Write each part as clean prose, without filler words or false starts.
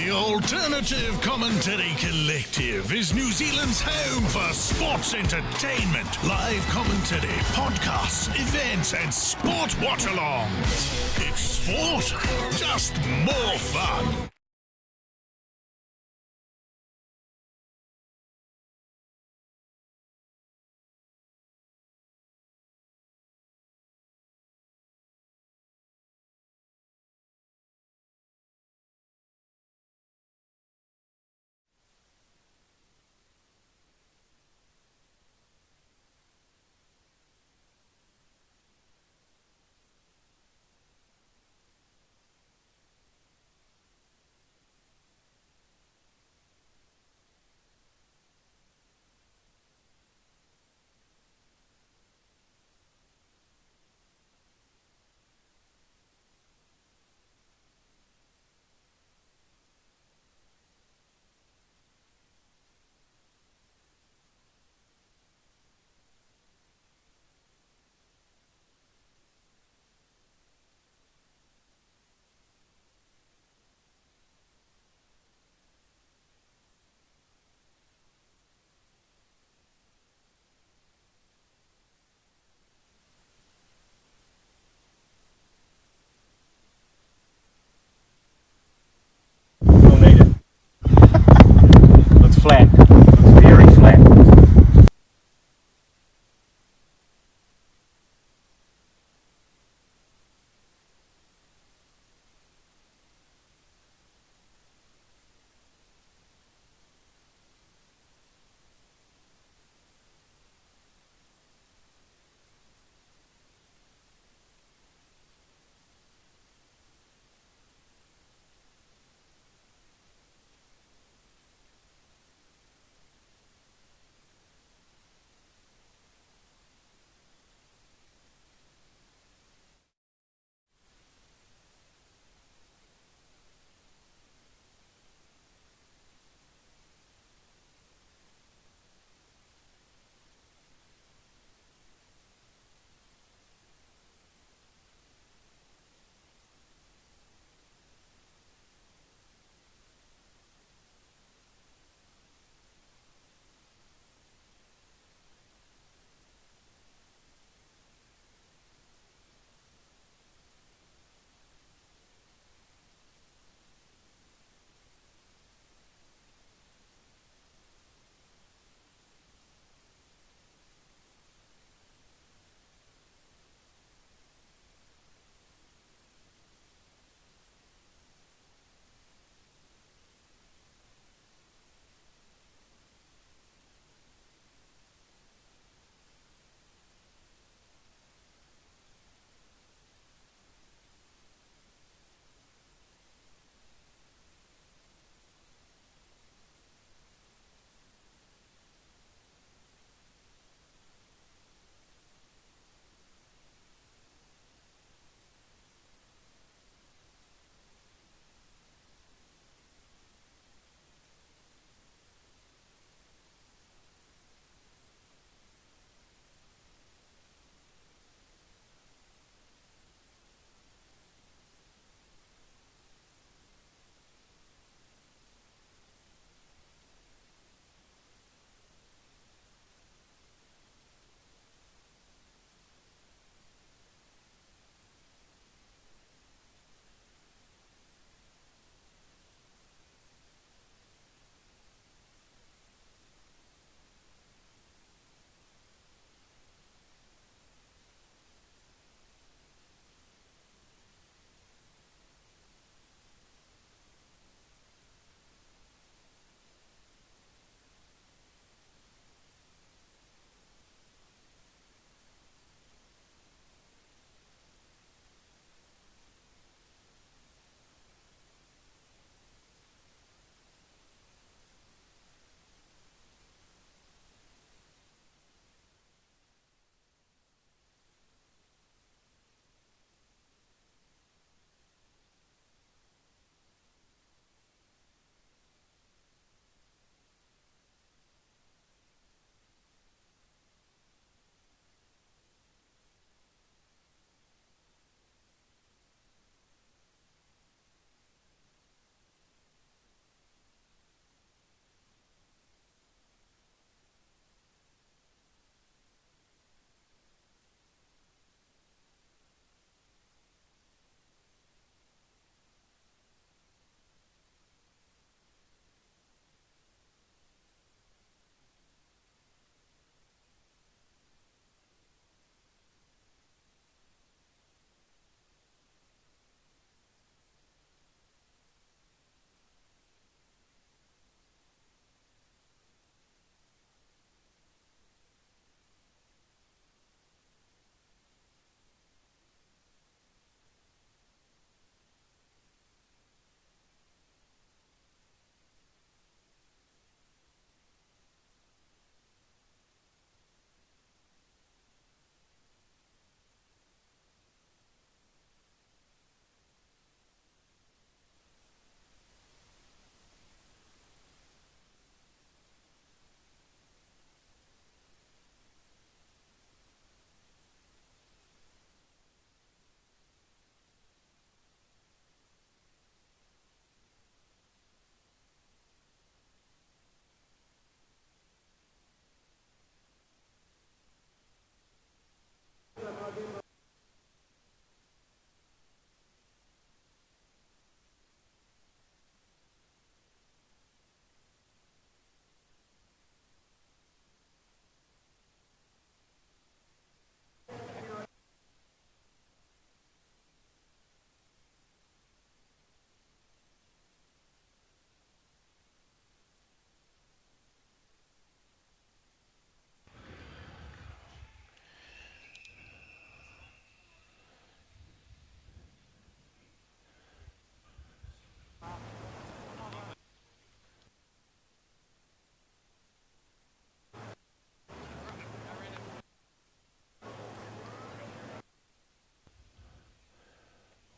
The Alternative Commentary Collective is New Zealand's home for sports entertainment, live commentary, podcasts, events, and sport watch-alongs. It's sport, just more fun.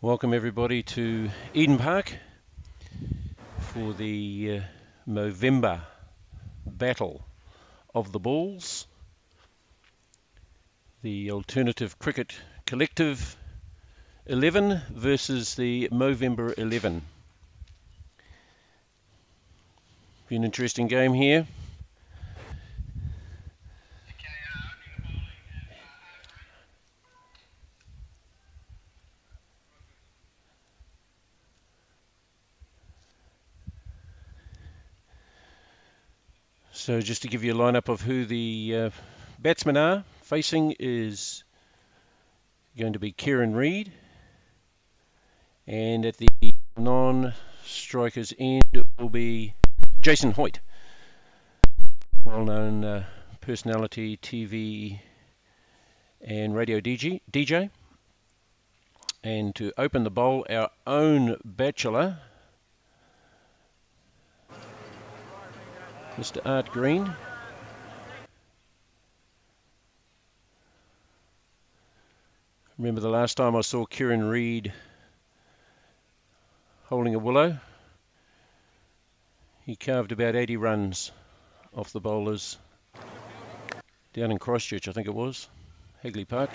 Welcome everybody to Eden Park for the Movember Battle of the Balls, the Alternative Cricket Collective 11 versus the Movember 11. Be an interesting game here. So just to give you a lineup of who the batsmen are, facing is going to be Kieran Reid, and at the non-strikers end will be Jason Hoyt, well-known personality, TV and radio DJ. And to open the bowl, our own bachelor, Mr. Art Green. Remember the last time I saw Kieran Reid holding a willow? He carved about 80 runs off the bowlers down in Christchurch, I think it was, Hagley Park.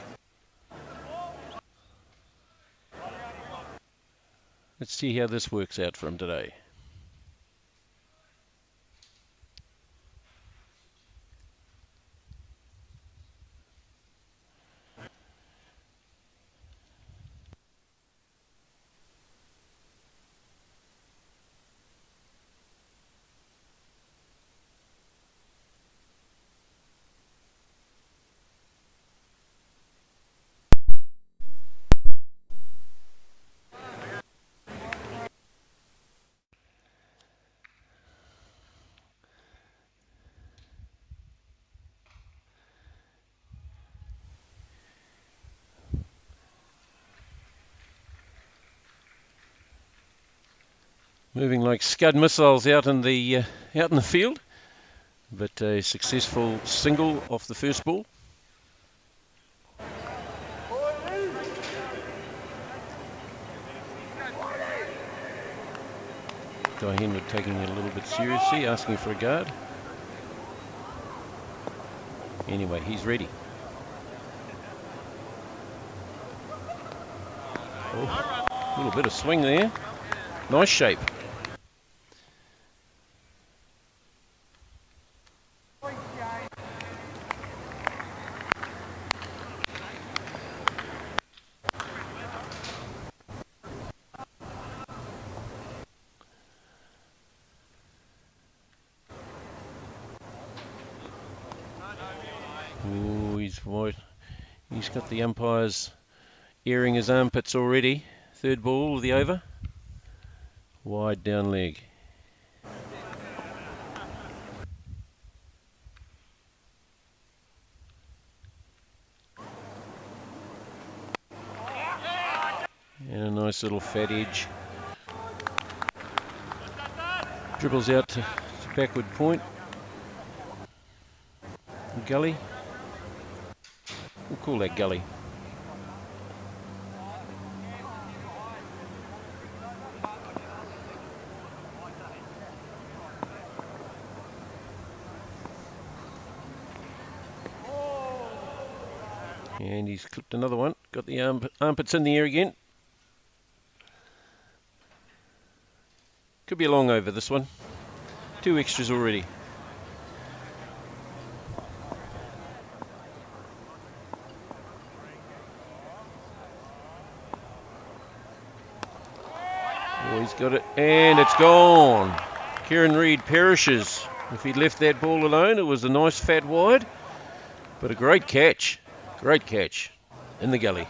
Let's see how this works out for him today. Moving like Scud missiles out in the field, but a successful single off the first ball. Guy Henwood taking it a little bit seriously, asking for a guard. Anyway, he's ready. Oh, a little bit of swing there. Nice shape. Oh, he's wide. He's got the umpires airing his armpits already. Third ball of the over. Wide down leg. And a nice little fat edge. Dribbles out to backward point. Gully. We'll call that gully. And he's clipped another one. Got the armpits in the air again. Could be a long over this one. 2 extras already. Oh, he's got it, and it's gone. Kieran Reid perishes. If he'd left that ball alone, it was a nice fat wide, but a great catch. Great catch in the gully.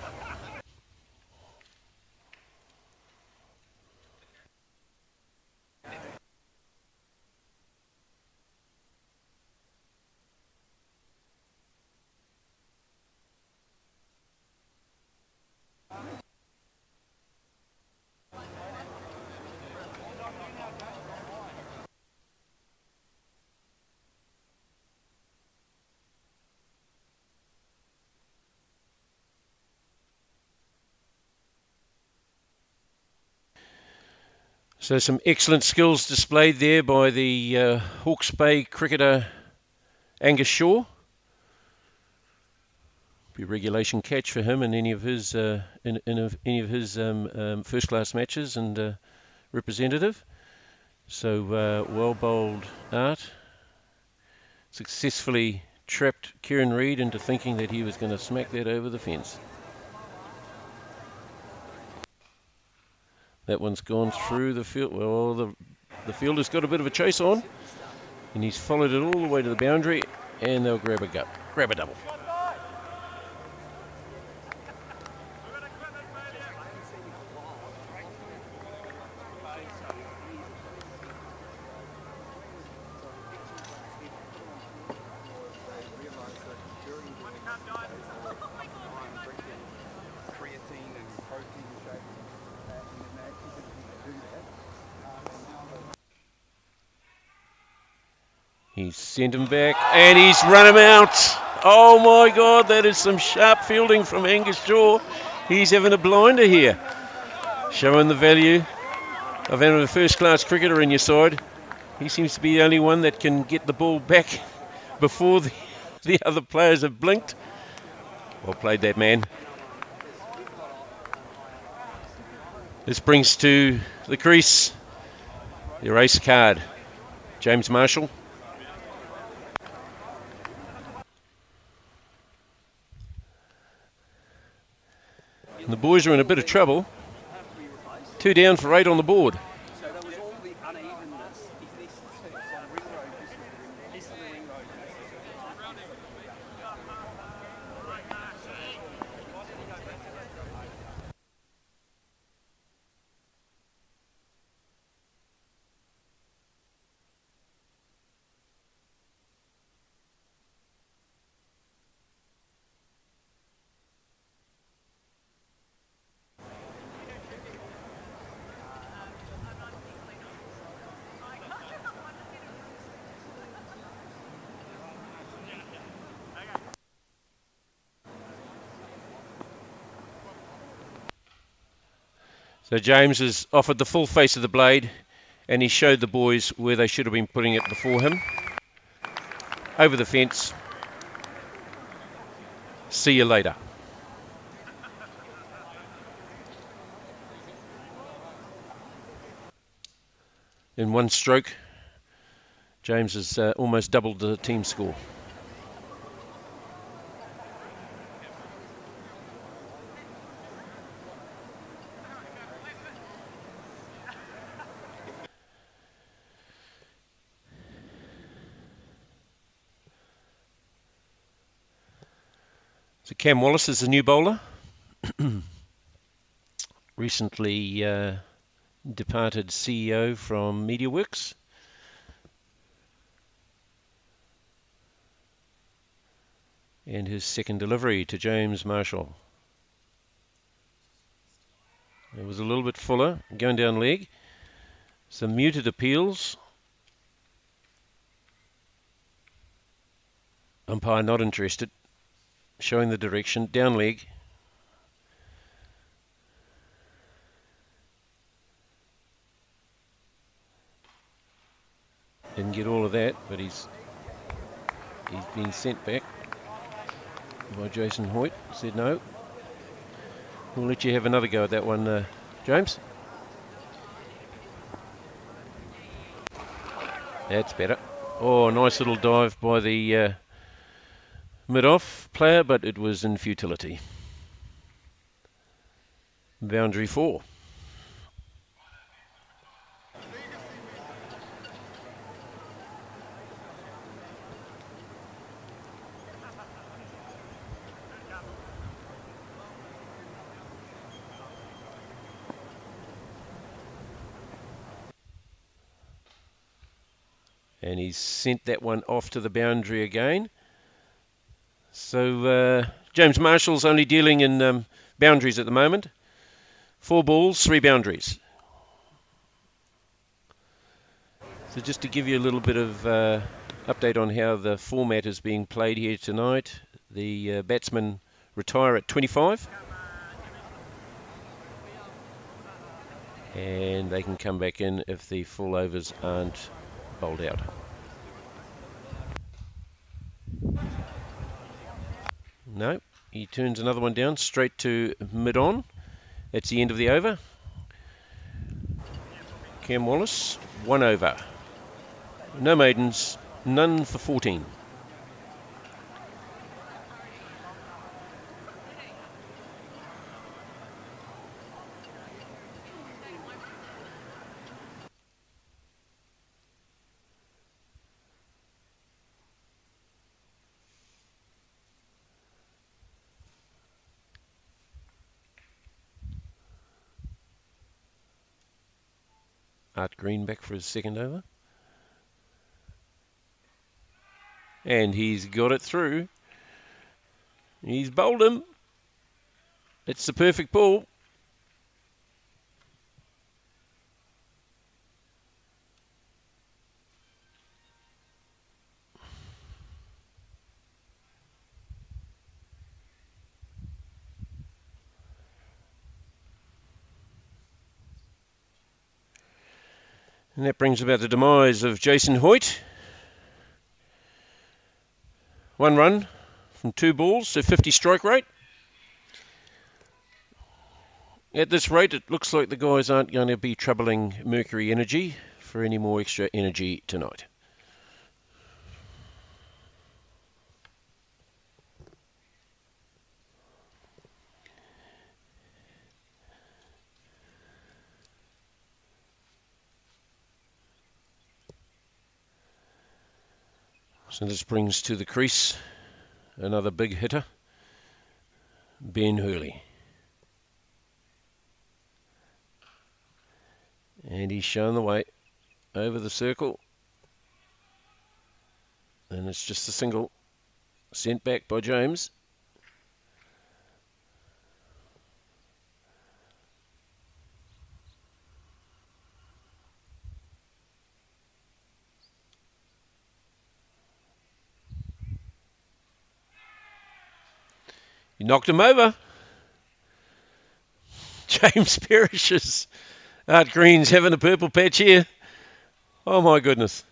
So some excellent skills displayed there by the Hawke's Bay cricketer Angus Shaw. Be a regulation catch for him in any of his first-class matches and representative. So well bowled Art. Successfully trapped Kieran Reid into thinking that he was going to smack that over the fence. That one's gone through the field. Well, the fielder's got a bit of a chase on, and he's followed it all the way to the boundary, and they'll grab a double. He's sent him back, and he's run him out. Oh my God, that is some sharp fielding from Angus Shaw. He's having a blinder here, showing the value of having a first-class cricketer in your side. He seems to be the only one that can get the ball back before the other players have blinked. Well played, that man. This brings to the crease the race card, James Marshall. And the boys are in a bit of trouble. 2 down for 8 on the board. So James has offered the full face of the blade, and he showed the boys where they should have been putting it before him. Over the fence. See you later. In one stroke, James has almost doubled the team score. So Cam Wallace is the new bowler. Recently departed CEO from MediaWorks. And his second delivery to James Marshall. It was a little bit fuller, going down leg. Some muted appeals. Umpire not interested. Showing the direction, down leg. Didn't get all of that, but he's been sent back by Jason Hoyt. Said no. We'll let you have another go at that one, James. That's better. Oh, nice little dive by the mid-off player, but it was in futility. Boundary 4. And he's sent that one off to the boundary again. So James Marshall's only dealing in boundaries at the moment. 4 balls, 3 boundaries. So just to give you a little bit of update on how the format is being played here tonight. The batsmen retire at 25. and they can come back in if the full overs aren't bowled out. No, he turns another one down straight to mid-on. That's the end of the over. Cam Wallace, 1 over. No maidens, none for 14. Art Green back for his second over. And he's got it through. He's bowled him. It's the perfect ball. And that brings about the demise of Jason Hoyt. 1 run from 2 balls, so 50 strike rate. At this rate, it looks like the guys aren't going to be troubling Mercury Energy for any more extra energy tonight. So this brings to the crease another big hitter, Ben Hurley. And he's shown the way over the circle. And it's just a single sent back by James. He knocked him over. James perishes. Art Green's having a purple patch here. Oh my goodness.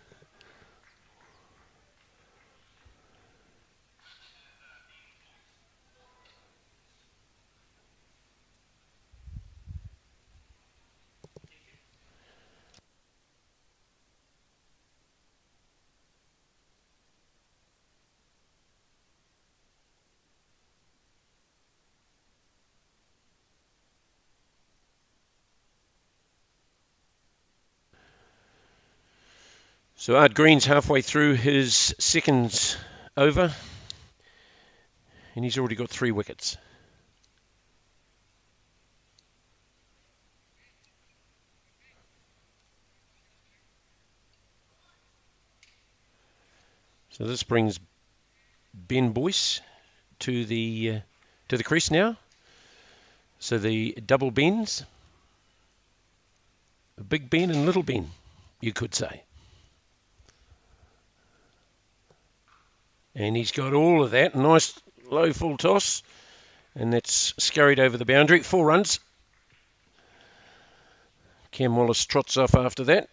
So Art Green's halfway through his second over, and he's already got 3 wickets. So this brings Ben Boyce to the crease now. So the double Bens, Big Ben and Little Ben, you could say. And he's got all of that. Nice low full toss. And that's scurried over the boundary. 4 runs. Cam Wallace trots off after that.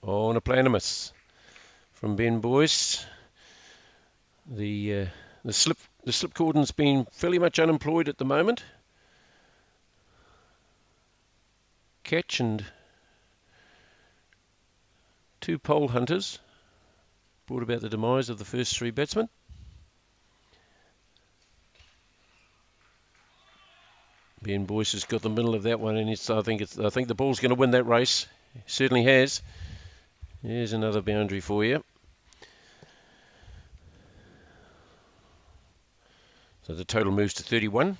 Oh, and a plan to miss from Ben Boyce. The slip cordon's been fairly much unemployed at the moment. Catch and 2 pole hunters brought about the demise of the first 3 batsmen. Ben Boyce has got the middle of that one, and I think the ball's going to win that race. It certainly has. Here's another boundary for you. So the total moves to 31.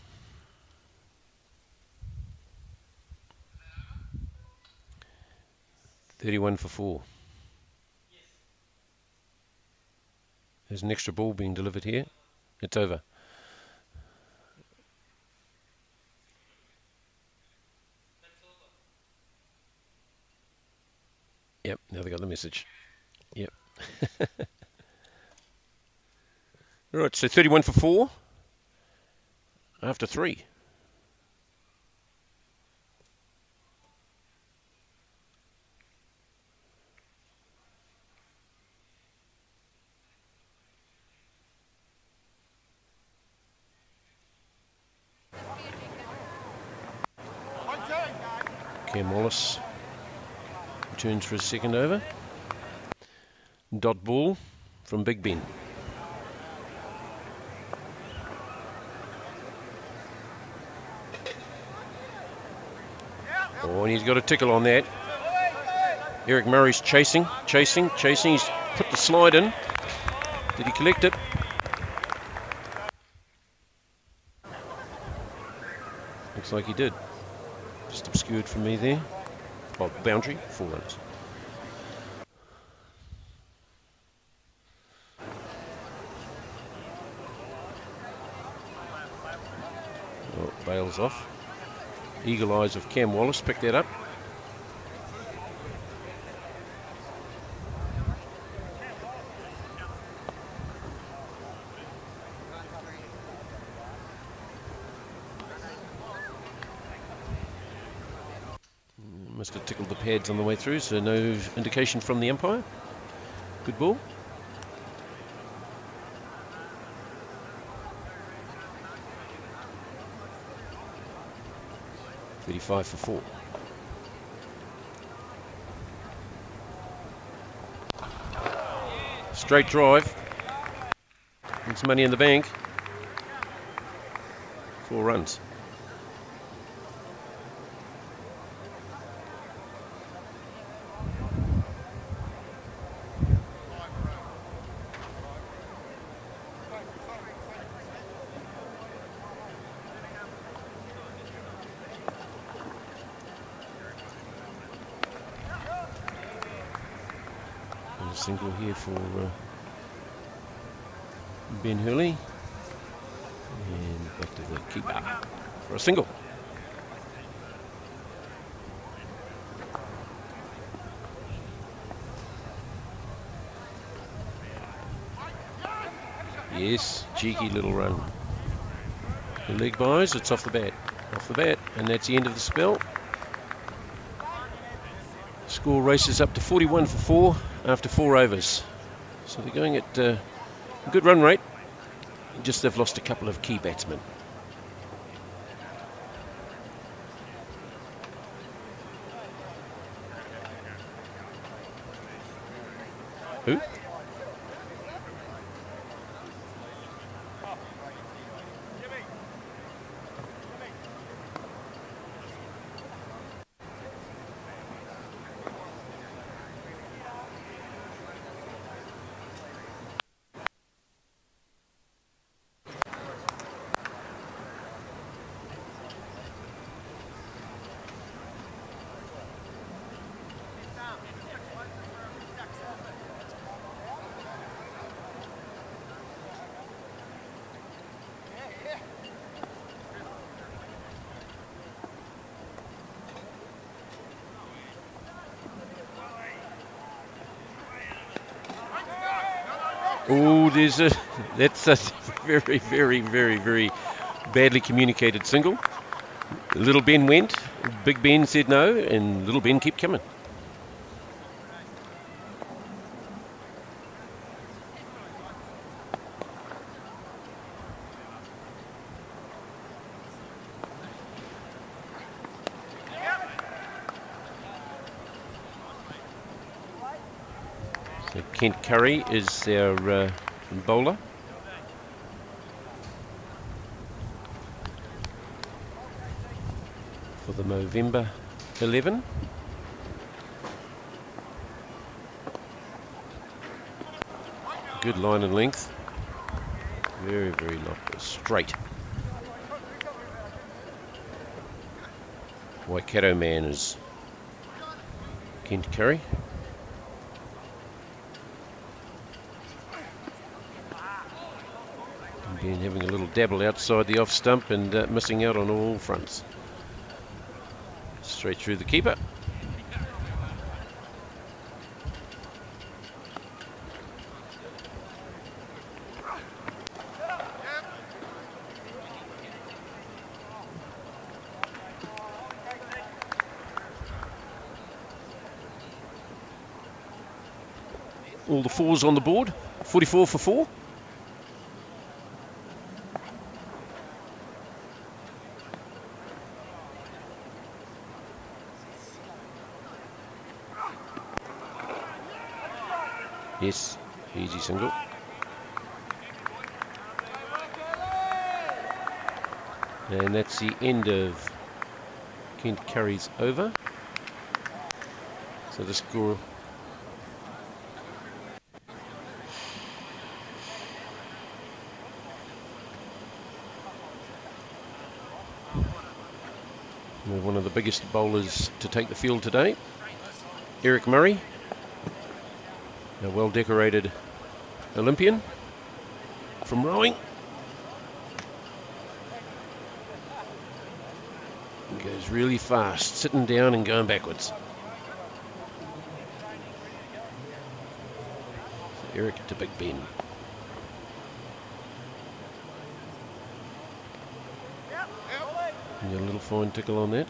For 4. There's an extra ball being delivered here. It's over. Yep, now they got the message. Yep. Right, so 31 for 4 after 3. Cam Wallace returns for his second over. Dot ball from Big Ben. Oh, and he's got a tickle on that. Eric Murray's chasing. He's put the slide in. Did he collect it? Looks like he did. Just obscured from me there. Oh, boundary, 4 runs. Oh, bails off. Eagle eyes of Cam Wallace picked that up. Must have tickled the pads on the way through, so no indication from the umpire. Good ball. $35 for 4. Straight drive. It's money in the bank. 4 runs. Single here for Ben Hurley, and back to the keeper for a single. Yes, cheeky little run. The leg buys, it's off the bat, and that's the end of the spell. Score races up to 41 for 4 after 4 overs. So they're going at a good run rate. Just they've lost a couple of key batsmen. Who? Oh, that's a very, very, very, very badly communicated single. Little Ben went, Big Ben said no, and Little Ben kept coming. So Kent Curry is their bowler. For the Movember 11. Good line and length. Very, very straight. Waikato man is Kent Curry. Ben having a little dabble outside the off stump and missing out on all fronts. Straight through the keeper. All the fours on the board. 44 for 4. Yes, easy single. And that's the end of Kent Curry's over. So the score one of the biggest bowlers to take the field today, Eric Murray, a well-decorated Olympian from rowing. He goes really fast, sitting down and going backwards. So Eric to Big Ben. Got a little fine tickle on that.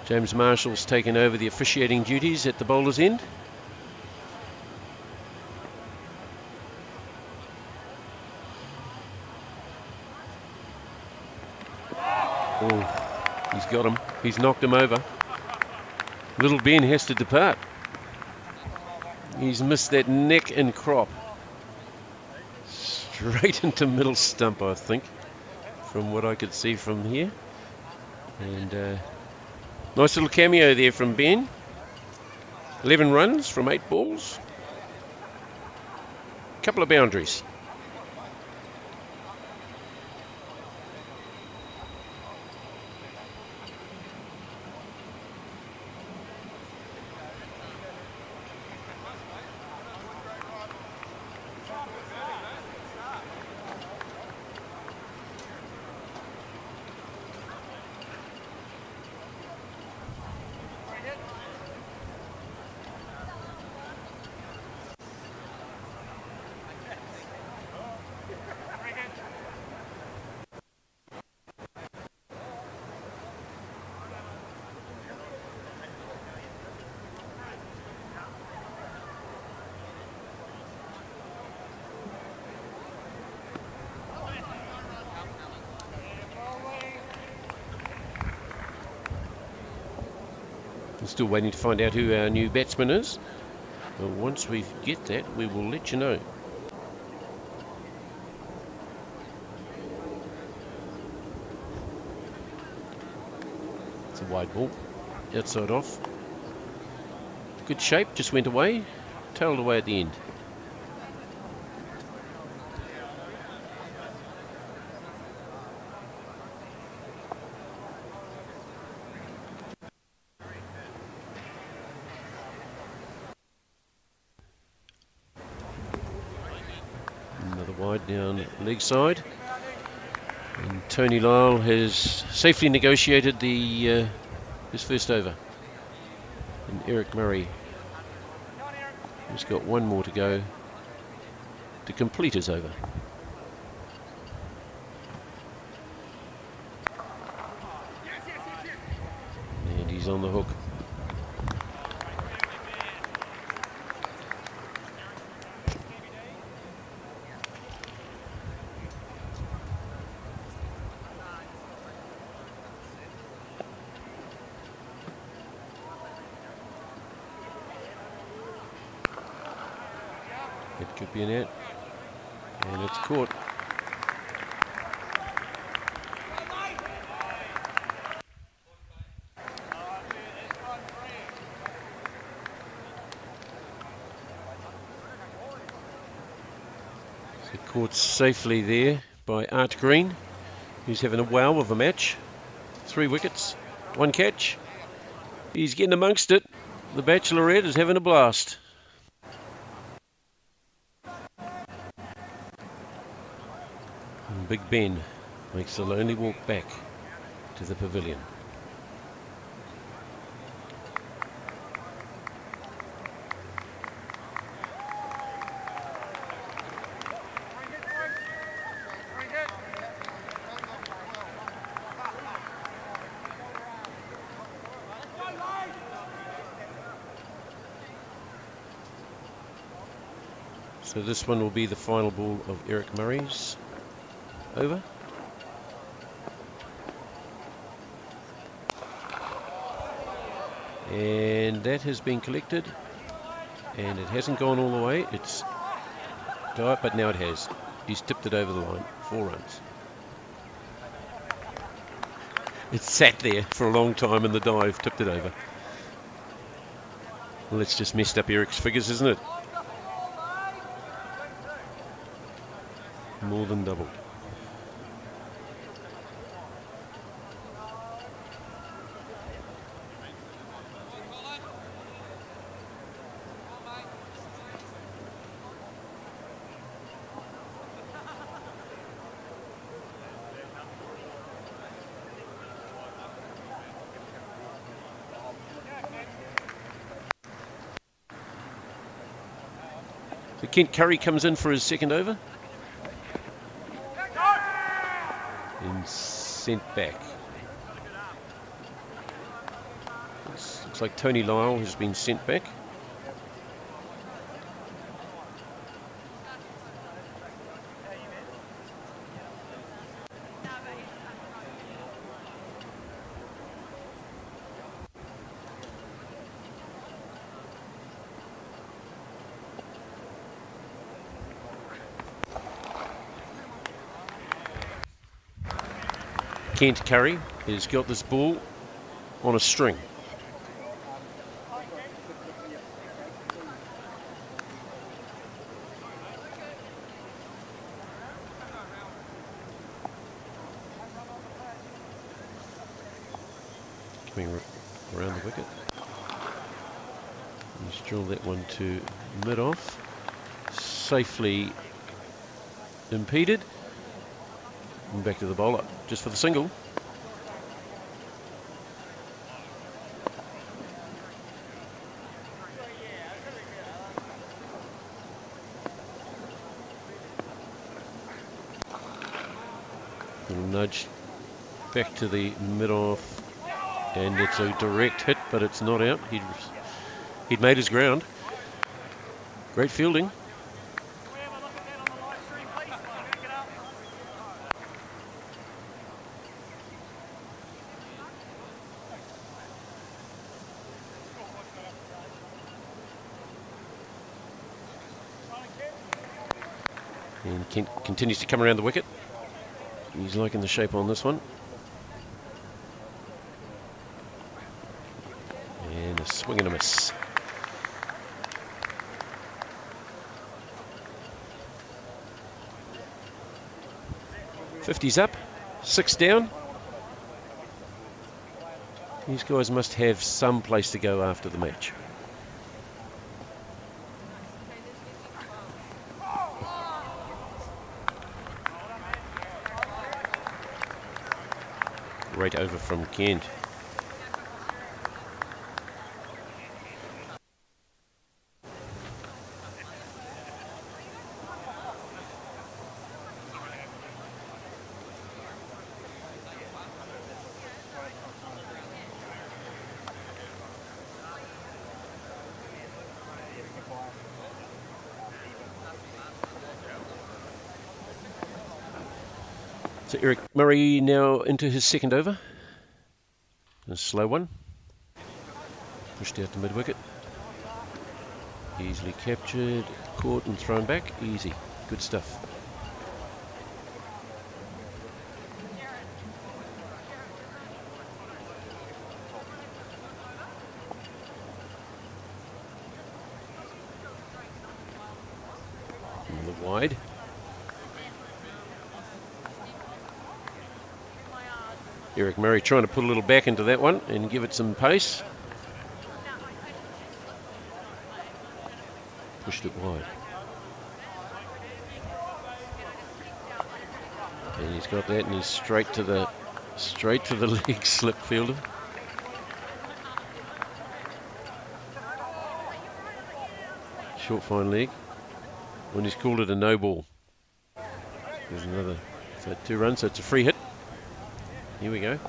James Marshall's taken over the officiating duties at the bowler's end. Oh, he's got him. He's knocked him over. Little Ben has to depart. He's missed that neck and crop. Straight into middle stump, I think, from what I could see from here. And nice little cameo there from Ben. 11 runs from 8 balls. Couple of boundaries. We're still waiting to find out who our new batsman is. Well, once we get that, we will let you know. It's a wide ball. Outside off. Good shape, just went away. Tailed away at the end. Wide down leg side, and Tony Lyle has safely negotiated the his first over, and Eric Murray has got one more to go to complete his over. And he's on the hook. It could be an out, and it's caught. So caught safely there by Art Green, who's having a wow of a match. 3 wickets, 1 catch. He's getting amongst it. The Bachelorette is having a blast. And Big Ben makes the lonely walk back to the pavilion. So this one will be the final ball of Eric Murray's over. And that has been collected. And it hasn't gone all the way. It's dive, but now it has. He's tipped it over the line. 4 runs. It sat there for a long time in the dive, tipped it over. Well, it's just messed up Eric's figures, isn't it? More than doubled. So Kent Curry comes in for his second over. And sent back. Looks like Tony Lyle has been sent back. Kent Curry has got this ball on a string. Coming around the wicket. He's drilled that one to mid-off. Safely impeded. And back to the bowler, just for the single. Little nudge back to the mid-off, and it's a direct hit, but it's not out. He'd made his ground. Great fielding. And Kent continues to come around the wicket. He's liking the shape on this one. And a swing and a miss. .50's up, 6 down. These guys must have some place to go after the match. Great over from Kent. So Eric Murray now into his second over. A slow one. Pushed out to mid-wicket. Easily captured, caught and thrown back. Easy. Good stuff. And the wide. Eric Murray trying to put a little back into that one and give it some pace. pushed it wide. And he's got that, and he's straight to the leg slip fielder. Short fine leg. When he's called it a no ball. There's another. So 2 runs, so it's a free hit. Here we go.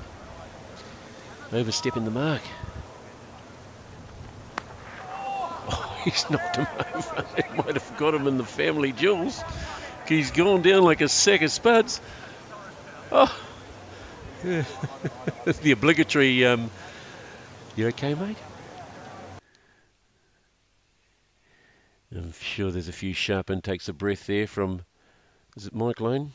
Overstepping the mark. Oh, he's knocked him over. It might have got him in the family jewels. He's gone down like a sack of spuds. Oh. Yeah. The obligatory, you okay, mate? I'm sure there's a few sharp intakes of breath there from, is it Mike Lane?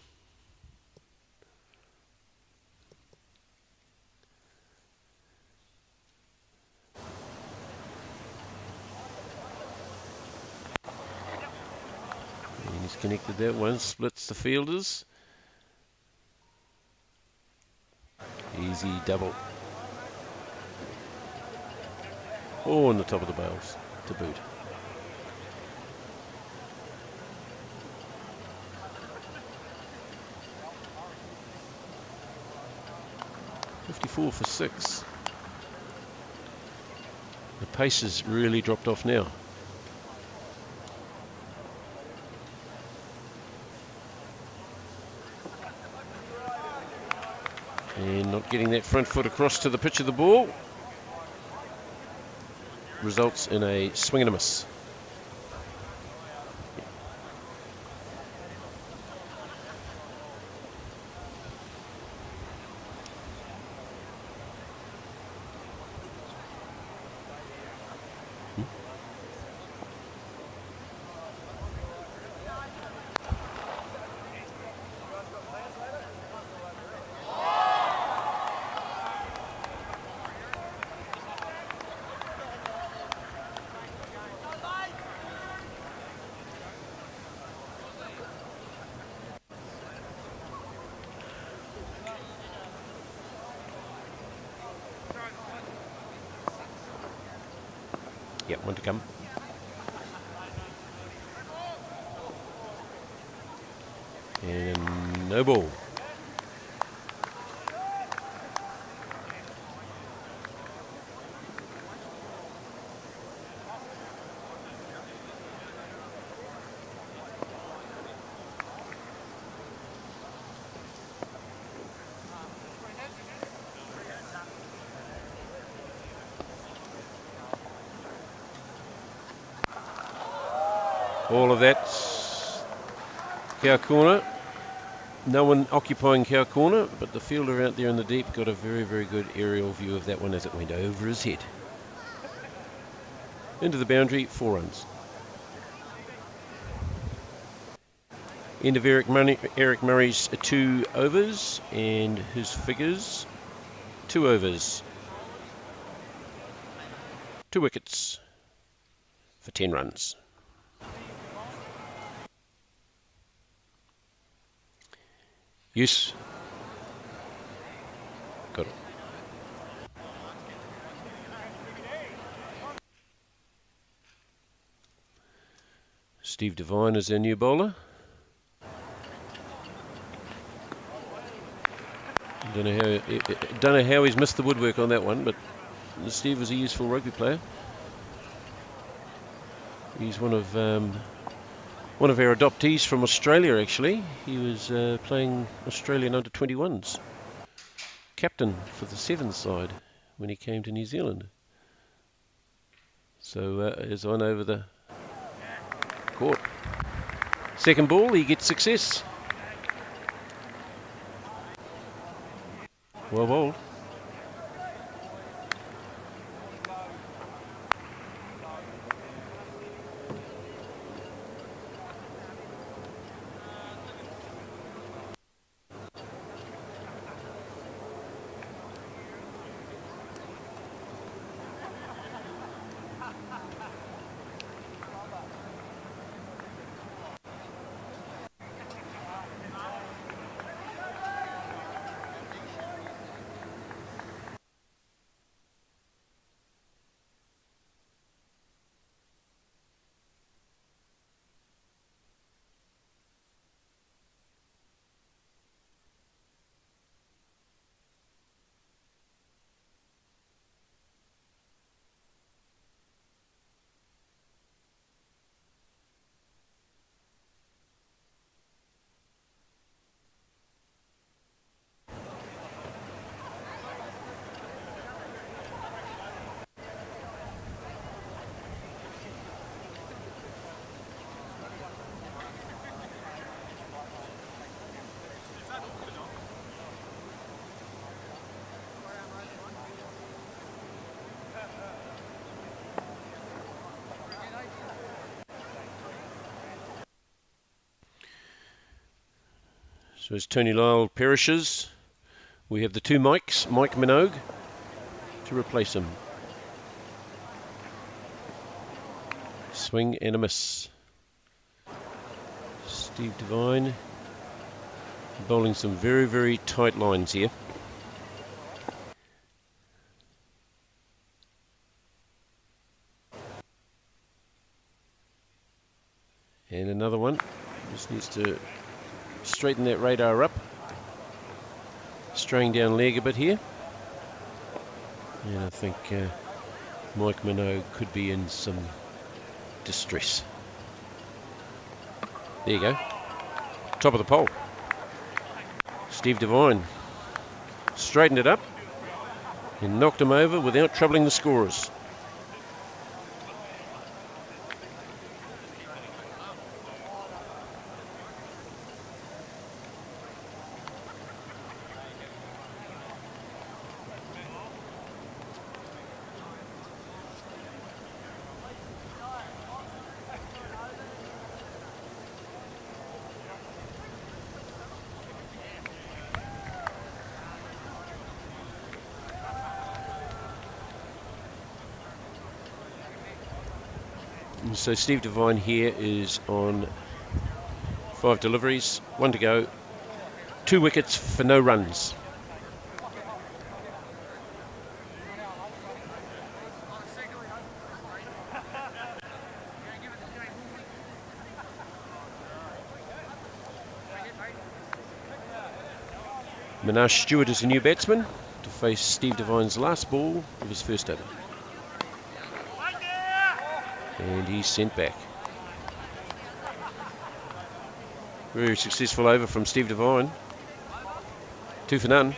And he's connected that one, splits the fielders. Easy double. Oh, on the top of the bails to boot. .54 for 6. The pace has really dropped off now. And not getting that front foot across to the pitch of the ball results in a swing and a miss. Yep, one to come. And no ball. All of that cow corner. No one occupying cow corner, but the fielder out there in the deep got a very, very good aerial view of that one as it went over his head. Into the boundary, 4 runs. End of Eric Murray's 2 overs, and his figures 2 overs, 2 wickets for 10 runs. Yes. Got it. Steve Devine is our new bowler. Don't know how he's missed the woodwork on that one, but Steve was a useful rugby player. He's one of our adoptees from Australia, actually. He was playing Australian under-21s. Captain for the Sevens side when he came to New Zealand. So is on over the court. Second ball, he gets success. Well bowled. So as Tony Lyle perishes, we have the two Mikes, Mike Minogue, to replace him. Swing and a miss. Steve Devine bowling some very, very tight lines here. And another one. Just needs to straighten that radar up. Straying down leg a bit here. And I think Mike Minogue could be in some distress. There you go. Top of the pole. Steve Devine straightened it up and knocked him over without troubling the scorers. So Steve Devine here is on 5 deliveries, 1 to go, 2 wickets for no runs. Minash Stewart is a new batsman to face Steve Devine's last ball of his first over. And he's sent back. Very successful over from Steve Devine. 2 for none.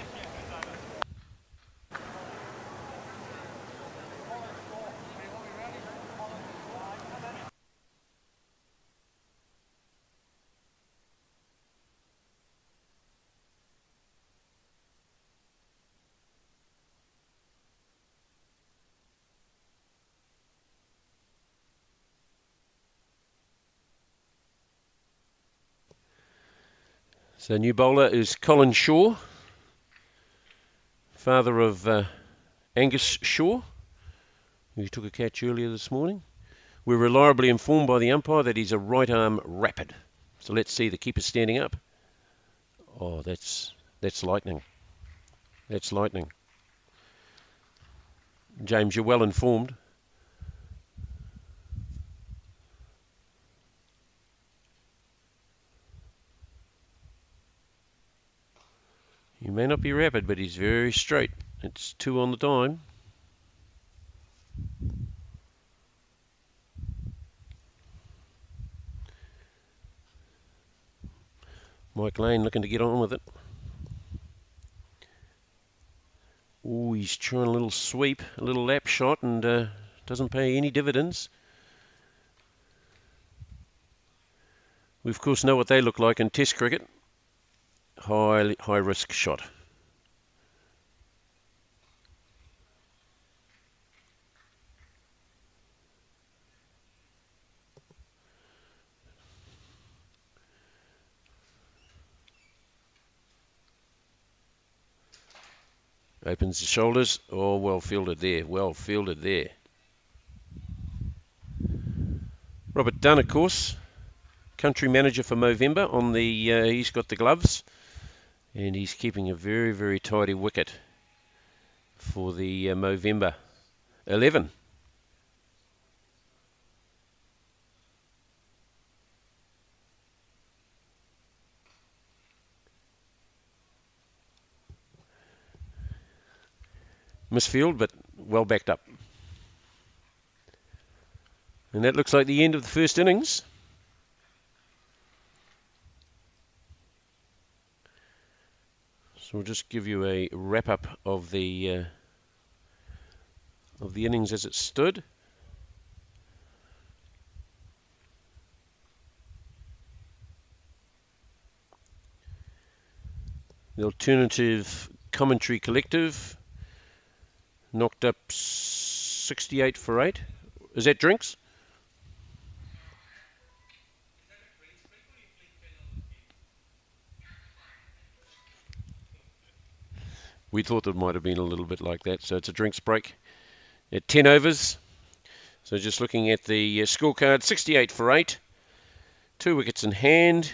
So new bowler is Colin Shaw, father of Angus Shaw, who took a catch earlier this morning. We're reliably informed by the umpire that he's a right arm rapid. So let's see the keeper standing up. Oh, that's lightning. That's lightning. James, you're well informed. He may not be rapid, but he's very straight. It's 2 on the dime. Mike Lane looking to get on with it. Oh, he's trying a little sweep, a little lap shot, and doesn't pay any dividends. We, of course, know what they look like in Test cricket. High risk shot. Opens the shoulders. Oh, well fielded there. Well fielded there. Robert Dunn, of course, country manager for Movember. On the he's got the gloves, and he's keeping a very, very tidy wicket for the Movember 11. Misfield, but well backed up. And that looks like the end of the first innings. So we'll just give you a wrap-up of the innings as it stood. The alternative commentary collective knocked up 68 for 8. Is that drinks? We thought it might have been a little bit like that. So it's a drinks break at 10 overs. So just looking at the scorecard, 68 for 8, 2 wickets in hand,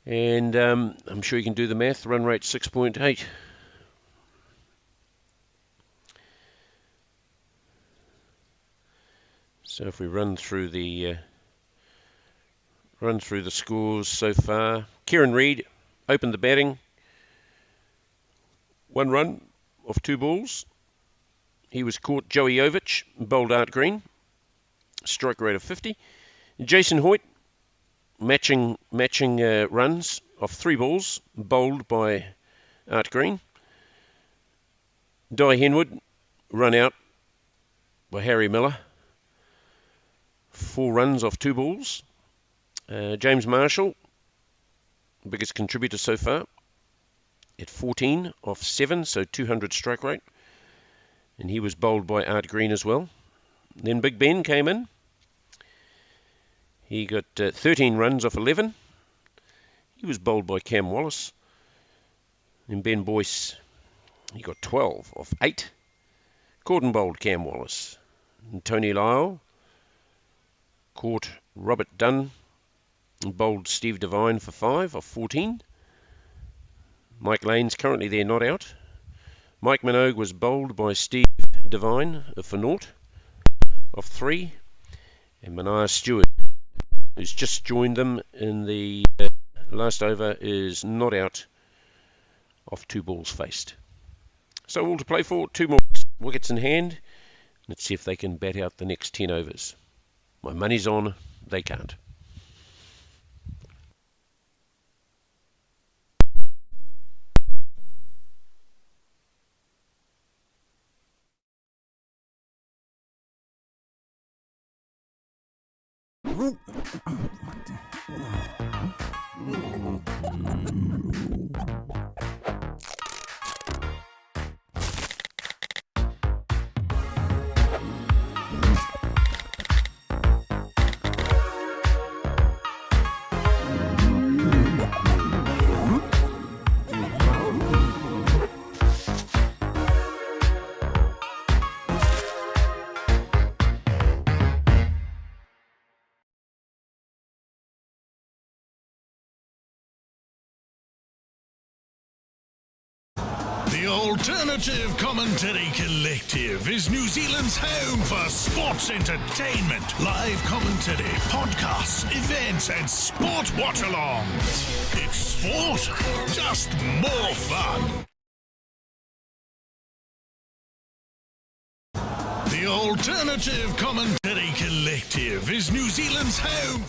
and I'm sure you can do the math. Run rate 6.8. So if we run through the scores so far, Kieran Reid opened the batting. 1 run off 2 balls. He was caught. Joey Ovich bowled Art Green. Strike rate of 50. Jason Hoyt matching runs off 3 balls, bowled by Art Green. Di Henwood run out by Harry Miller. 4 runs off 2 balls. James Marshall, biggest contributor so far, at 14 off 7, so 200 strike rate. And he was bowled by Art Green as well. Then Big Ben came in. He got 13 runs off 11. He was bowled by Cam Wallace. And Ben Boyce, he got 12 off 8. Corden bowled Cam Wallace. And Tony Lyle caught Robert Dunn and bowled Steve Devine for 5 off 14. Mike Lane's currently there, not out. Mike Minogue was bowled by Steve Devine for 0 off 3. And Mania Stewart, who's just joined them in the last over, is not out off 2 balls faced. So all to play for, 2 more wickets in hand. Let's see if they can bat out the next 10 overs. My money's on, they can't. The Alternative Commentary Collective is New Zealand's home for sports entertainment, live commentary, podcasts, events, and sport watch-alongs. It's sport, just more fun. The Alternative Commentary Collective is New Zealand's home.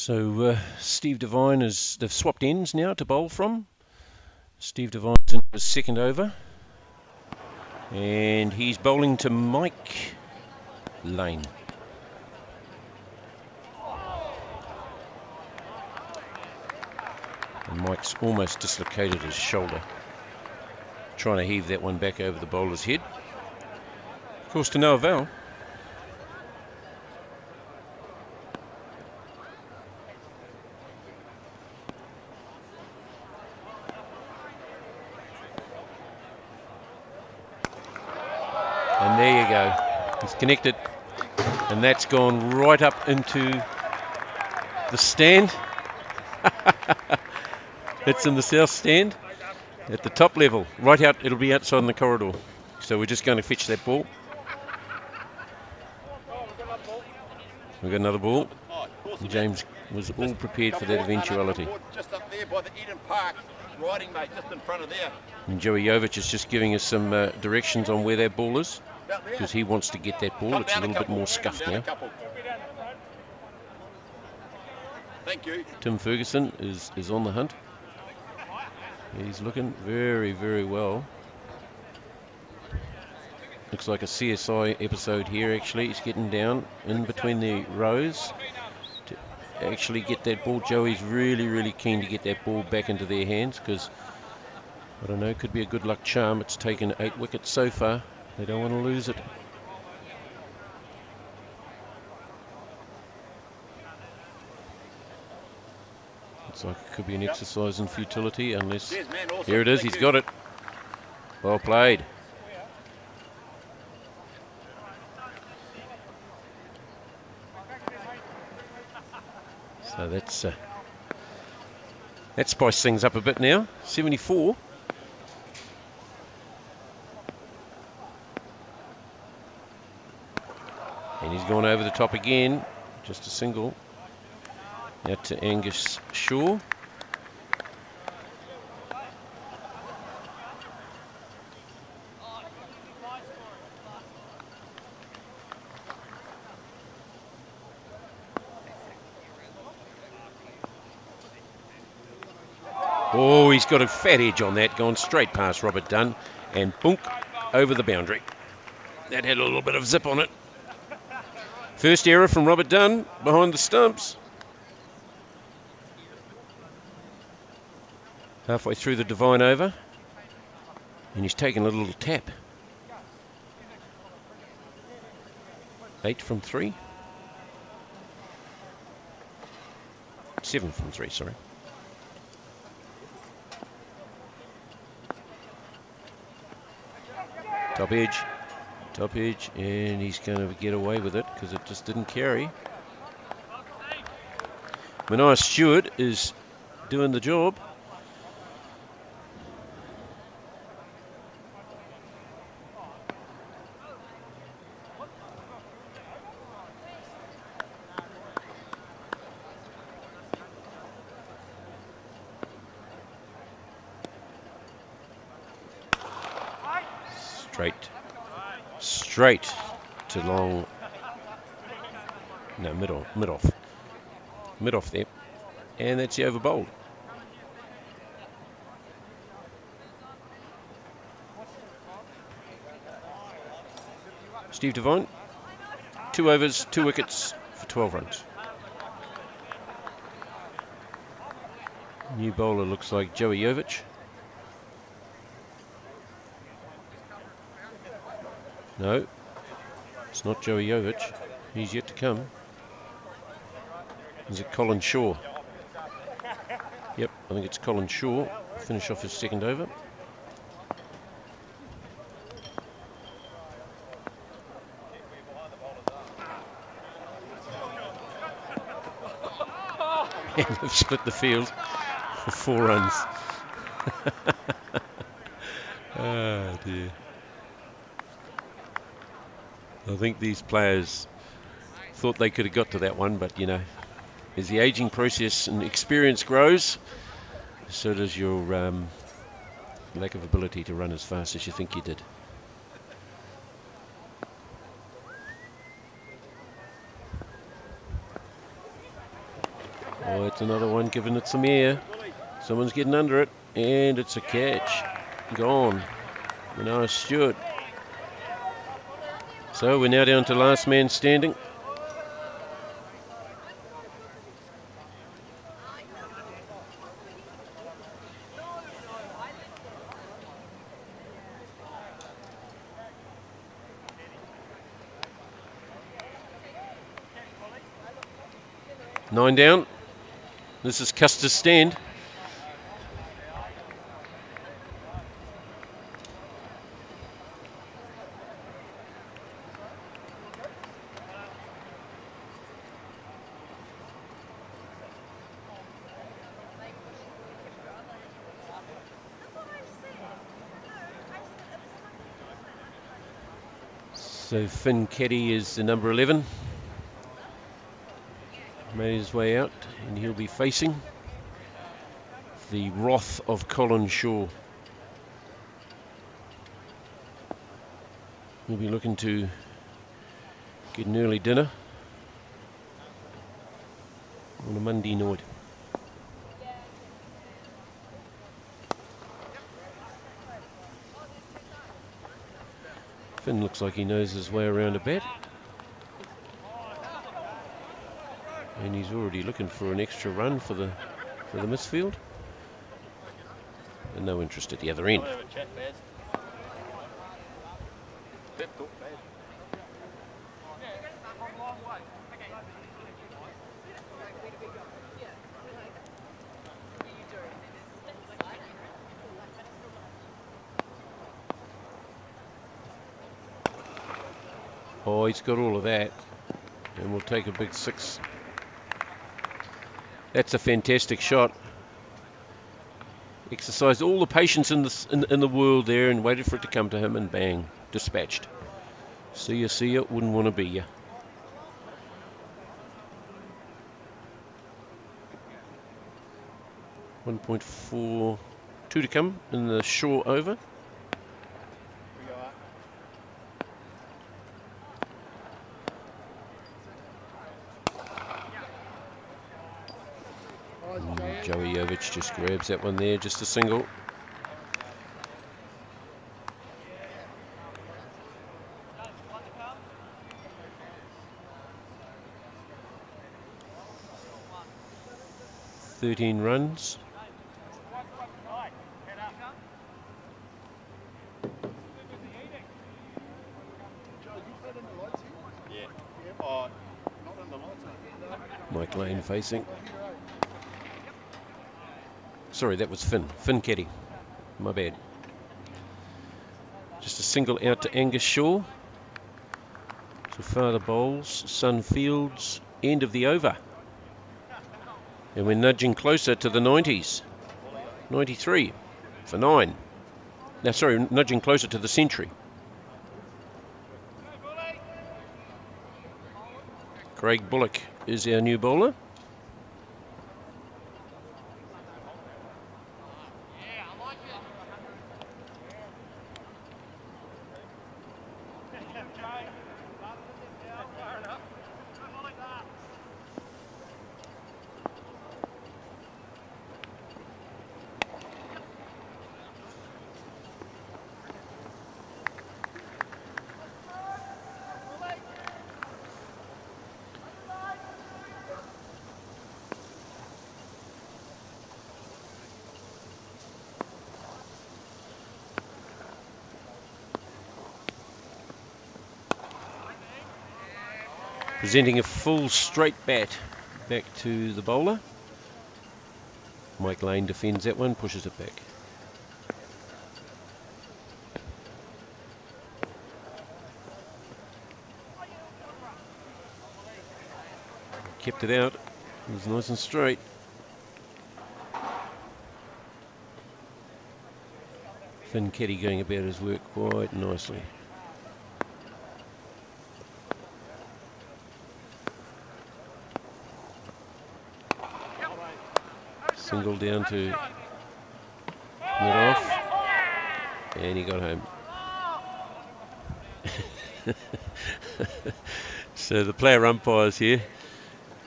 So Steve Devine they've swapped ends now to bowl from. Steve Devine's in his second over. And he's bowling to Mike Lane. And Mike's almost dislocated his shoulder, trying to heave that one back over the bowler's head. Of course, to no avail. And there you go. He's connected. And that's gone right up into the stand. It's in the south stand at the top level. Right out, it'll be outside in the corridor. So we're just going to fetch that ball. We've got another ball. And James was all prepared for that eventuality. Just up there by the Eden Park riding, mate, just in front of there. And Joey Jovic is just giving us some directions on where that ball is, because he wants to get that ball. It's a little bit more scuffed now. Thank you. Tim Ferguson is on the hunt. He's looking very, very well. Looks like a CSI episode here, actually. He's getting down in between the rows to actually get that ball. Joey's really, really keen to get that ball back into their hands, because, I don't know, could be a good luck charm. It's taken 8 wickets so far. They don't want to lose it. Looks like it could be an exercise in futility, unless... Here it is, he's got it. Well played. So that spiced things up a bit now. 74. And he's gone over the top again. Just a single. Out to Angus Shaw. Oh, he's got a fat edge on that, gone straight past Robert Dunn, and boonk, over the boundary. That had a little bit of zip on it. First error from Robert Dunn, behind the stumps. Halfway through the Devine over, and he's taken a little tap. 8 from 3. 7 from 3, sorry. Top edge, and he's going to get away with it because it just didn't carry. Maniah Stewart is doing the job. Straight to long. No, mid off there, and that's the over bowled. Steve Devine, 2 overs, 2 wickets for 12 runs. New bowler looks like Joey Jovic. No, it's not Joey Jovic. He's yet to come. Is it Colin Shaw? Yep, I think it's Colin Shaw. Finish off his second over. And they've split the field for 4 runs. Oh dear. I think these players thought they could have got to that one, but you know, as the aging process and experience grows, so does your lack of ability to run as fast as you think you did. Oh, it's another one giving it some air. Someone's getting under it, and it's a catch. Gone. Nice Stewart. So we're now down to last man standing. Nine down. This is Custer's stand. So Finn Keddy is the number 11. Made his way out, and he'll be facing the wrath of Colin Shaw. He'll be looking to get an early dinner on a Monday night. Finn looks like he knows his way around a bat. And he's already looking for an extra run for the misfield. And no interest at the other end. Oh, he's got all of that. And we'll take a big 6. That's a fantastic shot. Exercised all the patience in the world there and waited for it to come to him, and bang, dispatched. See ya, wouldn't want to be ya. .42 to come in the Shaw over. Joey Jovic just grabs that one there, just a single. .13 runs. Mike Lane facing. Sorry, that was Finn Keddy. My bad. Just a single out to Angus Shaw. So Father Bowles, Sun Fields, end of the over. And we're nudging closer to the 90s. 93 for 9. Now, sorry, nudging closer to the century. Craig Bullock is our new bowler. Presenting a full straight bat back to the bowler. Mike Lane defends that one, pushes it back. Kept it out. It was nice and straight. Finn Keddy going about his work quite nicely. Single down to mid off, and he got home. So the player umpires here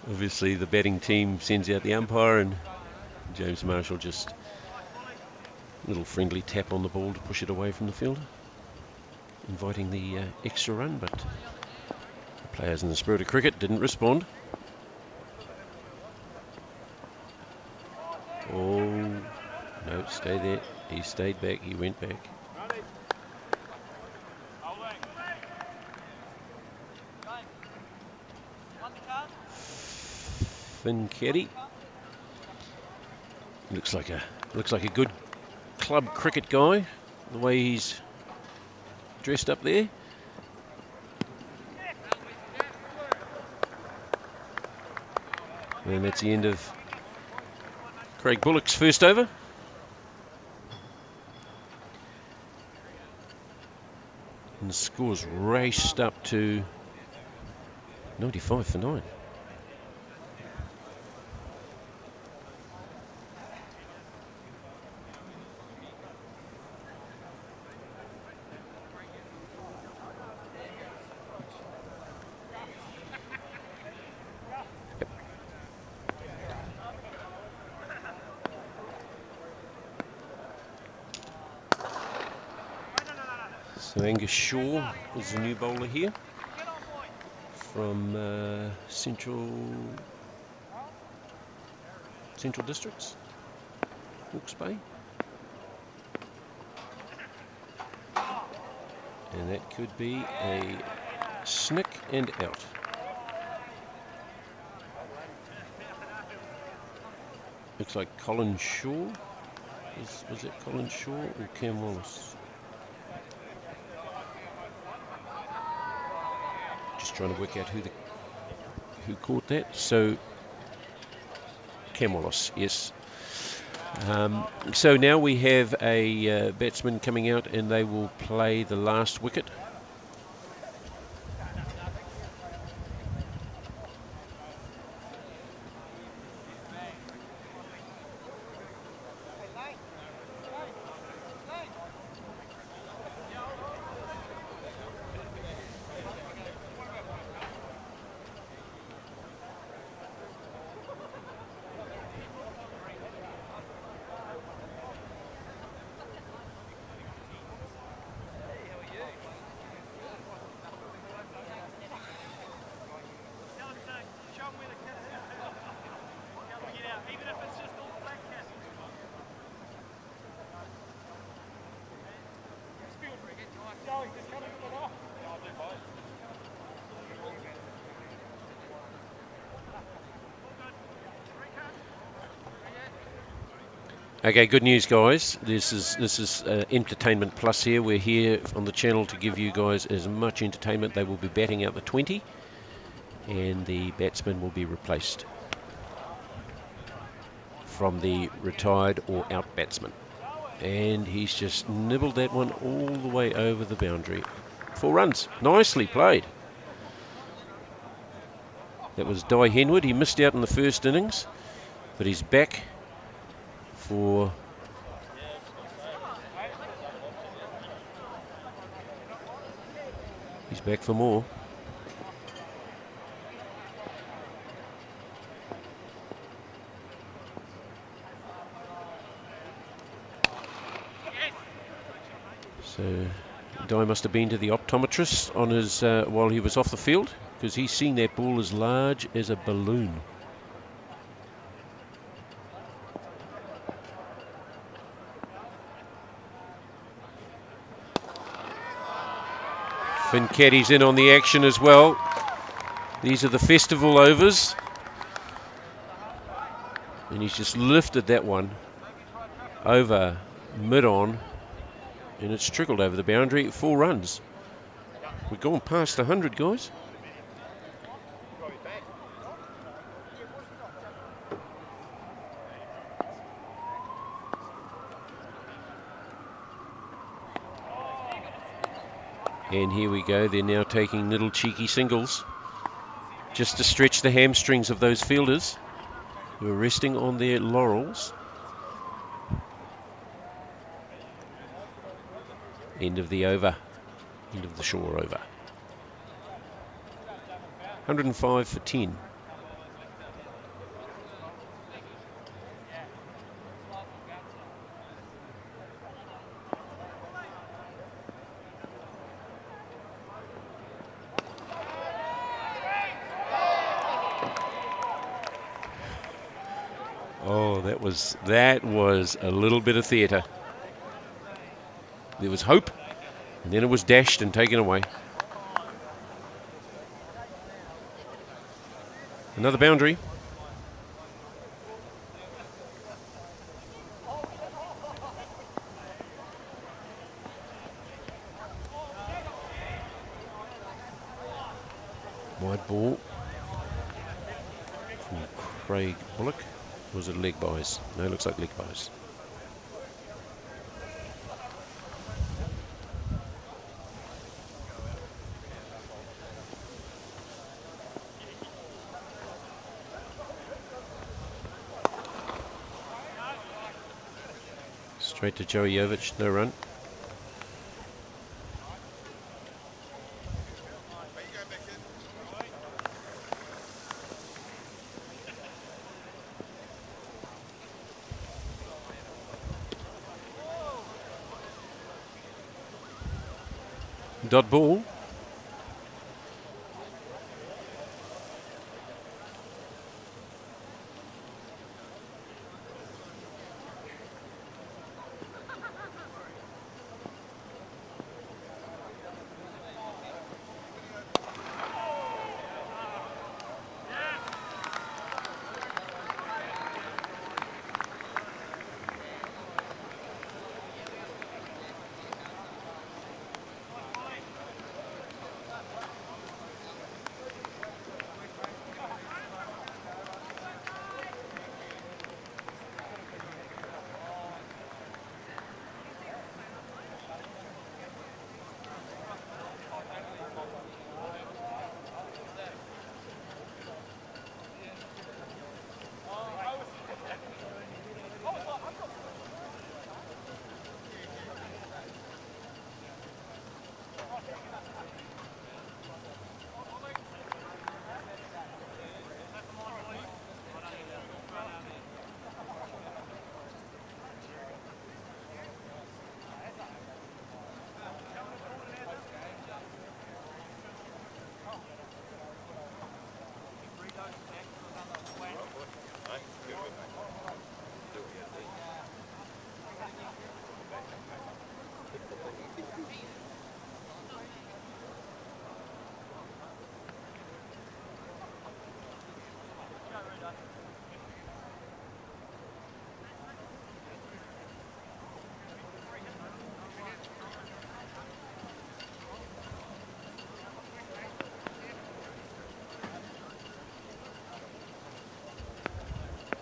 Obviously the batting team sends out the umpire, and James Marshall just a little friendly tap on the ball to push it away from the fielder, inviting the extra run, but the players in the spirit of cricket didn't respond. Oh, no, stay there. He stayed back, he went back. Finketti. Looks like a good club cricket guy, the way he's dressed up there. And that's the end of Craig Bullock's first over. And the score's raced up to 95 for 9. So Angus Shaw is the new bowler here from Central Districts, Hawke's Bay. And that could be a snick and out. Looks like Colin Shaw. Was it Colin Shaw or Cam Wallace? Just trying to work out who caught that. So Cam Wallace, yes. So now we have a batsman coming out, and they will play the last wicket. Okay, good news, guys. This is Entertainment Plus here. We're here on the channel to give you guys as much entertainment. They will be batting out the 20, and the batsman will be replaced from the retired or out batsman. And he's just nibbled that one all the way over the boundary. 4 runs. Nicely played. That was Di Henwood. He missed out in the first innings, but he's back for more. So Di must have been to the optometrist on his while he was off the field, because he's seen that ball as large as a balloon. Finketti's in on the action as well. These are the festival overs. And he's just lifted that one over mid-on, and it's trickled over the boundary. 4 runs. We've gone past 100, guys. And here we go. They're now taking little cheeky singles just to stretch the hamstrings of those fielders who are resting on their laurels. End of the over. End of the Shore over. 105 for 10. was a little bit of theatre. There was hope, and then it was dashed and taken away. Another boundary. Wide ball from Craig Bullock. Or was it leg buys? No, it looks like leg buys. Straight to Joey Jovich, no run. Dot ball.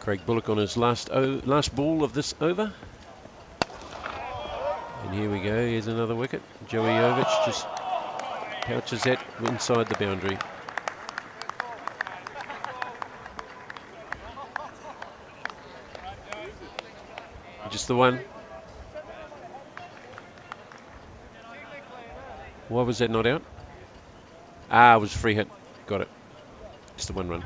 Craig Bullock on his last ball of this over. And here we go, here's another wicket. Joey Jovich just pouches that inside the boundary. Just the one. Why was that not out? Ah, it was a free hit. Got it. Just the one run.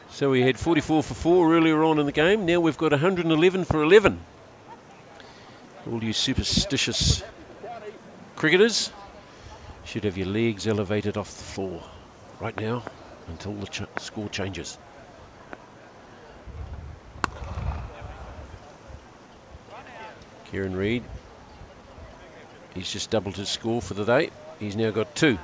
So we had 44 for 4 earlier on in the game. Now we've got 111 for 11. All you superstitious cricketers should have your legs elevated off the floor right now until the score changes. Kieran Reid, he's just doubled his score for the day. He's now got 2.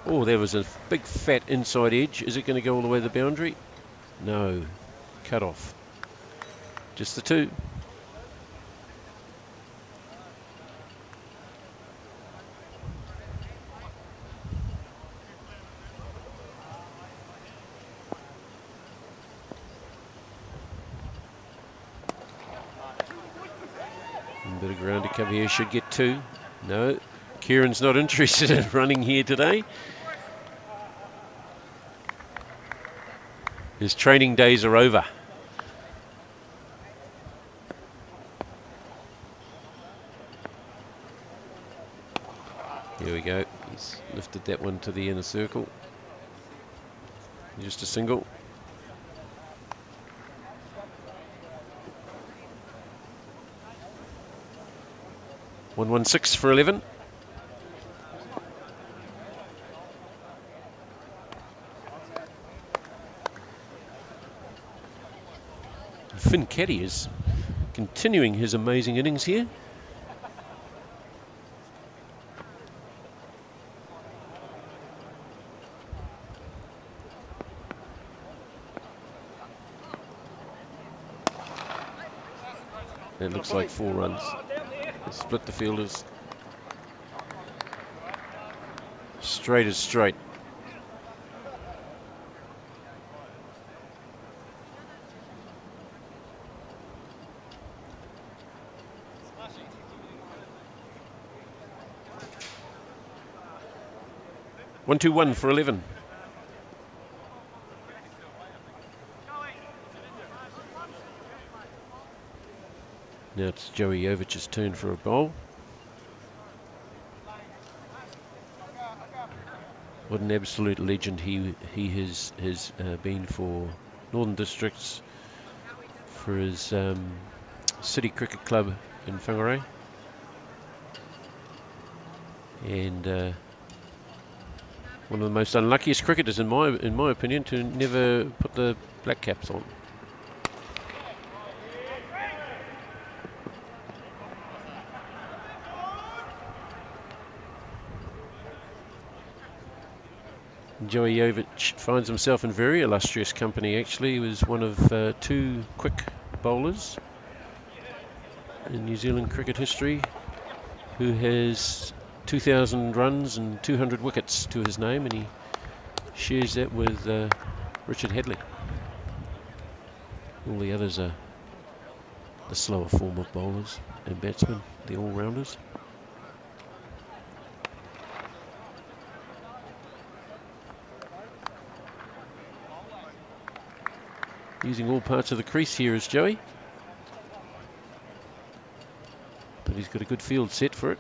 Oh, there was a big fat inside edge. Is it going to go all the way to the boundary? No. Cut off. Just the 2. A bit of ground to cover here. Should get 2. No. Kieran's not interested in running here today. His training days are over. Here we go. He's lifted that one to the inner circle. Just a single. 116 for 11. Finn Caddy is continuing his amazing innings here. It looks like 4 runs. They split the fielders. Straight as straight. One, 2-1 for 11. Now it's Joey Jovich's turn for a bowl. What an absolute legend he has been for Northern Districts, for his City Cricket Club in Whangarei, and one of the most unluckiest cricketers in my opinion to never put the black caps on. Joey Jovich finds himself in very illustrious company actually. He was one of 2 quick bowlers in New Zealand cricket history who has 2,000 runs and 200 wickets to his name, and he shares that with Richard Hadley. All the others are the slower form of bowlers and batsmen, the all-rounders. Using all parts of the crease here is Joey, but he's got a good field set for it.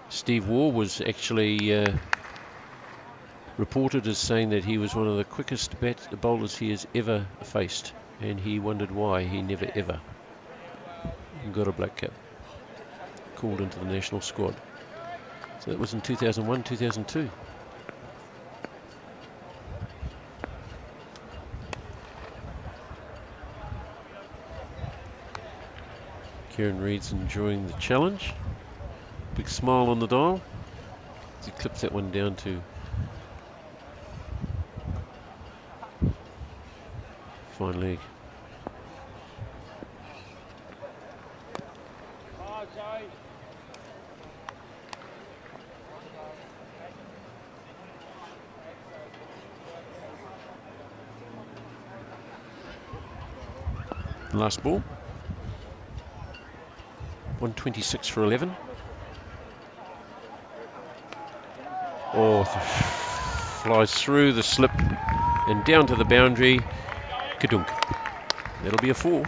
Steve Waugh was actually reported as saying that he was one of the quickest bowlers he has ever faced, and he wondered why he never ever got a black cap called into the national squad. So that was in 2001, 2002. Kieran Reid's enjoying the challenge. Big smile on the dial as he clips that one down to fine leg. Last ball. 126 for 11. Oh, flies through the slip and down to the boundary. Kadunk. That'll be a 4.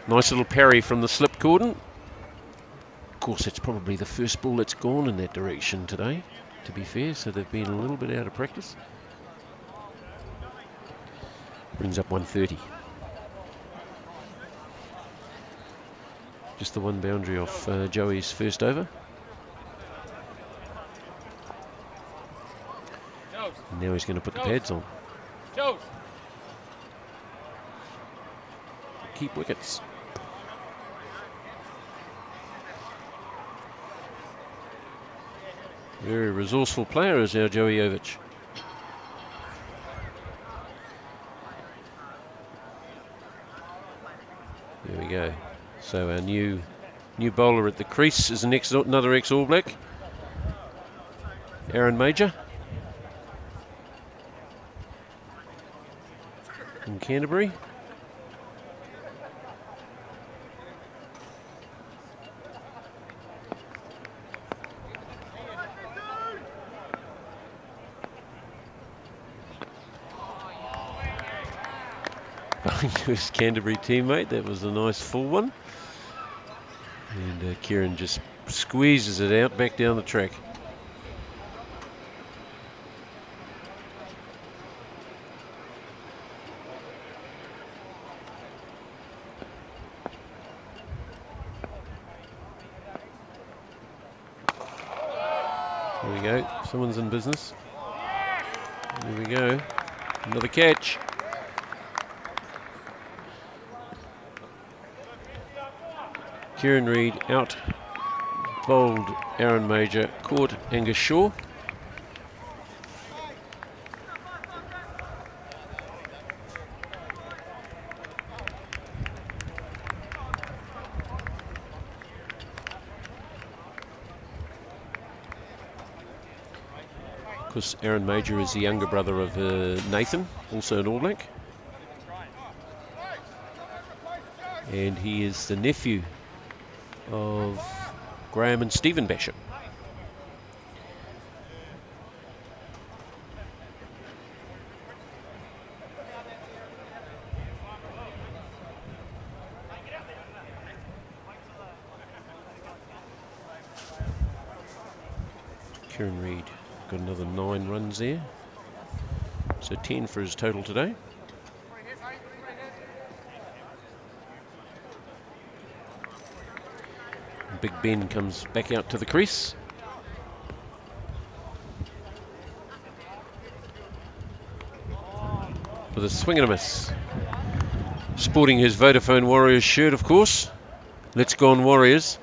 Nice little parry from the slip cordon. Of course, that's probably the first ball that's gone in that direction today, to be fair, so they've been a little bit out of practice. Brings up 130. Just the one boundary off Joey's first over. And now he's going to put the pads on. Keep wickets. Very resourceful player is our Joey Jovich. There we go. So our new bowler at the crease is another ex-All Black, Aaron Major in Canterbury. Bowling to his Canterbury teammate, that was a nice full one. And Kieran just squeezes it out back down the track. we go. Someone's in business. There we go. Another catch. Kieran Reid out bowled Aaron Major, caught Angus Shaw. Of course, Aaron Major is the younger brother of Nathan, also an All Black. And he is the nephew of Graham and Stephen Basham. Kieran Reid got another 9 runs there. So 10 for his total today. Big Ben comes back out to the crease. With a swing and a miss. Sporting his Vodafone Warriors shirt, of course. Let's go on Warriors.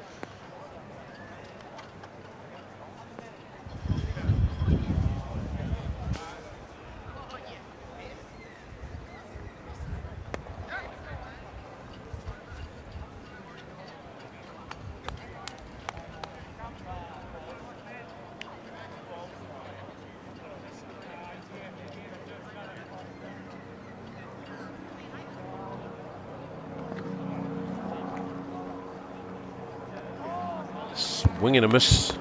Swing and a miss.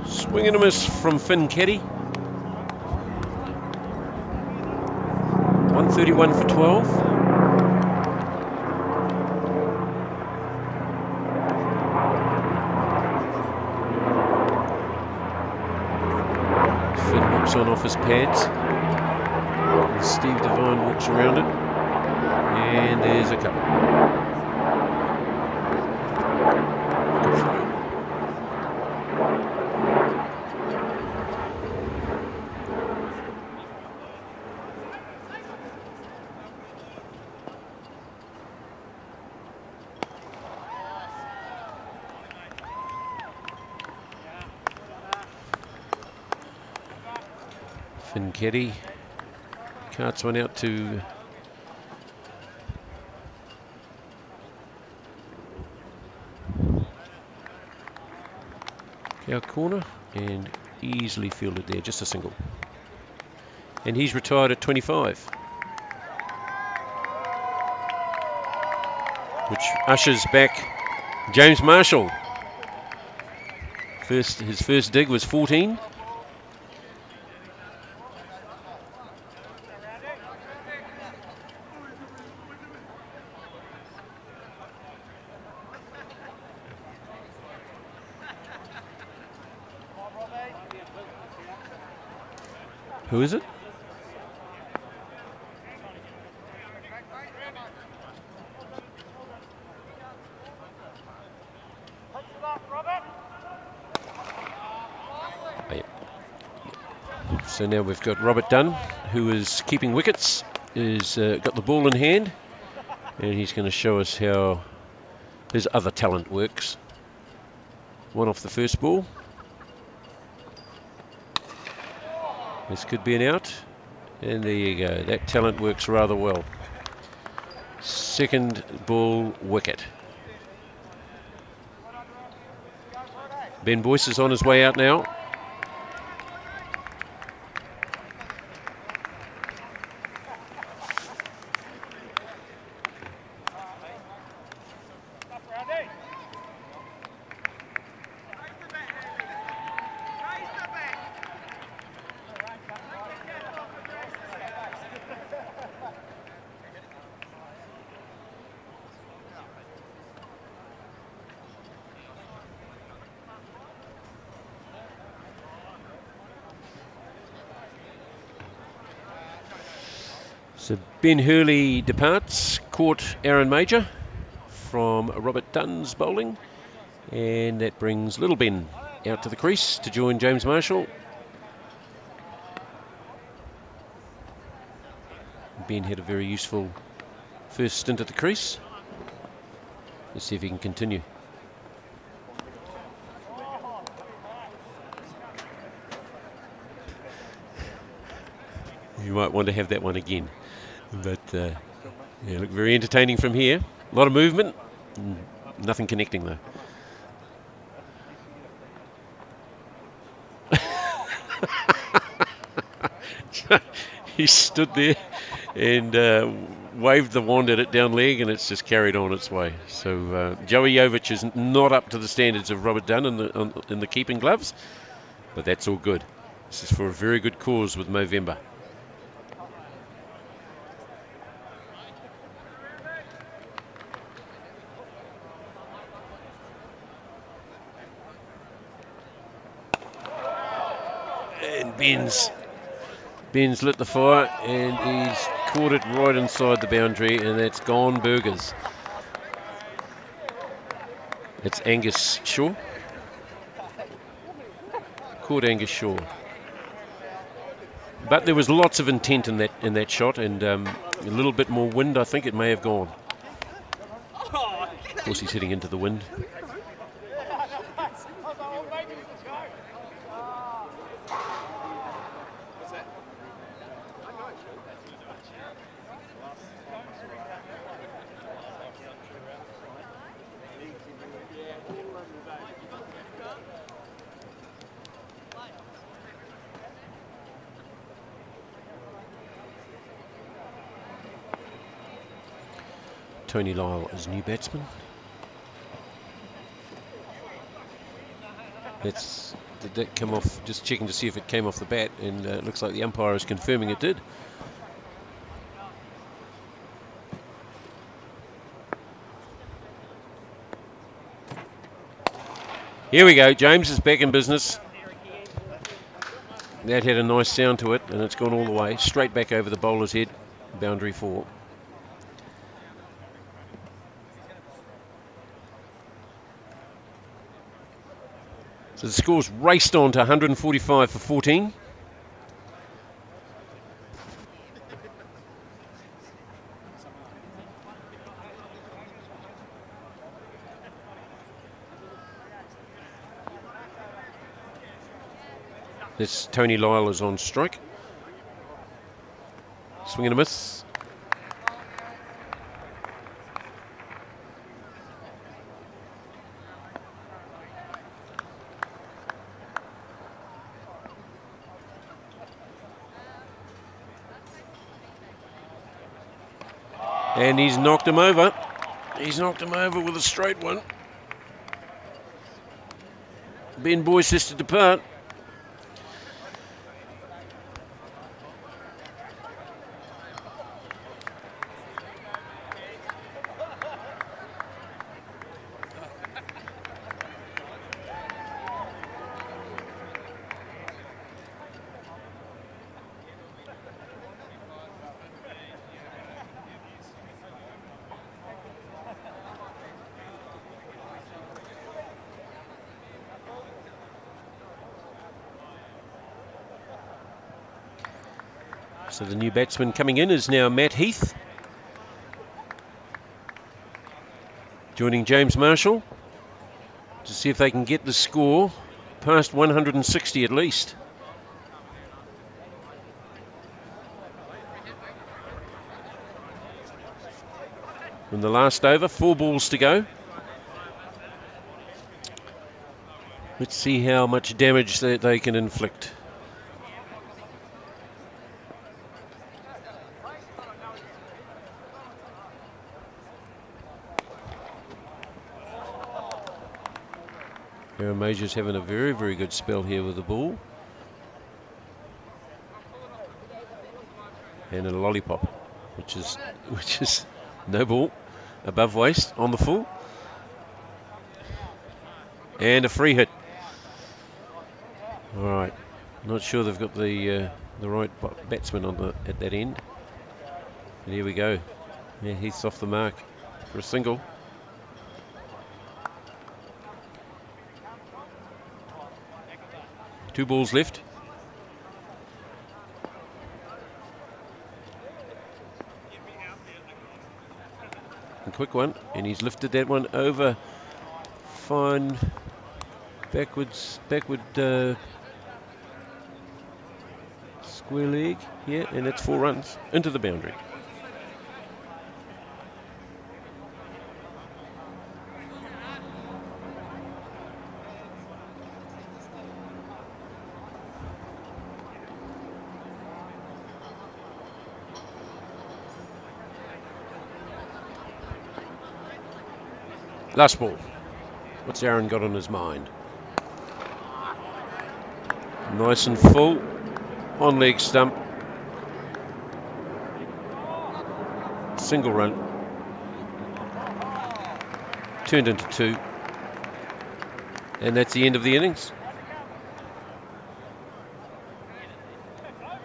Swing and a miss from Finn Keddy. 131 for 12. Finn walks on off his pads. And Steve Devine walks around it. And there's a couple. Finn Keddy carts one out to our corner and easily fielded there, just a single. And he's retired at 25, which ushers back James Marshall. His first dig was 14. Who is it? Oh, yeah. So now we've got Robert Dunn, who is keeping wickets, is got the ball in hand, and he's going to show us how his other talent works. One off the first ball. This could be an out, and there you go. That talent works rather well. Second ball wicket. Ben Boyce is on his way out now. So Ben Hurley departs, caught Aaron Major from Robert Dunn's bowling, and that brings Little Ben out to the crease to join James Marshall. Ben had a very useful first stint at the crease. Let's see if he can continue. You might want to have that one again. But yeah, look very entertaining from here. A lot of movement. Nothing connecting though. He stood there and waved the wand at it down leg, and it's just carried on its way. So Joey Jovic is not up to the standards of Robert Dunn in the keeping gloves, but that's all good. This is for a very good cause with Movember. And Ben's lit the fire, and he's caught it right inside the boundary, and that's gone burgers. It's Angus Shaw. Caught Angus Shaw. But there was lots of intent in that shot, and a little bit more wind, I think it may have gone. Of course, he's heading into the wind. Tony Lyle is new batsman. Did that come off? Just checking to see if it came off the bat, and it looks like the umpire is confirming it did. Here we go. James is back in business. That had a nice sound to it, and it's gone all the way straight back over the bowler's head. Boundary 4. So the score's raced on to 145 for 14. This Tony Lyle is on strike. Swing and a miss. And he's knocked him over. He's knocked him over with a straight one. Ben Boyce has to depart. So the new batsman coming in is now Matt Heath, joining James Marshall to see if they can get the score past 160 at least. In the last over, 4 balls to go. Let's see how much damage they can inflict. Aaron Major's having a very, very good spell here with the ball. And a lollipop, which is no ball, above waist, on the full. And a free hit. All right, not sure they've got the right batsman at that end. And here we go. Yeah, Heath's off the mark for a single. 2 balls left. A quick one, and he's lifted that one over. Fine. Backward square leg. Yeah, and that's 4 runs into the boundary. Last ball. What's Aaron got on his mind? Nice and full. On leg stump. Single run. Turned into 2. And that's the end of the innings.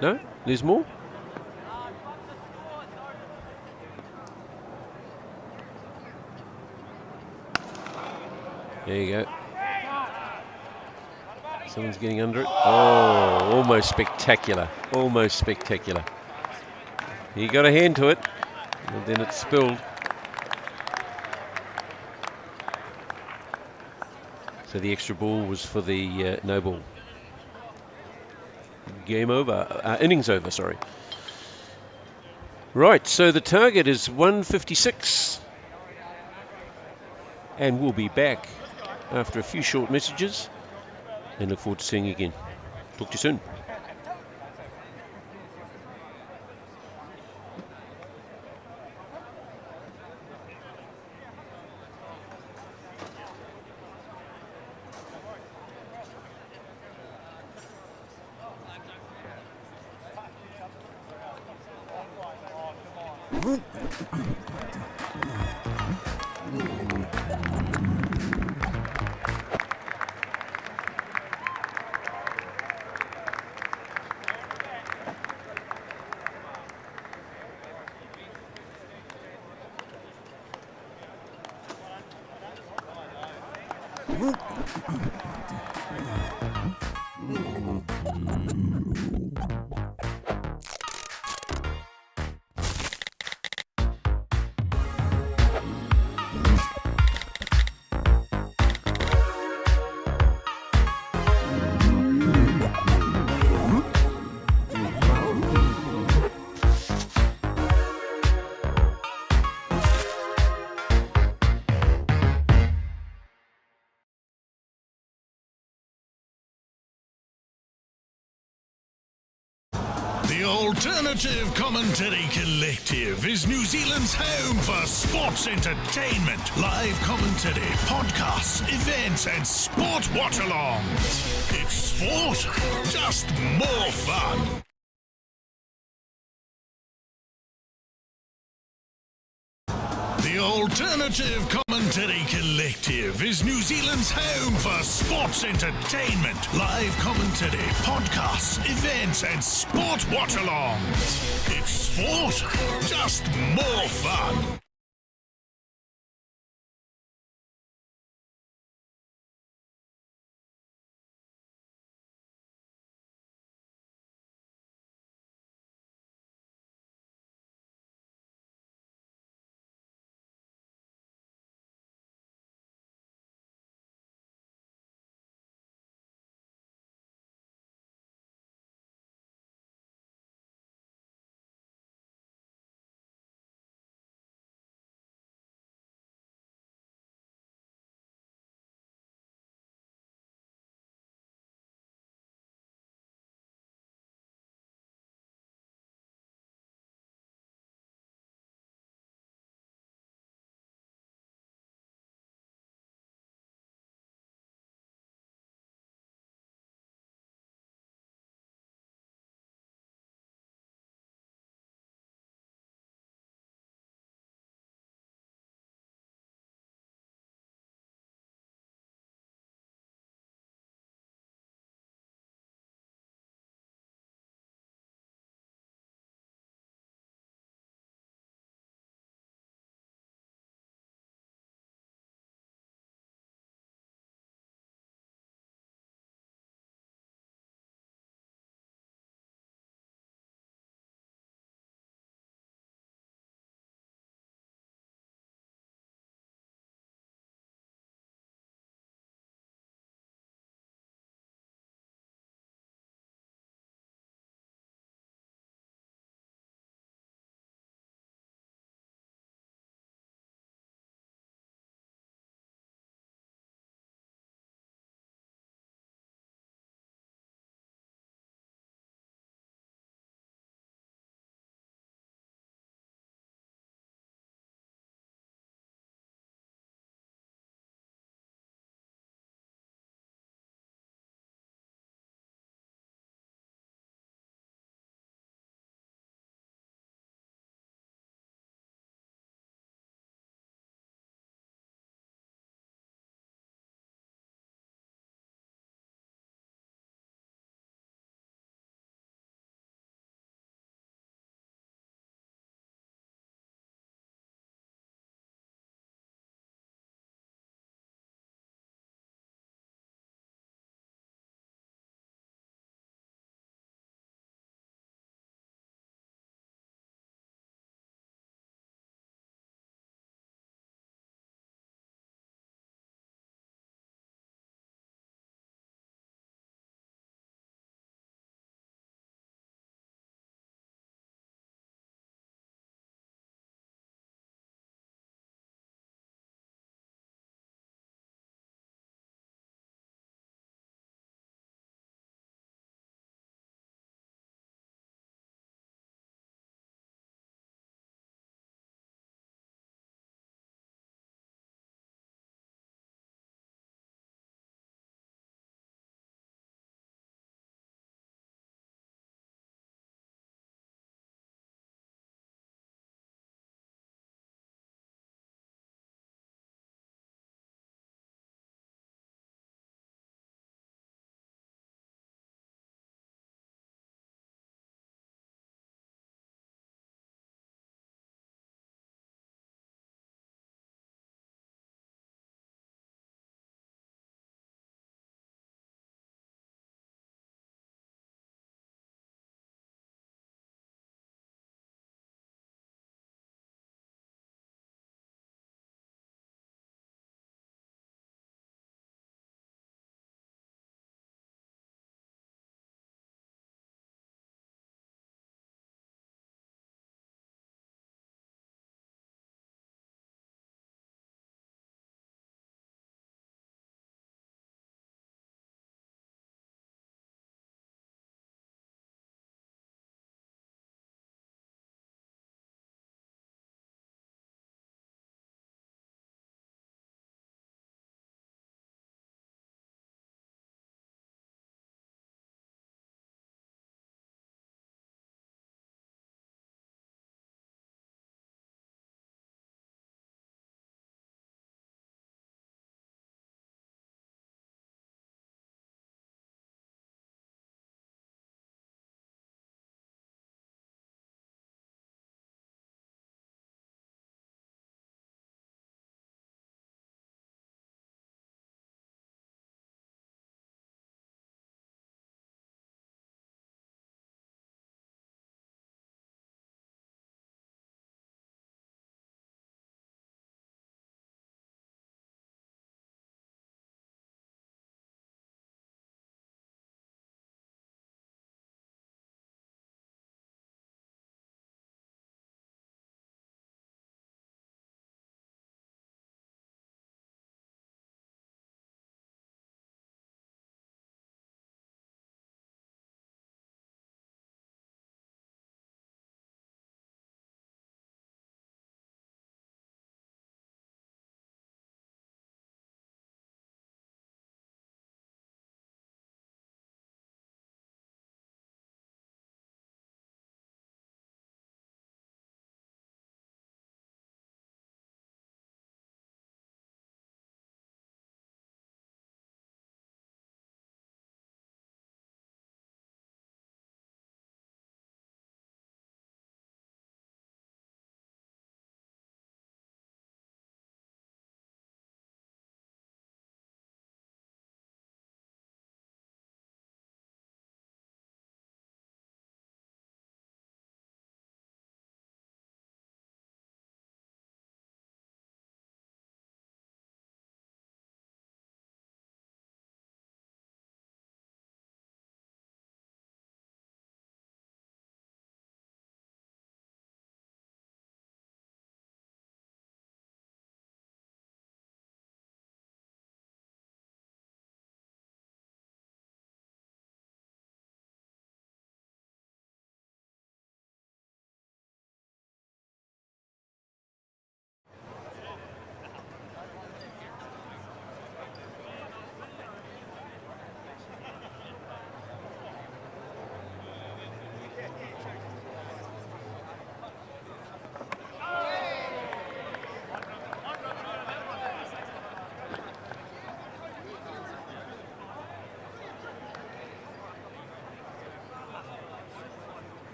No? There's more? There you go. Someone's getting under it. Oh, almost spectacular. Almost spectacular. He got a hand to it, and then it spilled. So the extra ball was for the no ball. Game over. Innings over, sorry. Right, so the target is 156. And we'll be back after a few short messages and look forward to seeing you again. Talk to you soon. The Alternative Commentary Collective is New Zealand's home for sports entertainment, live commentary, podcasts, events, and sport watch-alongs. It's sport, just more fun. The Alternative Commentary Collective is New Zealand's home for sports entertainment, live commentary, podcasts, events, and sport watch-alongs. It's sport, just more fun.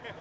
Right,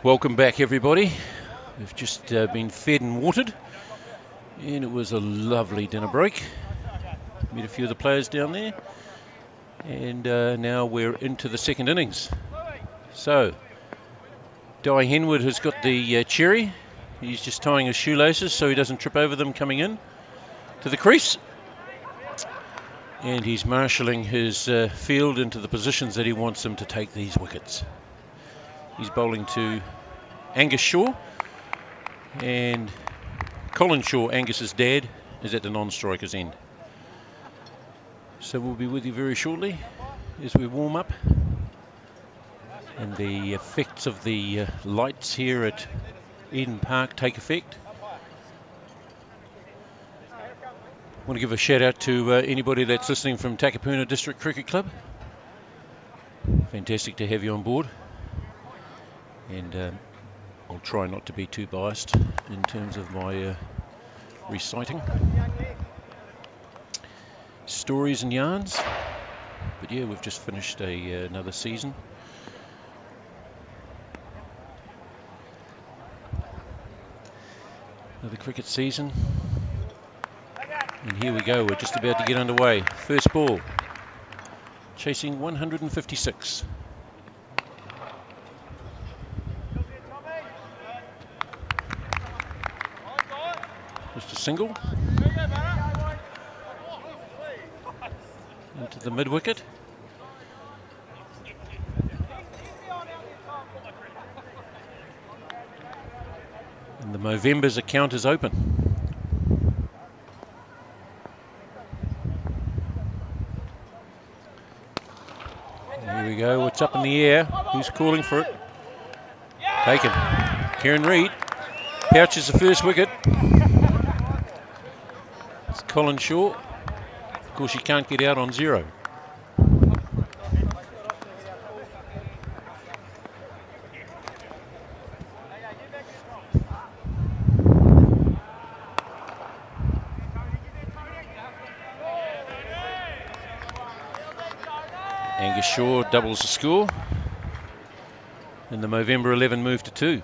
Welcome back, everybody. We've just been fed and watered, and it was a lovely dinner break. Met a few of the players down there, and now we're into the second innings. So, Di Henwood has got the cherry. He's just tying his shoelaces so he doesn't trip over them coming in to the crease. And he's marshalling his field into the positions that he wants them to take these wickets. He's bowling to Angus Shaw, and Colin Shaw, Angus's dad, is at the non-striker's end. So we'll be with you very shortly as we warm up and the effects of the lights here at Eden Park take effect. I want to give a shout out to anybody that's listening from Takapuna District Cricket Club. Fantastic to have you on board. And I'll try not to be too biased in terms of my reciting stories and yarns. But yeah, we've just finished another season. of the cricket season. And here we go, we're just about to get underway. First ball, chasing 156. Just a single. Into the mid-wicket. And the Movember's account is open. Here we go, what's up in the air? Who's calling for it? Taken. Kieran Reid pouches the first wicket. It's Colin Shaw. Of course, he can't get out on 0. Angus Shaw doubles the score, and the Movember 11 move to 2.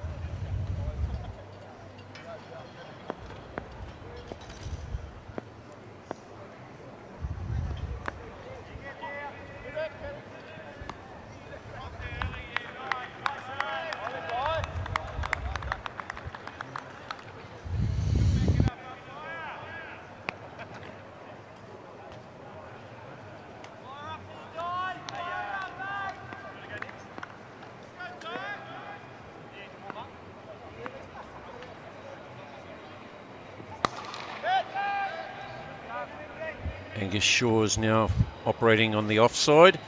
Angus Shaw is now operating on the offside.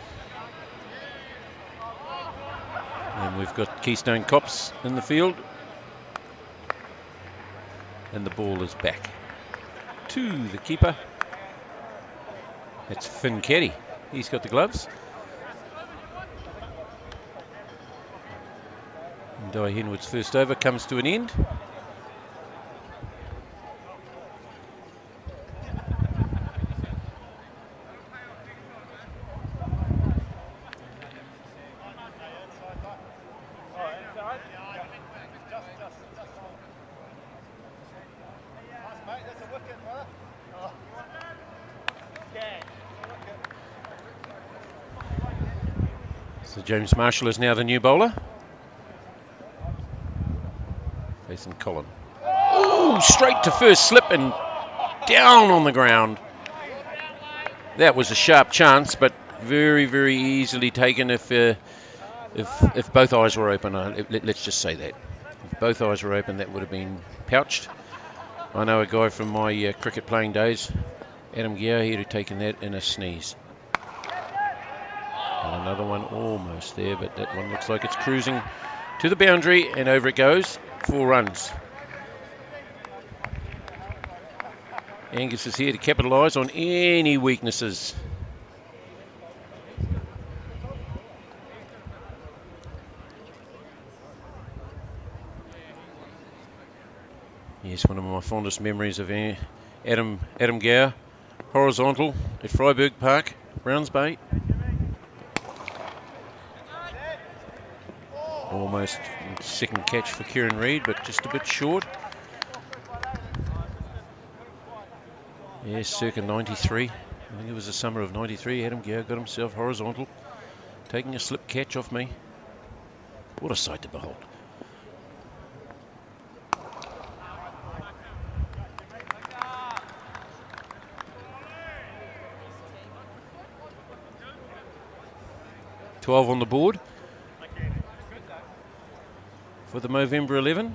And we've got Keystone Cops in the field. And the ball is back to the keeper. That's Finn Keddy. He's got the gloves. And Di Henwood's first over comes to an end. So James Marshall is now the new bowler. Facing Colin. Oh, straight to first slip and down on the ground. That was a sharp chance, but very, very easily taken if both eyes were open. Let's just say that. If both eyes were open, that would have been pouched. I know a guy from my cricket playing days, Adam Gear, he'd have taken that in a sneeze. And another one almost there, but that one looks like it's cruising to the boundary, and over it goes. 4 runs. Angus is here to capitalise on any weaknesses. Yes, one of my fondest memories of Adam Gower, horizontal at Freiburg Park, Browns Bay. Almost second catch for Kieran Reid, but just a bit short. Yes, circa 93. I think it was the summer of 93. Adam Gower got himself horizontal, taking a slip catch off me. What a sight to behold. $12 on the board for the Movember 11.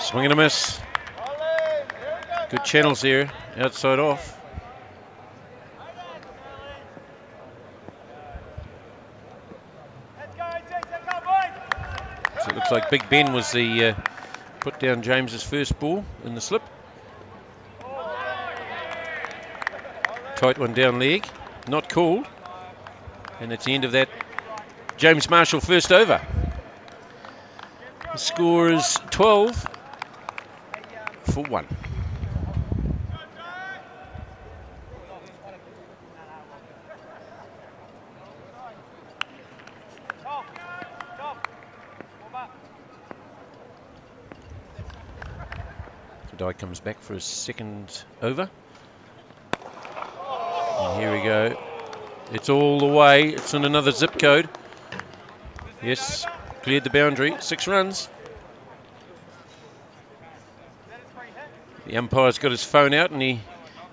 Swing and a miss. Good channels here, outside off. So it looks like Big Ben was the put down James's first ball in the slip. Tight one down leg, not called. And it's the end of that James Marshall first over. The score is 12 for 1. Dye comes back for his second over. And here we go. It's all the way. It's in another zip code. Yes, cleared the boundary. 6 runs. The umpire's got his phone out and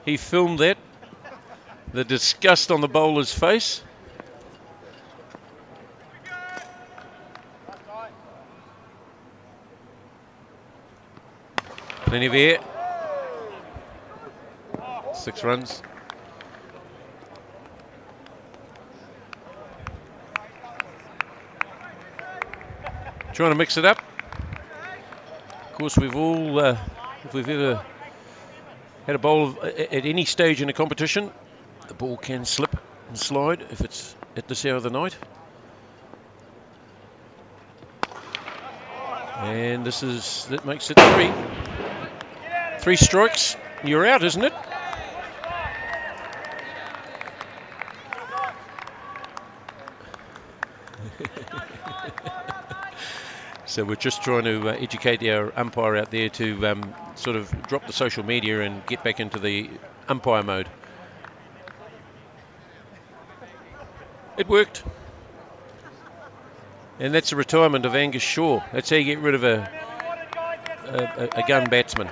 he filmed that. The disgust on the bowler's face. Plenty of air. 6 runs. Trying to mix it up. Of course, we've all, if we've ever had a bowl at any stage in a competition, the ball can slip and slide if it's at this hour of the night. And that makes it 3. 3 strikes, you're out, isn't it? So we're just trying to educate our umpire out there to sort of drop the social media and get back into the umpire mode. It worked. And that's the retirement of Angus Shaw. That's how you get rid of a gun batsman.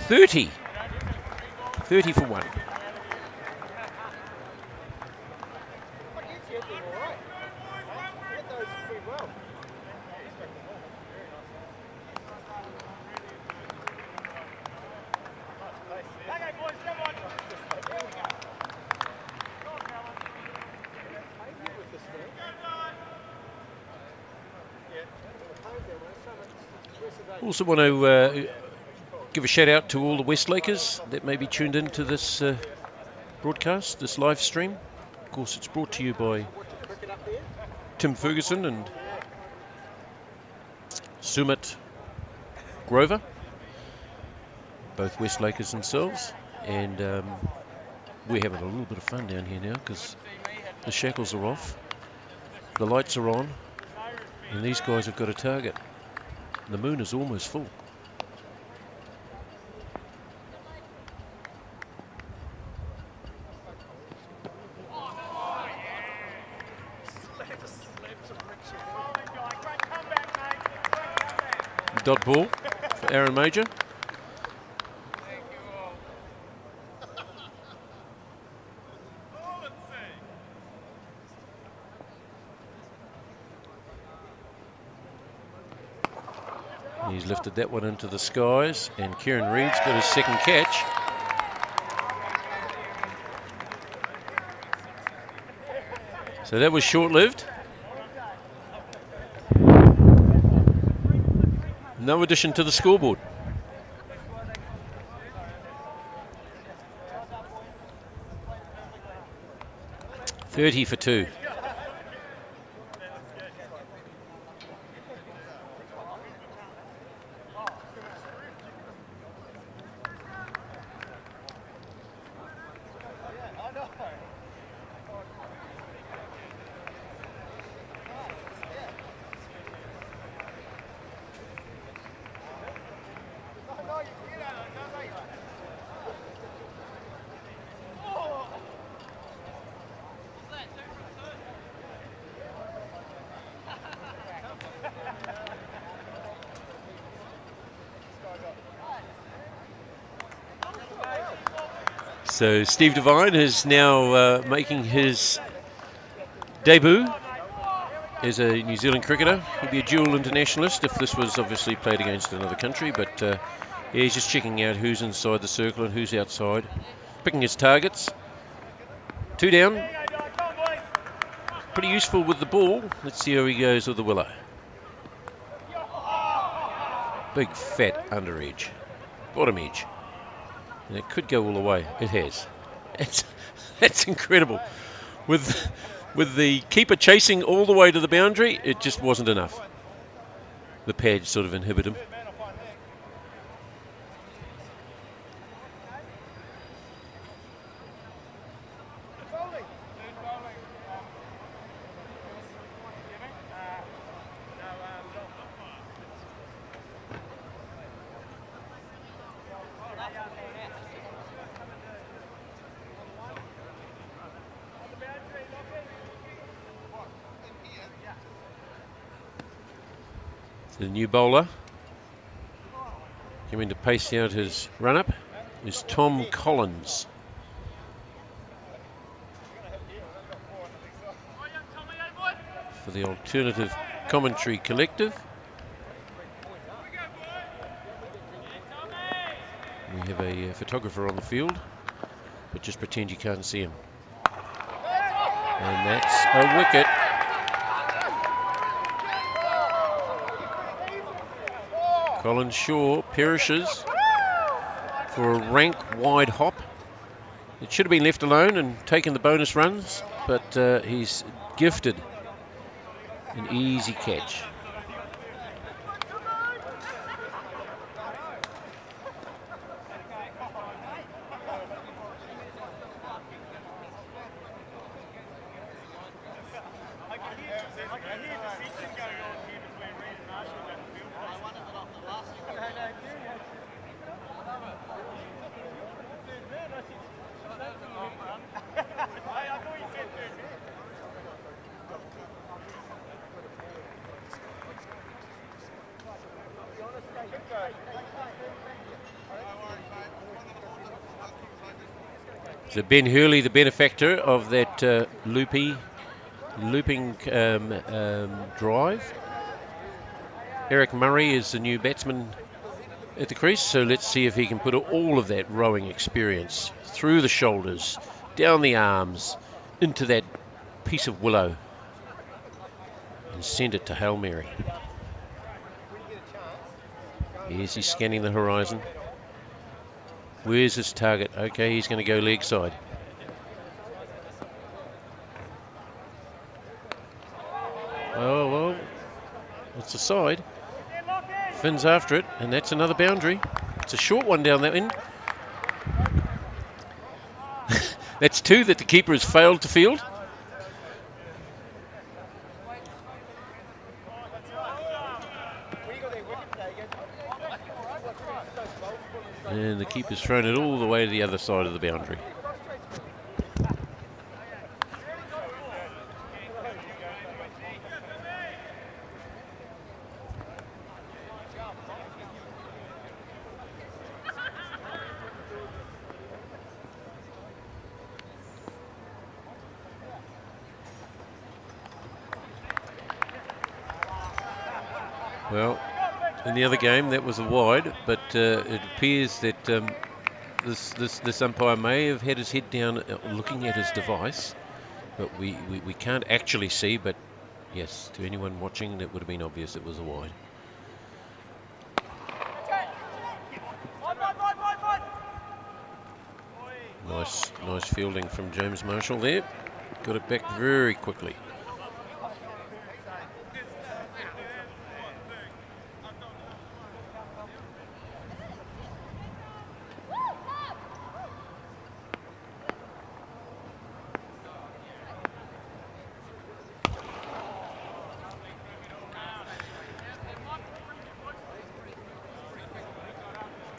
$30 for 1. Also want to give a shout out to all the Westlakers that may be tuned into this broadcast, this live stream. Of course, it's brought to you by Tim Ferguson and Sumit Grover, both Westlakers themselves, and we're having a little bit of fun down here now because the shackles are off, the lights are on, and these guys have got a target. The moon is almost full. Dot ball for Aaron Major. He's lifted that one into the skies, and Kieran Reid's got his second catch. So that was short-lived. No addition to the scoreboard. $30 for 2. So Steve Devine is now making his debut as a New Zealand cricketer. He'd be a dual internationalist if this was obviously played against another country, but yeah, he's just checking out who's inside the circle and who's outside, picking his targets. 2 down. Pretty useful with the ball. Let's see how he goes with the willow. Big fat under edge, bottom edge. And it could go all the way. It has. That's incredible. With the keeper chasing all the way to the boundary, it just wasn't enough. The pad sort of inhibited him. The new bowler coming to pace out his run-up is Tom Collins. For the Alternative Commentary Collective. We have a photographer on the field, but just pretend you can't see him. And that's a wicket. Colin Shaw perishes for a rank wide hop. It should have been left alone and taken the bonus runs, but he's gifted an easy catch. So Ben Hurley, the benefactor of that looping drive. Eric Murray is the new batsman at the crease, so let's see if he can put all of that rowing experience through the shoulders, down the arms, into that piece of willow and send it to Hail Mary. Yes, he's scanning the horizon. Where's his target? Okay, he's going to go leg side. Oh, well, it's a side. Finn's after it, and that's another boundary. It's a short one down that end. That's two that the keeper has failed to field. And the keeper's thrown it all the way to the other side of the boundary. Well, in the other game, that was a wide, but it appears that this umpire may have had his head down looking at his device, but we can't actually see, but yes, to anyone watching, that would have been obvious it was a wide. Nice fielding from James Marshall there. Got it back very quickly.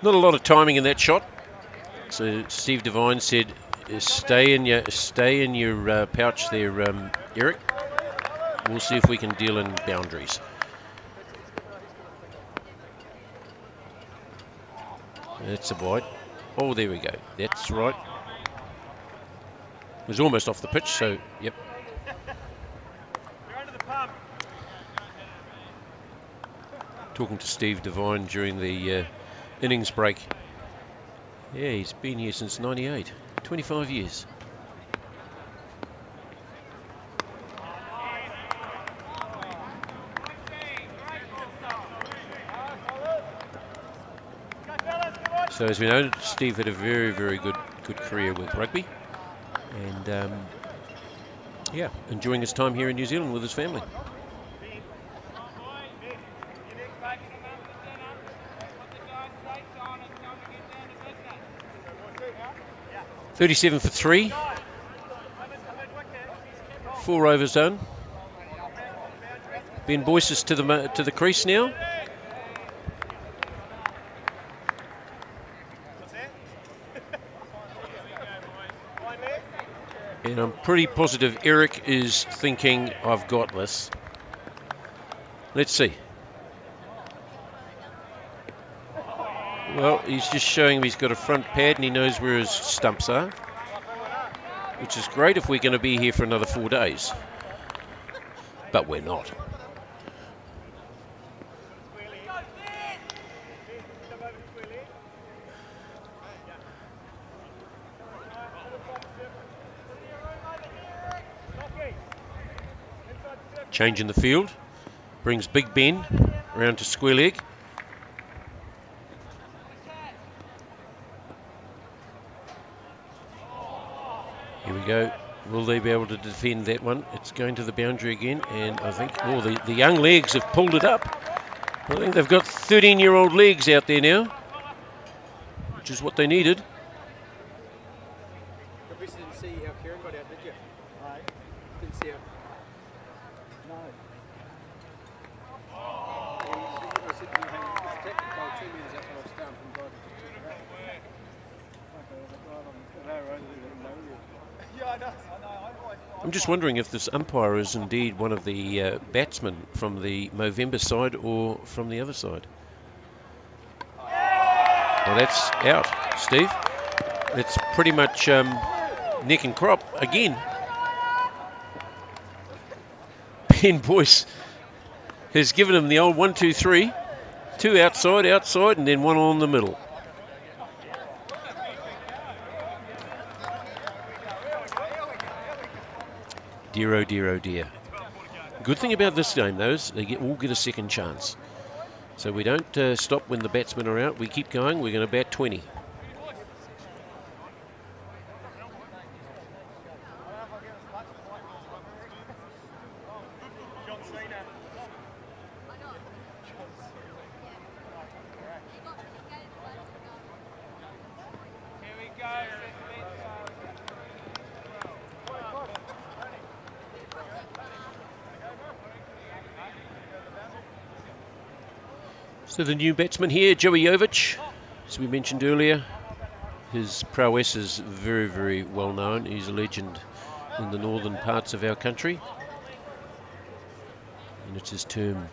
Not a lot of timing in that shot. So Steve Devine said, "Stay in your pouch there, Eric. We'll see if we can deal in boundaries." That's a wide. Oh, there we go. That's right. It was almost off the pitch, so yep. Talking to Steve Devine during the innings break. Yeah, he's been here since '98, 25 years. So as we know, Steve had a very, very good career with rugby, and yeah, enjoying his time here in New Zealand with his family. 37 for 3. 4 overs done. Ben Boyce is to the crease now. And I'm pretty positive Eric is thinking, I've got this. Let's see. Well, he's just showing him he's got a front pad and he knows where his stumps are, which is great if we're going to be here for another 4 days. But we're not. Change in the field. Brings Big Ben around to square leg. Here we go. Will they be able to defend that one? It's going to the boundary again, and I think the young legs have pulled it up. I think they've got 13-year-old legs out there now, which is what they needed. You didn't see how Kieran got out, did you? No. Didn't see how. No. He said to me, it's technical 2 minutes after I've started from driving to I'm just wondering if this umpire is indeed one of the batsmen from the Movember side or from the other side. Well, that's out, Steve. It's pretty much neck and crop again. Ben Boyce has given him the old 1, 2, 3. 2 outside, and then 1 on the middle. Dear, oh dear, oh dear. Good thing about this game, though, is they all get a second chance. So we don't stop when the batsmen are out. We keep going. We're going to bat 20. So the new batsman here, Joey Jovic, as we mentioned earlier, his prowess is very, very well known. He's a legend in the northern parts of our country. And it's his turn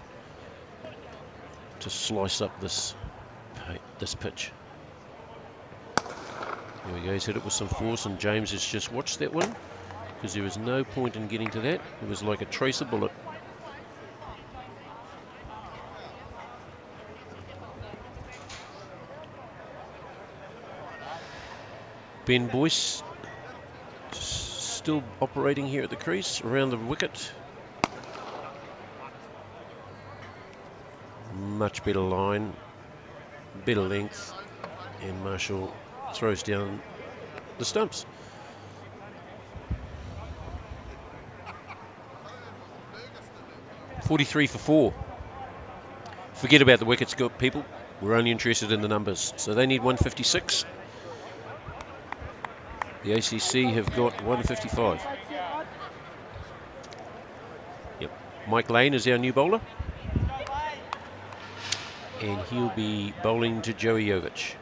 to slice up this pitch. There we go, he's hit it with some force, and James has just watched that one because there was no point in getting to that. It was like a tracer bullet. Ben Boyce still operating here at the crease, around the wicket. Much better line, better length, and Marshall throws down the stumps. .43 for 4. Forget about the wickets, good people. We're only interested in the numbers. So they need 156. The ACC have got 155. Yep. Mike Lane is our new bowler. And he'll be bowling to Joey Jovic.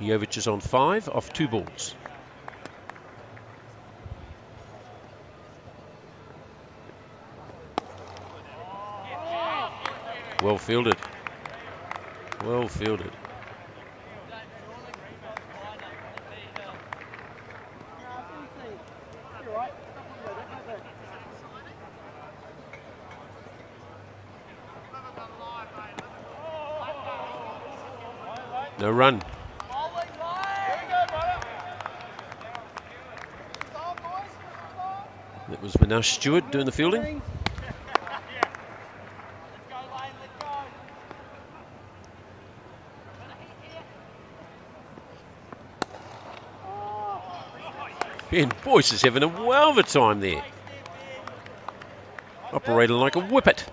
Jovic is on 5 off 2 balls. Well fielded. Well fielded. No run. That was Manash Stewart doing the fielding. Ben Boyce is having a well of a time there. Operating like a whippet.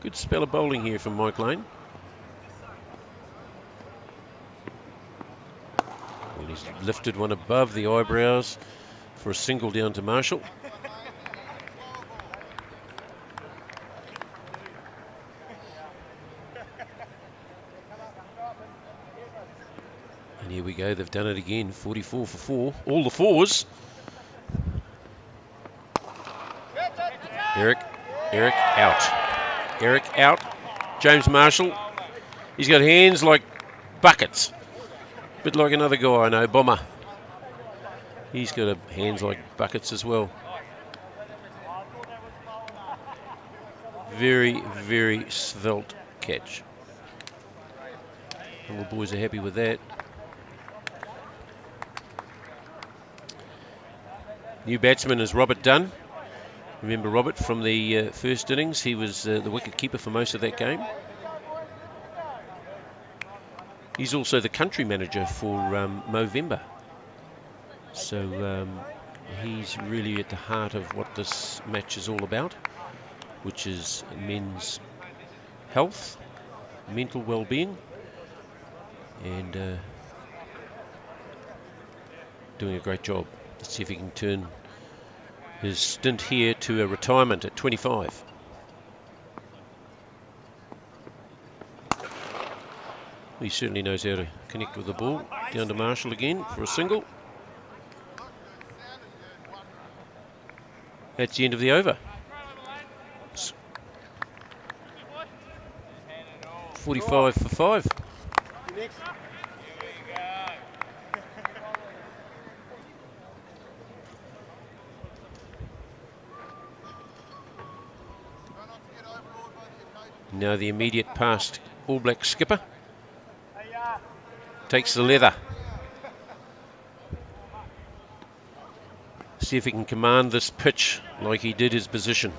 Good spell of bowling here from Mike Lane. And he's lifted one above the eyebrows for a single down to Marshall. And here we go, they've done it again, 44 for 4, all the fours. Eric out. Eric out. James Marshall, he's got hands like buckets. A bit like another guy I know, Bomber. He's got hands like buckets as well. Very, very svelte catch. All the boys are happy with that. New batsman is Robert Dunn. Remember Robert from the first innings. He was the wicket keeper for most of that game. He's also the country manager for Movember. So he's really at the heart of what this match is all about, which is men's health, mental well-being, and doing a great job. Let's see if he can turn his stint here to a retirement at 25. He certainly knows how to connect with the ball. Down to Marshall again for a single. That's the end of the over. 45 for 5. Now the immediate past All Black skipper takes the leather. See if he can command this pitch like he did his position.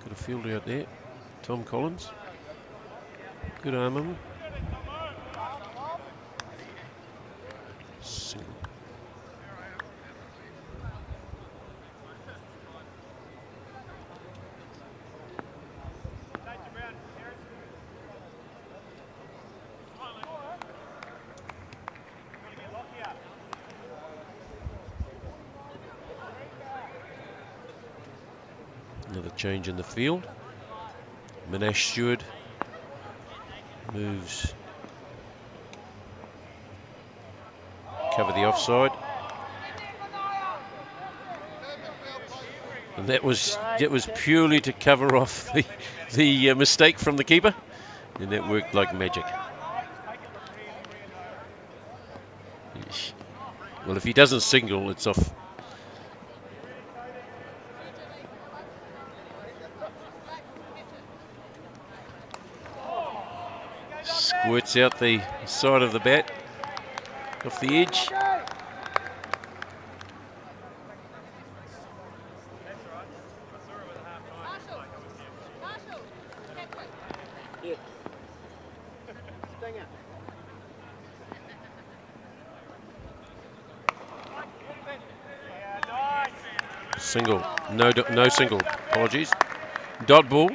Got a fielder out there, Tom Collins. Good arm. Single. Another change in the field. Monash Stewart moves, cover the offside, and that was purely to cover off the mistake from the keeper, and that worked like magic. Well, if he doesn't signal, it's off. Squirts out the side of the bat, off the edge. Single, no single, apologies. Dot ball.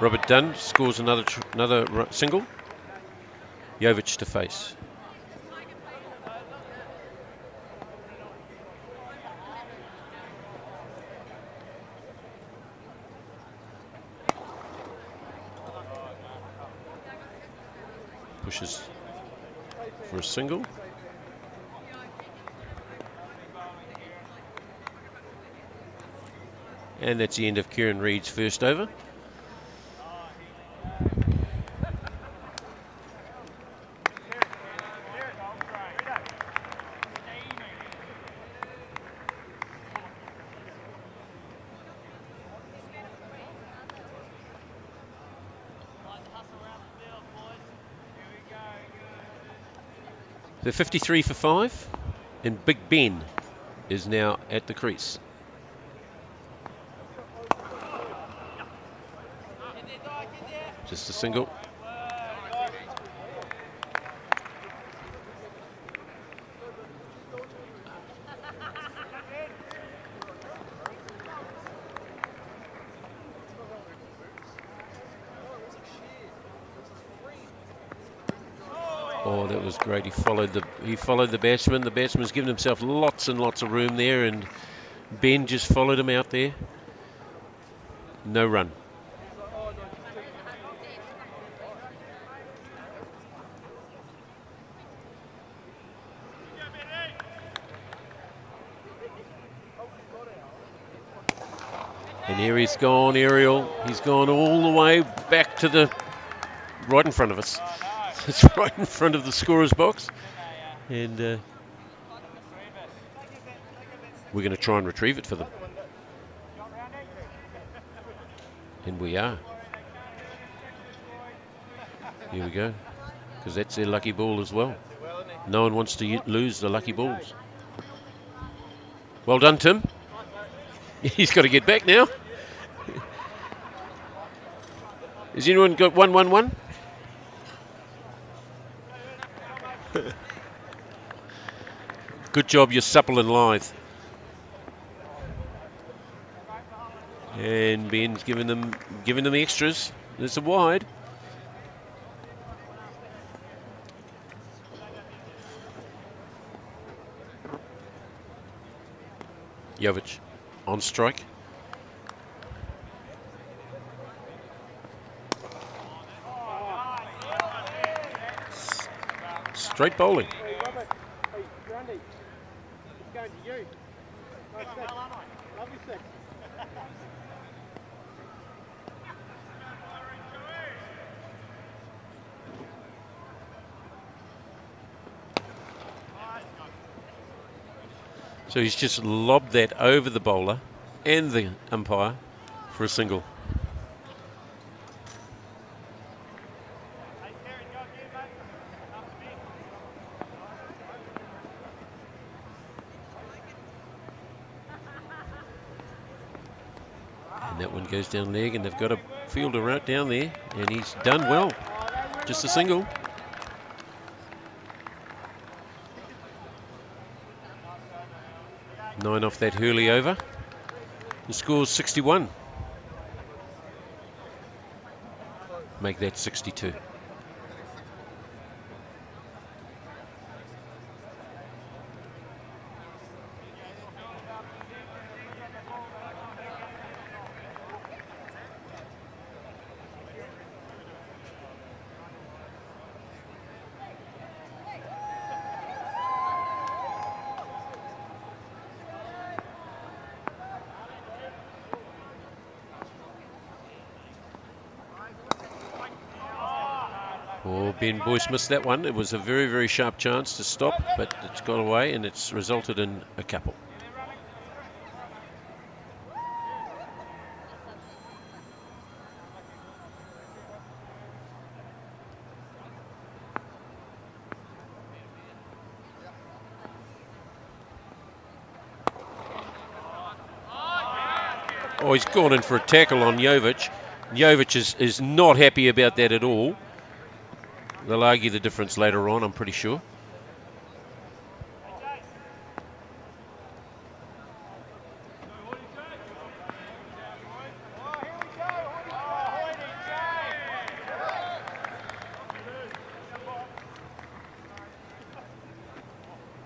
Robert Dunn scores another single. Jovic to face. Pushes for a single. And that's the end of Kieran Reid's first over. The 53 for 5, and Big Ben is now at the crease. Just a single. Oh, that was great. He followed the batsman. The batsman's given himself lots and lots of room there, and Ben just followed him out there. No run. And here he's gone, Ariel. He's gone all the way back to the right in front of us. It's right in front of the scorer's box. And we're going to try and retrieve it for them. And we are. Here we go. Because that's their lucky ball as well. No one wants to lose the lucky balls. Well done, Tim. He's got to get back now. Has anyone got 1-1-1? Good job, you're supple and lithe. And Ben's giving them the extras. There's a wide. Jovic on strike. Straight bowling. Hey, Robert. Hey, Grundy. It's going to you. Nice six. Lovely six. So he's just lobbed that over the bowler and the umpire for a single. And that one goes down leg, and they've got a fielder right down there, and he's done well. Just a single. Nine off that Hurley over. The score's 61. Make that 62. Oh, Ben Boyce missed that one. It was a very, very sharp chance to stop, but it's got away and it's resulted in a couple. Oh, he's gone in for a tackle on Jovic. Jovic is not happy about that at all. They'll argue the difference later on, I'm pretty sure.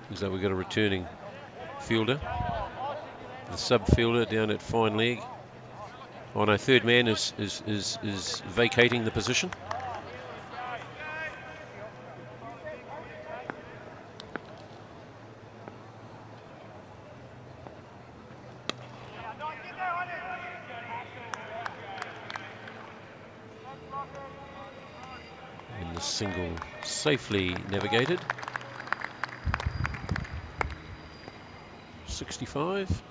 Looks like we've got a returning fielder. The sub fielder down at fine leg. Oh no, third man is vacating the position. And the single safely navigated. 65.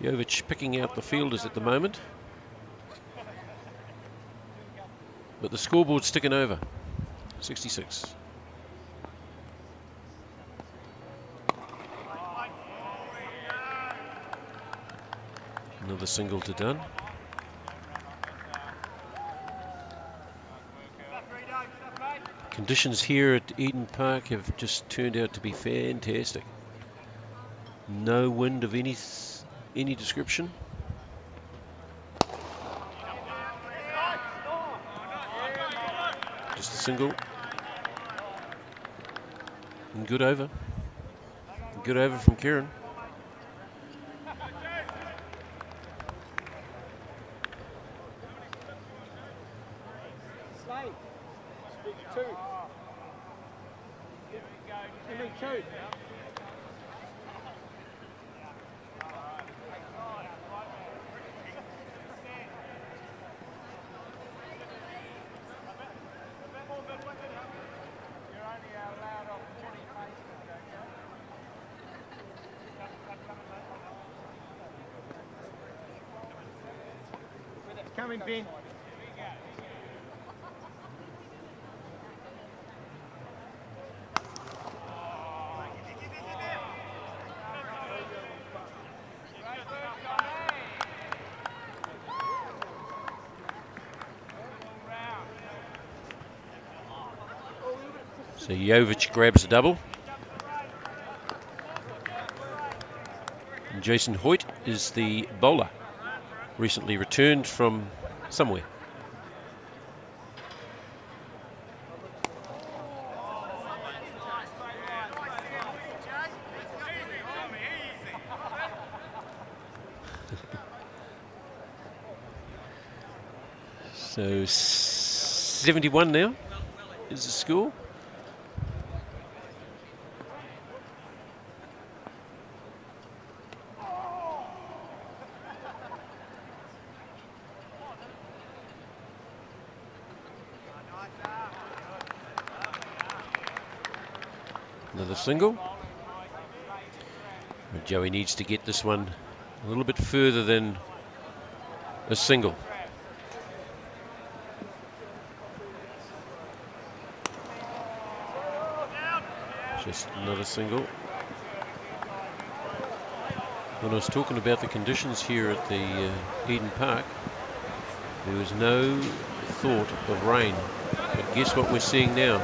Jovic picking out the fielders at the moment. But the scoreboard's ticking over. 66. Another single to Dunn. Conditions here at Eden Park have just turned out to be fantastic. No wind of any description. Just a single. And good over. Good over from Kieran. Slade. Two. Give me two. Coming, Ben. So Jovic grabs a double. And Jason Hoyt is the bowler. Recently returned from somewhere. So 71 now is the score. Another single. Joey needs to get this one a little bit further than a single. Just another single. When I was talking about the conditions here at the Eden Park, there was no thought of rain. But guess what we're seeing now?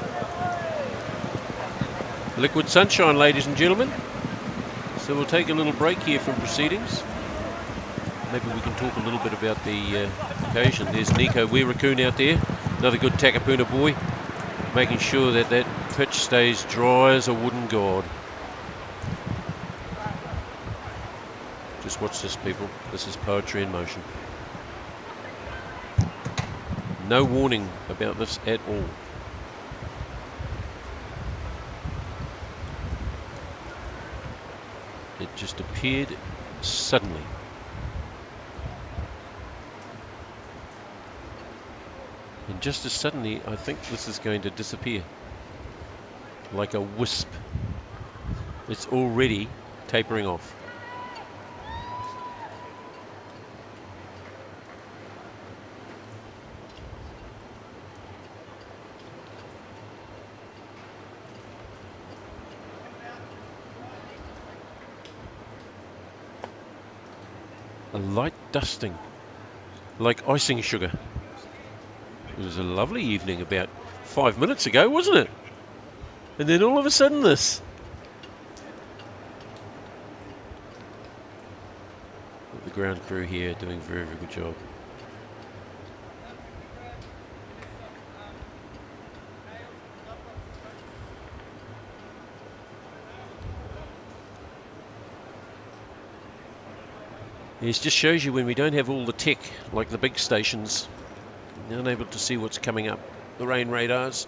Liquid sunshine, ladies and gentlemen. So we'll take a little break here from proceedings. Maybe we can talk a little bit about the occasion. There's Nico Weerakoon out there, another good Takapuna boy, making sure that that pitch stays dry as a wooden god. Just watch this, people. This is poetry in motion. No warning about this at all. It just appeared suddenly. And just as suddenly, I think this is going to disappear. Like a wisp. It's already tapering off. A light dusting, like icing sugar. It was a lovely evening about 5 minutes ago, wasn't it? And then all of a sudden this. The ground crew here doing a very, very good job. It just shows you when we don't have all the tech like the big stations, you're unable to see what's coming up, the rain radars.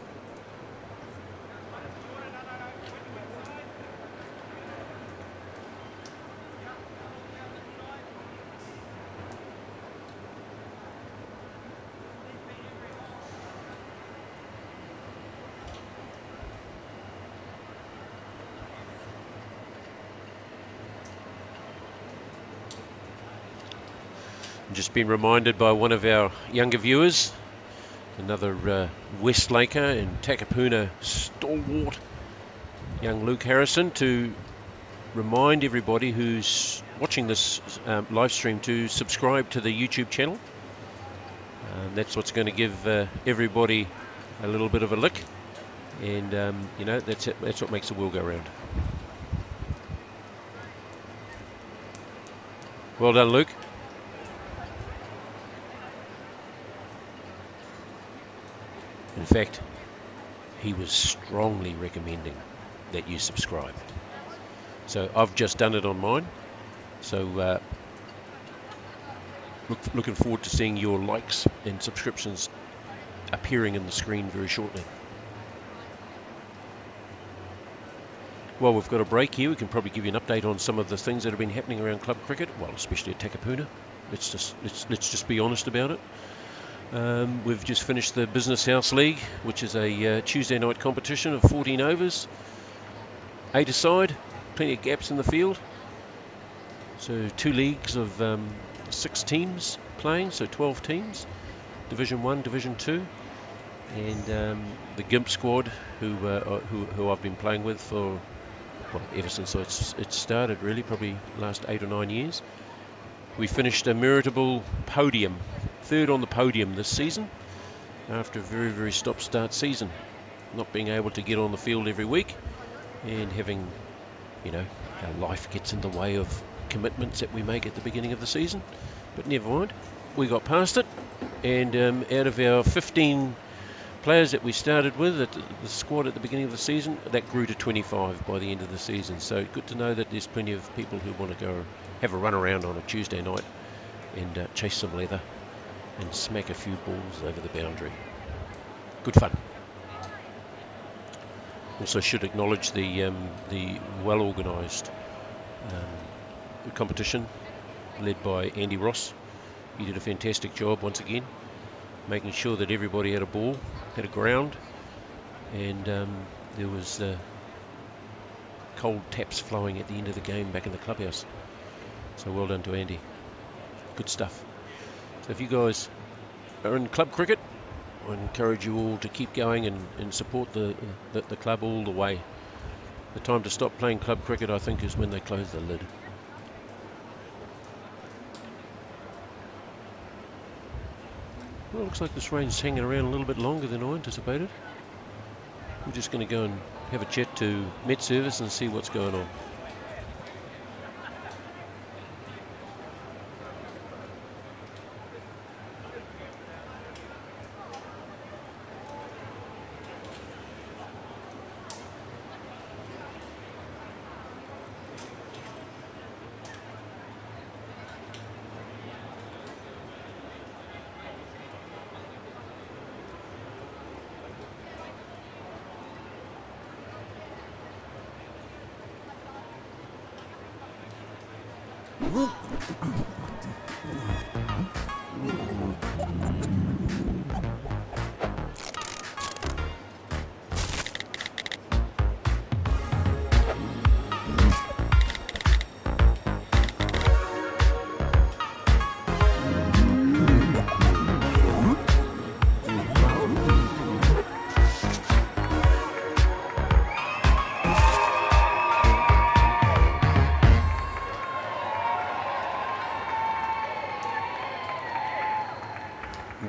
Just been reminded by one of our younger viewers, another West Laker and Takapuna stalwart, young Luke Harrison, to remind everybody who's watching this live stream to subscribe to the YouTube channel. That's what's going to give everybody a little bit of a lick, and you know, that's it. That's what makes the world go round. Well done, Luke. In fact, he was strongly recommending that you subscribe. So I've just done it on mine. So looking forward to seeing your likes and subscriptions appearing in the screen very shortly. While we've got a break here, we can probably give you an update on some of the things that have been happening around club cricket, well, especially at Takapuna. Let's just be honest about it. We've just finished the Business House League, which is a Tuesday night competition of 14 overs, 8 aside, plenty of gaps in the field. So 2 leagues of 6 teams playing, so 12 teams, Division 1, Division 2, and the GIMP squad, who I've been playing with for, well, ever since it started, really, probably last 8 or 9 years. We finished a meritable podium, 3rd on the podium this season, after a very, very stop-start season. Not being able to get on the field every week, and having, our life gets in the way of commitments that we make at the beginning of the season. But never mind, we got past it, and out of our 15 players that we started with at the squad at the beginning of the season, that grew to 25 by the end of the season. So good to know that there's plenty of people who want to go have a run around on a Tuesday night and chase some leather and smack a few balls over the boundary. Good fun. Also should acknowledge the well-organised competition led by Andy Ross. He did a fantastic job once again, making sure that everybody had a ball, had a ground, and there was cold taps flowing at the end of the game back in the clubhouse. So well done to Andy. Good stuff. So if you guys are in club cricket, I encourage you all to keep going and support the club all the way. The time to stop playing club cricket, I think, is when they close the lid. Well, it looks like this rain's hanging around a little bit longer than I anticipated. We're just going to go and have a chat to Met Service and see what's going on.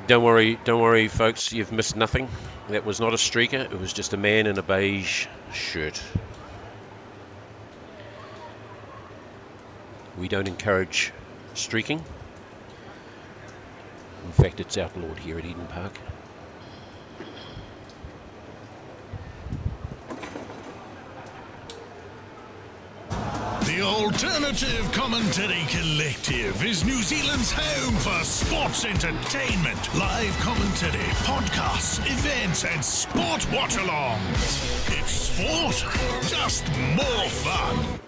Don't worry, folks, you've missed nothing. That was not a streaker, it was just a man in a beige shirt. We don't encourage streaking. In fact, it's outlawed here at Eden Park. The Alternative Commentary Collective is New Zealand's home for sports entertainment, live commentary, podcasts, events, and sport watch-alongs. It's sport, just more fun.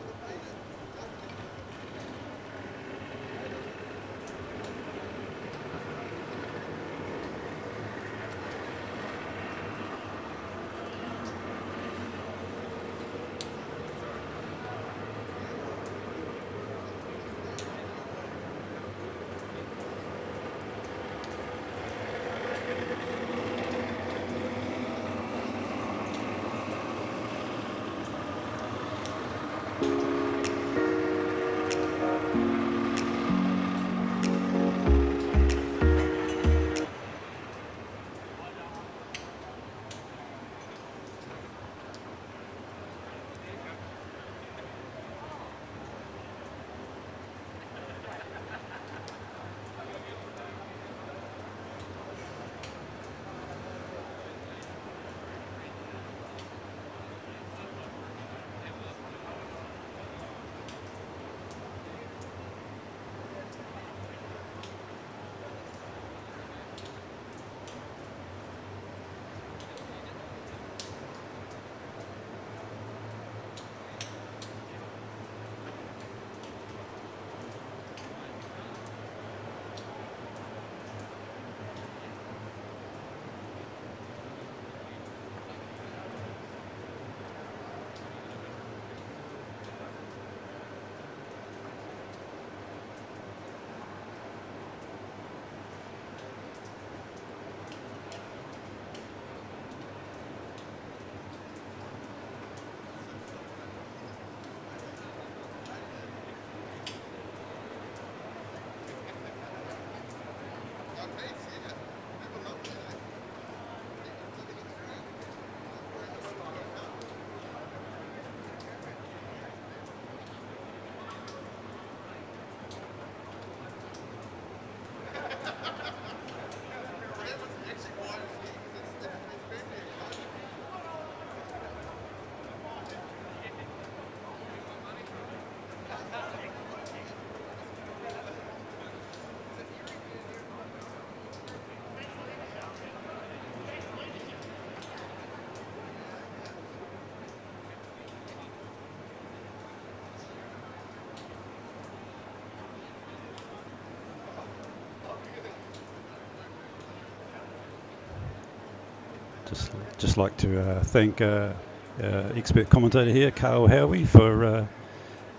Just like to thank expert commentator here, Carl Howie, for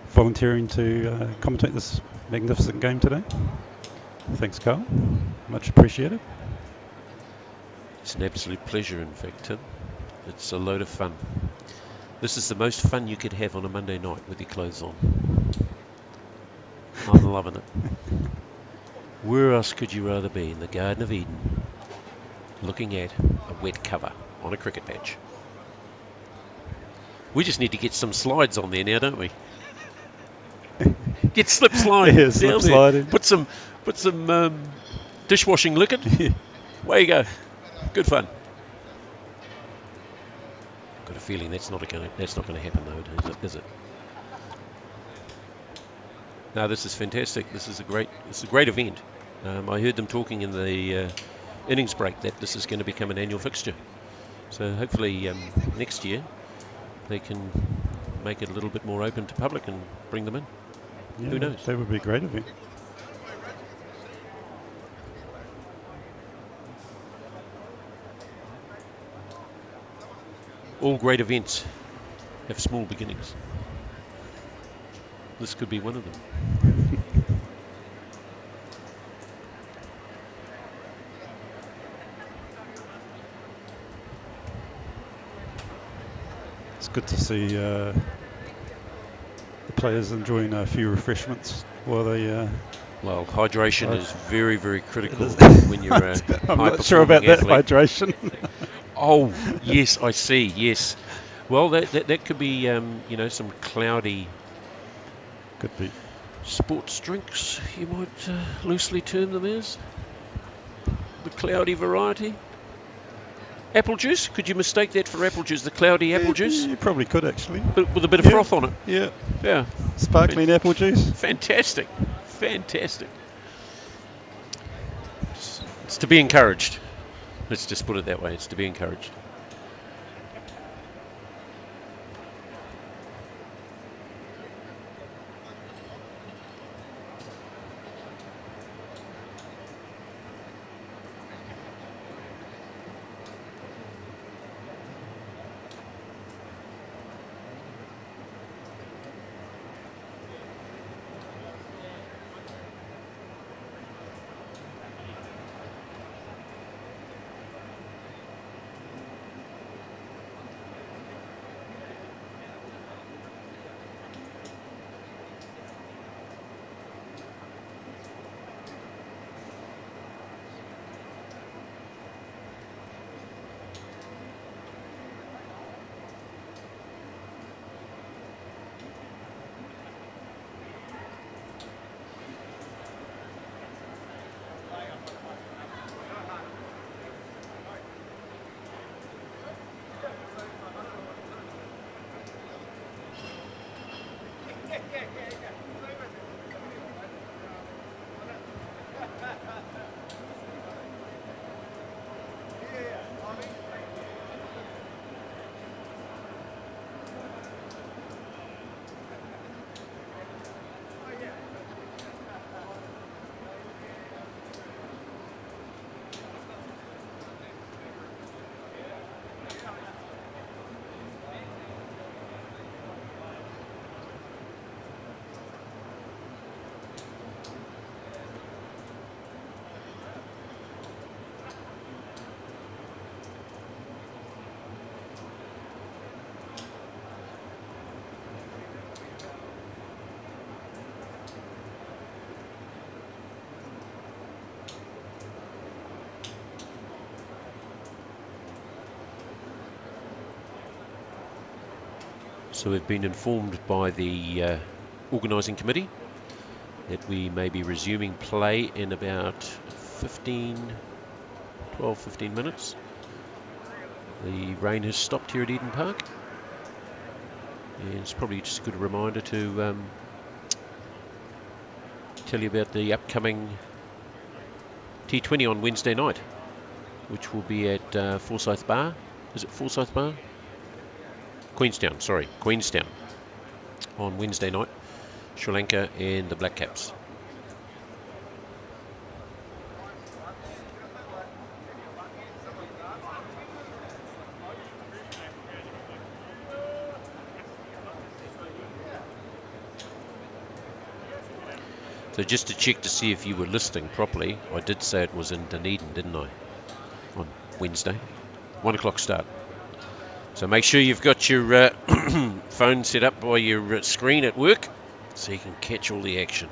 volunteering to commentate this magnificent game today. Thanks, Carl. Much appreciated. It's an absolute pleasure, in fact, Tim. It's a load of fun. This is the most fun you could have on a Monday night with your clothes on. I'm loving it. Where else could you rather be? In the Garden of Eden, looking at a wet cover on a cricket pitch. We just need to get some slides on there now, don't we? Get slip slide Yeah, down slip there. sliding. Put some dishwashing liquid. Way you go. Good fun. Got a feeling that's not going to happen though, is it? No, this is fantastic. This is a great event. I heard them talking in the innings break that this is going to become an annual fixture. So hopefully next year they can make it a little bit more open to public and bring them in. Yeah, who knows? That would be a great event. All great events have small beginnings. This could be one of them. It's good to see the players enjoying a few refreshments while they. Well, hydration is very, very critical is. when you're a I'm not sure about high-performing that athlete. hydration. Oh, yes, I see. Yes. Well, that could be some cloudy. Could be. Sports drinks, you might loosely term them as. The cloudy variety. Apple juice? Could you mistake that for apple juice? The cloudy apple juice? You probably could actually. But with a bit of froth on it. Yeah. Yeah. Sparkling apple juice. Fantastic. Fantastic. It's to be encouraged. Let's just put it that way. It's to be encouraged. So we've been informed by the organising committee that we may be resuming play in about 12-15 minutes. The rain has stopped here at Eden Park, and it's probably just a good reminder to tell you about the upcoming T20 on Wednesday night, which will be at Forsyth Bar. Is it Forsyth Bar? Queenstown on Wednesday night. Sri Lanka and the Black Caps. So just to check to see if you were listening properly, I did say it was in Dunedin, didn't I? On Wednesday. 1 o'clock start. So make sure you've got your phone set up by your screen at work so you can catch all the action.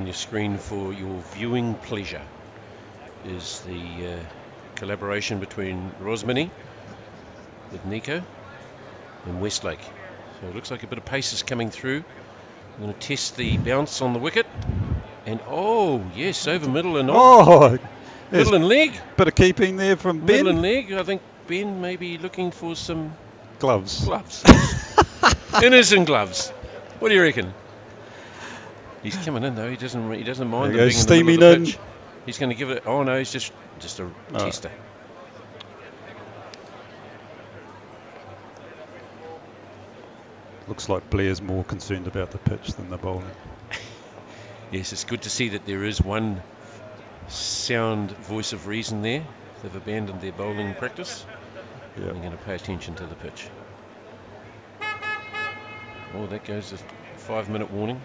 on your screen for your viewing pleasure is the collaboration between Rosmini with Nico and Westlake. So it looks like a bit of pace is coming through. I'm going to test the bounce on the wicket. And oh, yes, over middle and off. Oh, Middle and leg. bit of keeping there from Ben. Middle and leg. I think Ben may be looking for some Gloves. Innings gloves. What do you reckon? He's coming in though. He doesn't mind There them he being goes, in the steaming middle of the in. pitch. He's going to give it. Oh no, he's just a tester. Looks like Blair's more concerned about the pitch than the bowling. Yes, it's good to see that there is one sound voice of reason there. They've abandoned their bowling practice. Yeah. They're going to pay attention to the pitch. Oh, that goes a 5-minute warning.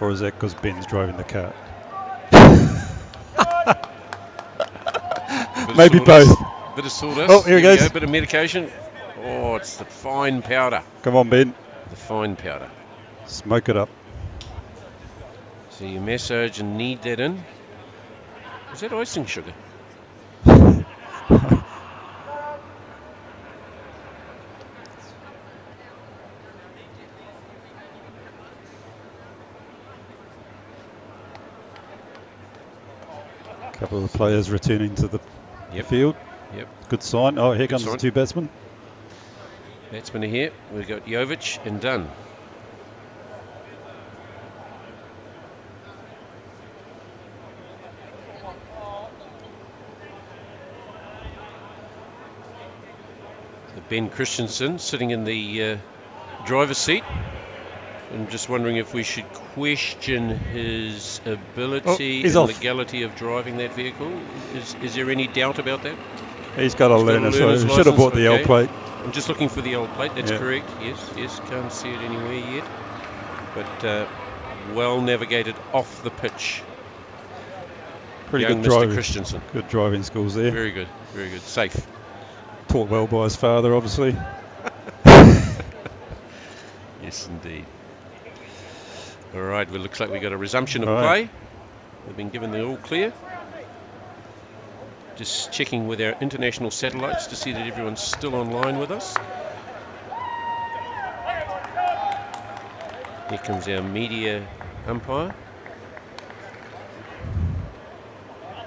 Or is that because Ben's driving the car? Maybe both. Bit of sawdust. Oh, here he goes. Go, bit of medication. Oh, it's the fine powder. Come on, Ben. The fine powder. Smoke it up. So you massage and knead that in. Is that icing sugar? Couple of players returning to the Yep. field. Yep. Good sign. Oh, here comes sign. the two batsmen. Batsmen are here. We've got Jovic and Dunn. So Ben Christensen sitting in the driver's seat. I'm just wondering if we should question his ability he's and off. legality of driving that vehicle. Is there any doubt about that? He's got a learner, so learner's he should have licence, bought the okay. L plate. I'm just looking for the L plate. That's Yeah. correct. Yes. Can't see it anywhere yet. But well navigated off the pitch. Pretty Young good Mr. driving. Christensen. Good driving skills there. Very good. Safe. Taught well by his father, obviously. Yes, indeed. All right. Well, looks like we got a resumption of All right. play. We've been given the all clear. Just checking with our international satellites to see that everyone's still online with us. Here comes our media umpire.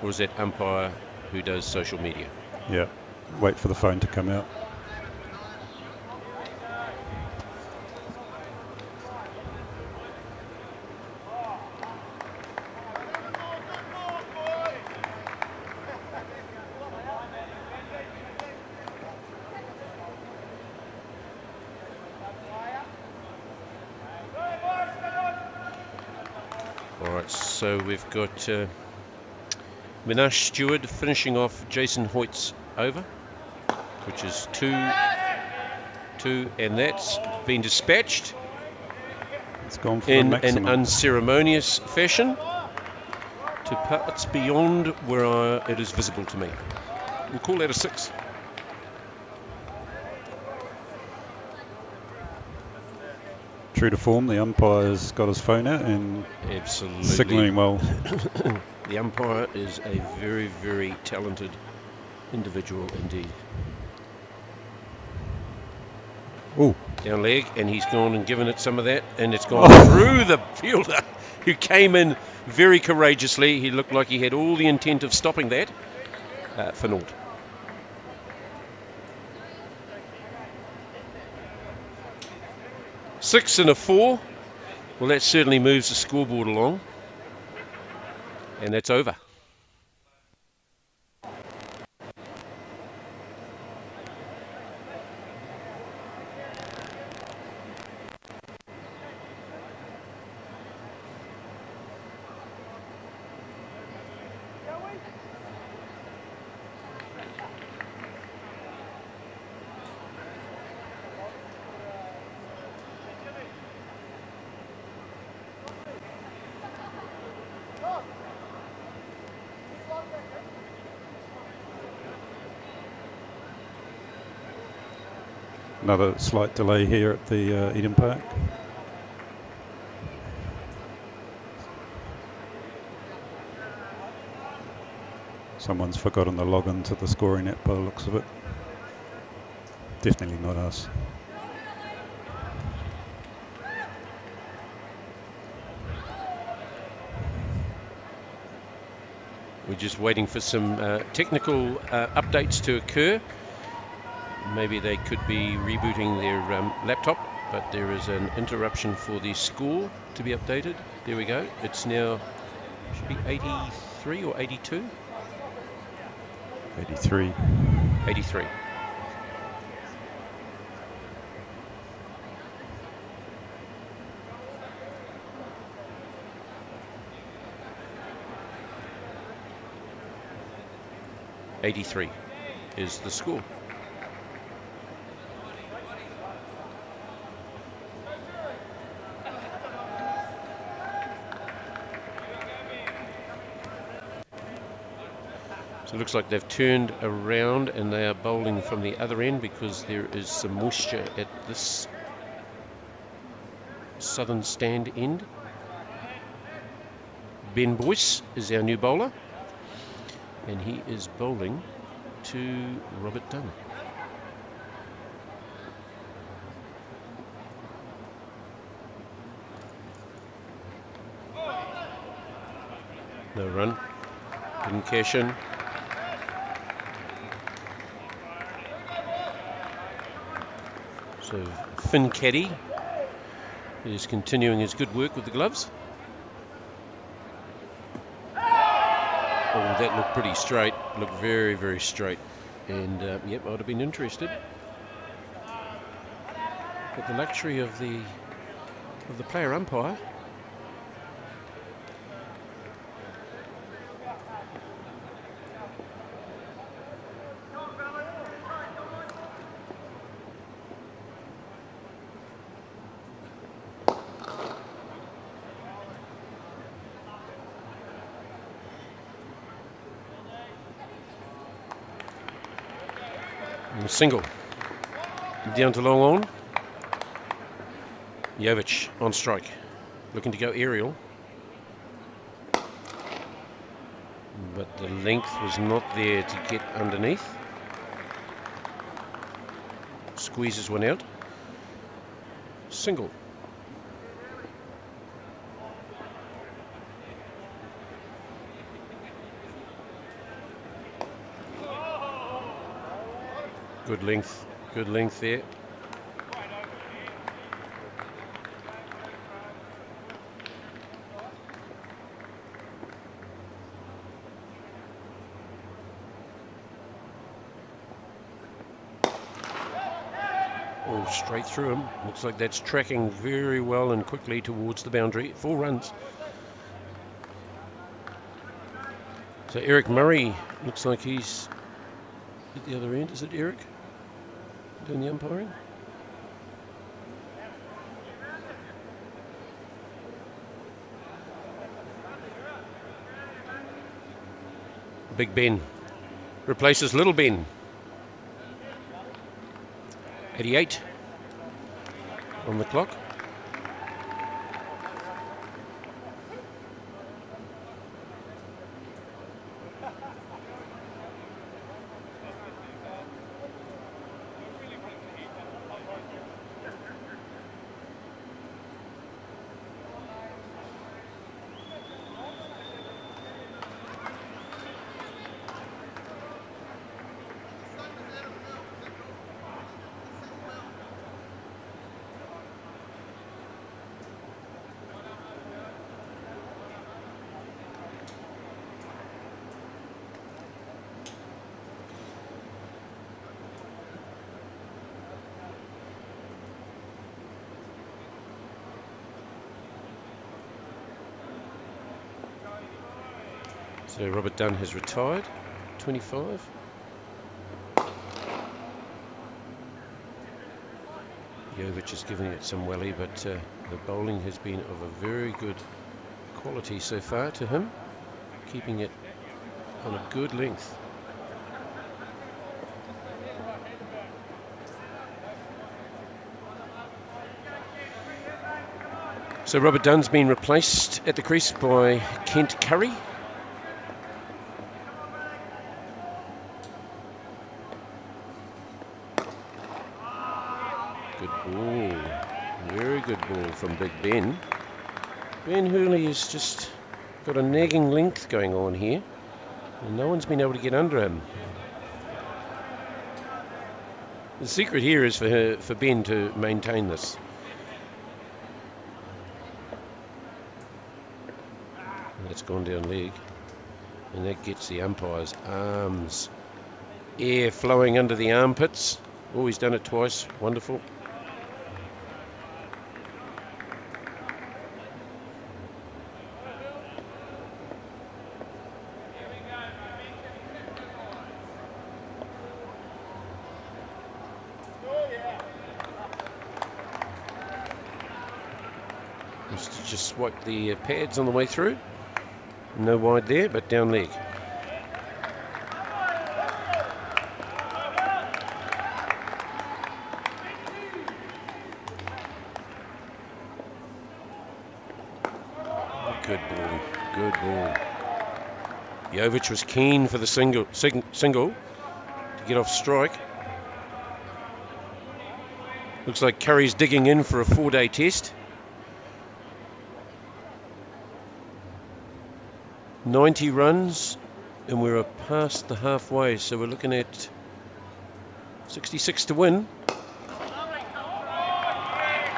Or is that umpire who does social media? Yeah. Wait for the phone to come out. So we've got Minash Stewart finishing off Jason Hoyt's over, which is 2, and that's been dispatched It's gone for in the an maximum. unceremonious fashion to parts beyond where it is visible to me. We'll call that a 6. True to form, the umpire's got his phone out and Absolutely. signalling well. The umpire is a very, very talented individual indeed. Oh, Down leg, and he's gone and given it some of that, and it's gone through the fielder, who came in very courageously. He looked like he had all the intent of stopping that for naught. Six and a 4. Well, that certainly moves the scoreboard along, and that's over. another slight delay here at the Eden Park. Someone's forgotten to log into the scoring app by the looks of it. Definitely not us. We're just waiting for some technical updates to occur. Maybe they could be rebooting their laptop, but there is an interruption for the score to be updated. There we go. It's now, should be 83 or 82? 83. 83. .83 is the score. So it looks like they've turned around and they are bowling from the other end because there is some moisture at this southern stand end. Ben Boyce is our new bowler, and he is bowling to Robert Dunn. No run, didn't cash in. So Finn Caddy is continuing his good work with the gloves. Oh, that looked pretty straight. Looked very, very straight. And yep, I'd have been interested. But the luxury of the player umpire. Single. Down to long on. Jovic on strike. Looking to go aerial. But the length was not there to get underneath. Squeezes one out. Single. Good length there. Oh, straight through him. Looks like that's tracking very well and quickly towards the boundary. 4 runs. So Eric Murray looks like he's at the other end. Is it Eric doing the umpiring? Big Ben replaces Little Ben. 88 on the clock. So Robert Dunn has retired, 25. Jovic is giving it some welly, but the bowling has been of a very good quality so far to him, keeping it on a good length. So Robert Dunn's been replaced at the crease by Kent Curry. Good ball. Very good ball from Big Ben. Ben Hooley has just got a nagging length going on here, and no one's been able to get under him. The secret here is for Ben to maintain this. And that's gone down leg, and that gets the umpire's arms. Air flowing under the armpits. Oh, he's done it twice. Wonderful. Just swipe the pads on the way through. No wide there, but down leg. Good ball, good ball. Jovic was keen for the single to get off strike. Looks like Curry's digging in for a 4-day test. 90 runs, and we're past the halfway, so we're looking at 66 to win.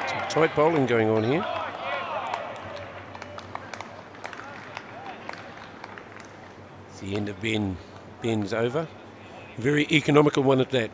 Some tight bowling going on here. It's the end of Ben's over. Very economical one at that.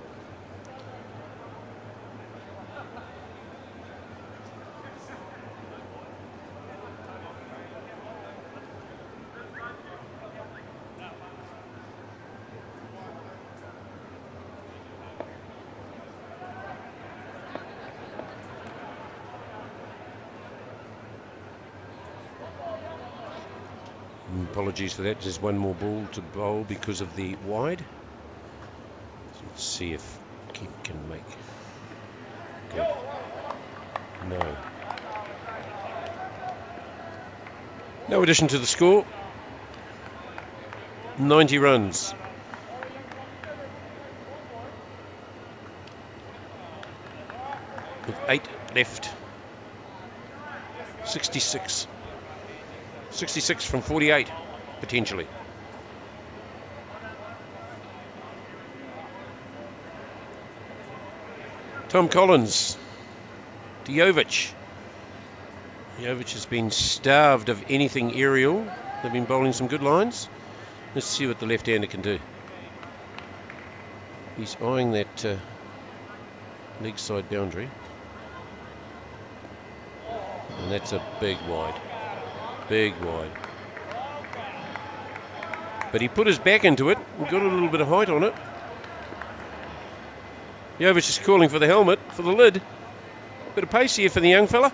Apologies for that. There's one more ball to bowl because of the wide. So let's see if Keep can make. Good. No. No addition to the score. 90 runs. With 8 left. 66. 66 from 48, potentially. Tom Collins to Jovic. Jovic has been starved of anything aerial. They've been bowling some good lines. Let's see what the left-hander can do. He's eyeing that leg side boundary. And that's a big wide. Big wide. But he put his back into it and got a little bit of height on it. Jovic is calling for the helmet, for the lid. Bit of pace here for the young fella.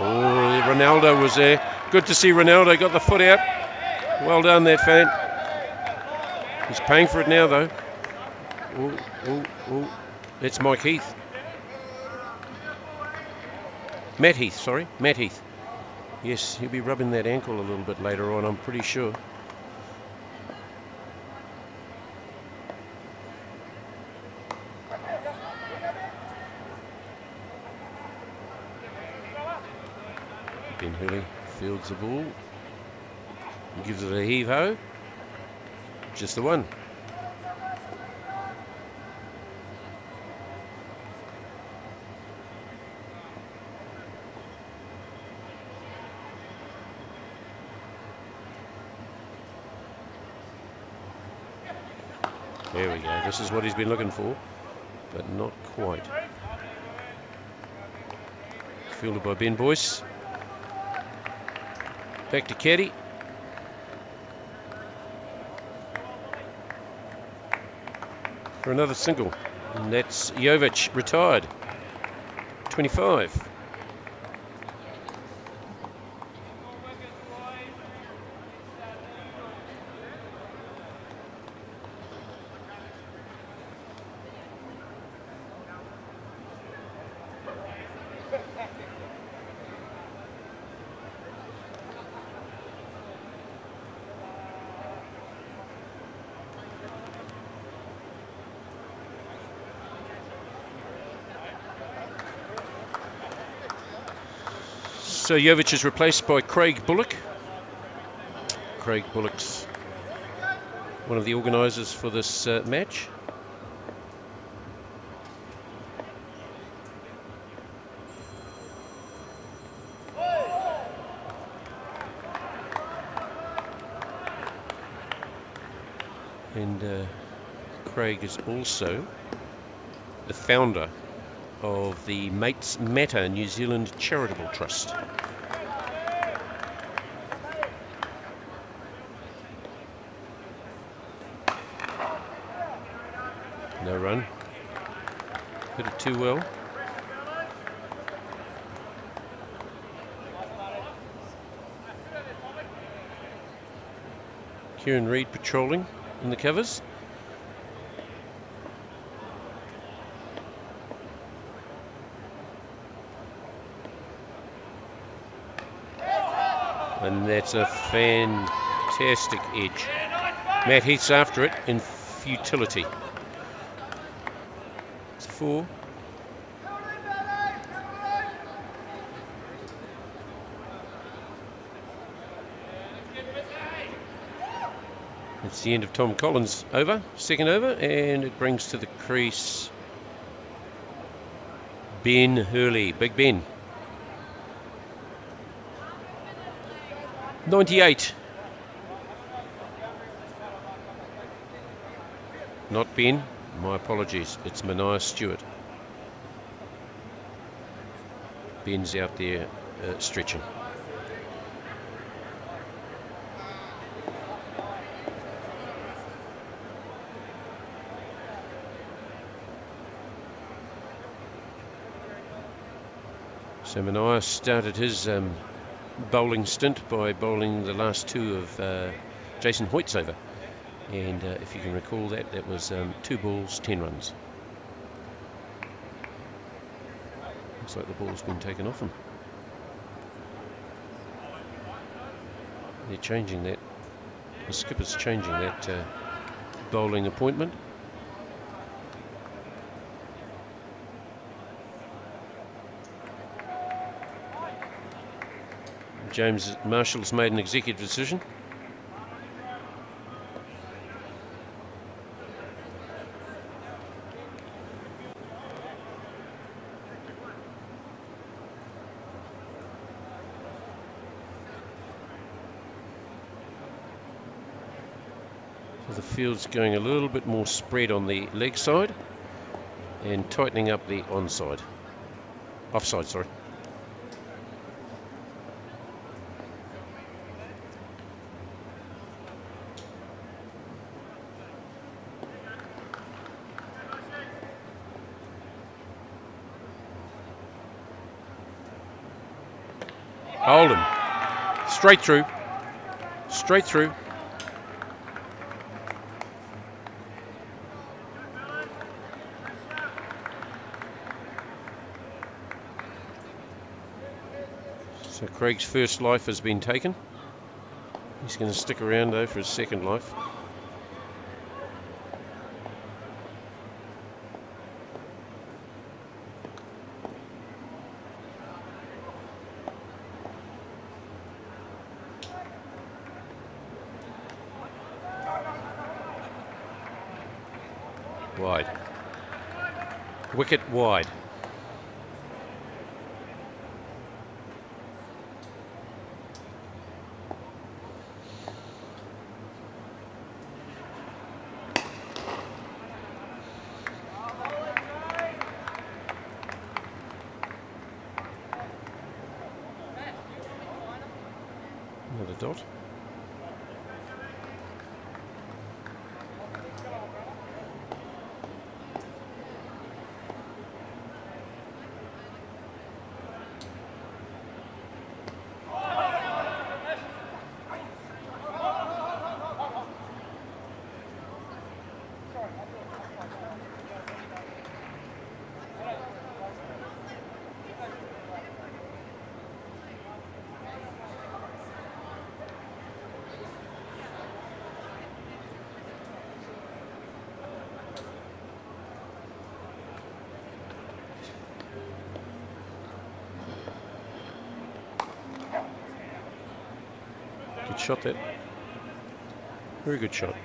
Oh, Ronaldo was there. Good to see Ronaldo got the foot out. Well done, that fan. He's paying for it now, though. Oh, oh, oh. That's Mike Heath. Matt Heath, sorry. Matt Heath. Yes, he'll be rubbing that ankle a little bit later on, I'm pretty sure. Ben Hooley fields the ball. Gives it a heave-ho. Just the one. There we go. This is what he's been looking for, but not quite. Fielded by Ben Boyce. Back to Caddy. For another single. And that's Jovic, retired. 25. So Jovic is replaced by Craig Bullock. Craig Bullock's one of the organisers for this match. And Craig is also the founder of the Mates Matter New Zealand Charitable Trust. No run. Hit it too well. Kieran Reid patrolling in the covers. And that's a fantastic edge. Matt Heath's after it in futility. It's 4. It's the end of Tom Collins' over, second over, and it brings to the crease Ben Hurley, Big Ben. 98. Not Ben, my apologies, it's Mania Stewart. Ben's out there stretching. So Mania started his bowling stint by bowling the last 2 of Jason Hoyt's over. And if you can recall that, that was 2 balls, 10 runs. Looks like the ball's been taken off him. They're changing that. The skipper's changing that bowling appointment. James Marshall's made an executive decision. So the field's going a little bit more spread on the leg side and tightening up the onside. Offside, sorry. Oldham, straight through, straight through. So Craig's first life has been taken. He's going to stick around though for his second life. Wide. Wicket wide. Another dot. shot, that. Very good shot.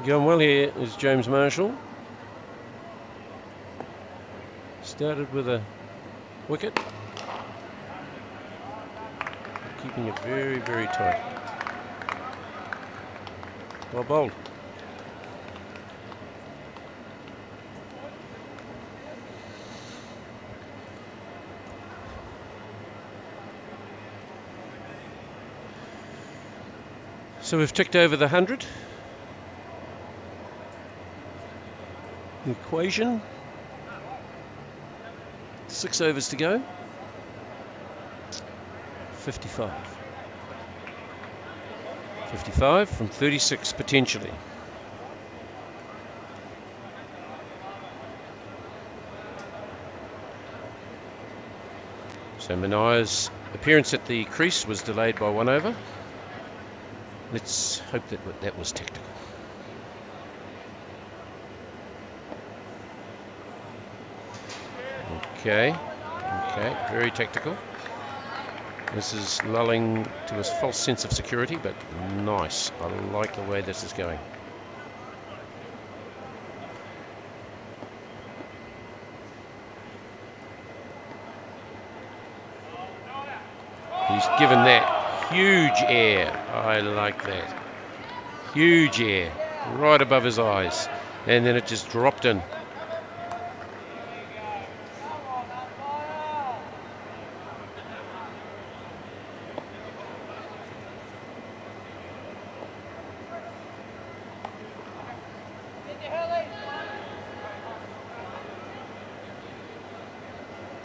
Going well here is James Marshall. Started with a wicket. Keeping it very, very tight. Well bowled. So we've ticked over the 100. Equation. 6 overs to go. 55. 55 from 36 potentially. So Manaya's appearance at the crease was delayed by 1 over. Let's hope that that was tactical. Okay, very tactical. This is lulling to a false sense of security, but nice. I like the way this is going. He's given that huge air. I like that. Huge air, right above his eyes. And then it just dropped in.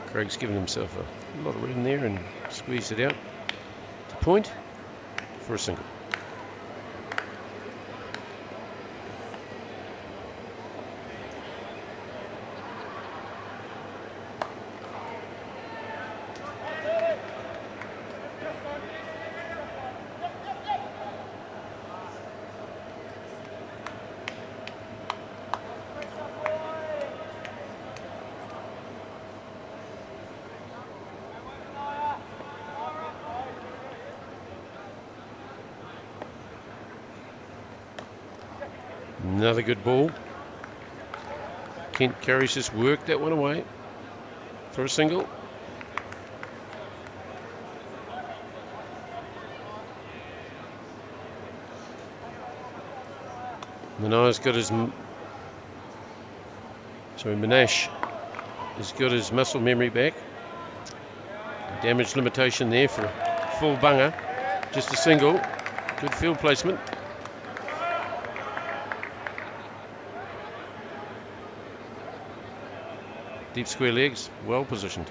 Craig's given himself a lot of room there and squeezed it out to point for a single. Another good ball. Kent Carey's just worked that one away for a single. Manaya's got his... Manash has got his muscle memory back. Damage limitation there for a full bunger. Just a single. Good field placement. Deep square legs, well positioned.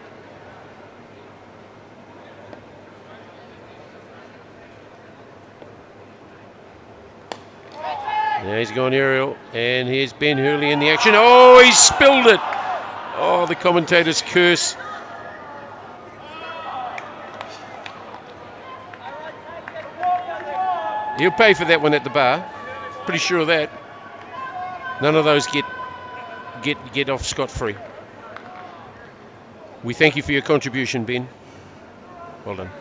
Now he's gone aerial, and here's Ben Hurley in the action. Oh, he spilled it! Oh, the commentator's curse. He'll pay for that one at the bar. Pretty sure of that. None of those get off scot-free. We thank you for your contribution, Ben. Well done.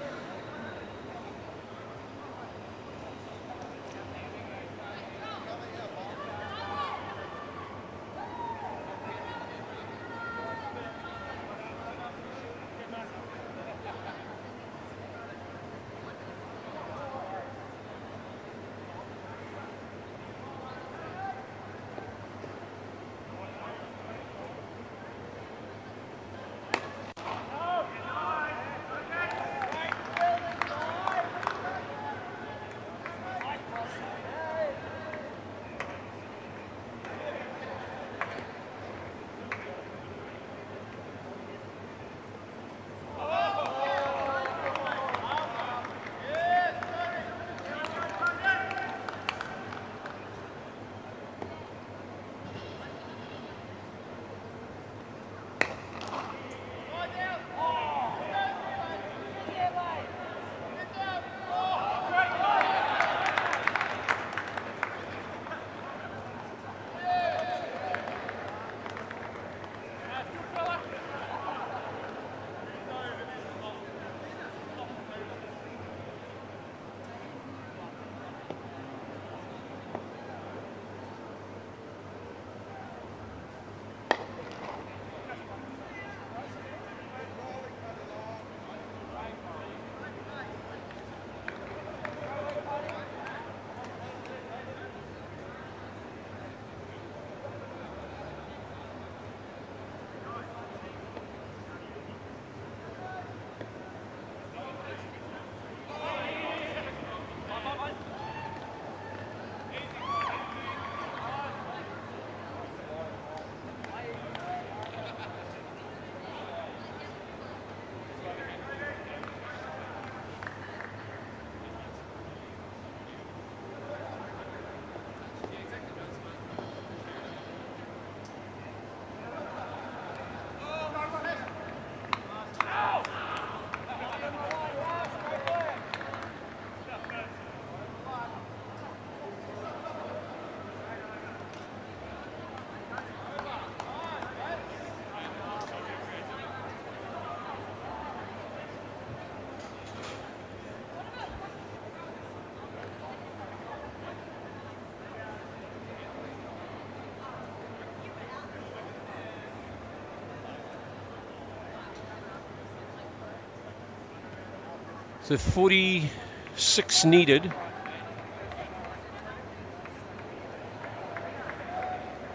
So 46 needed.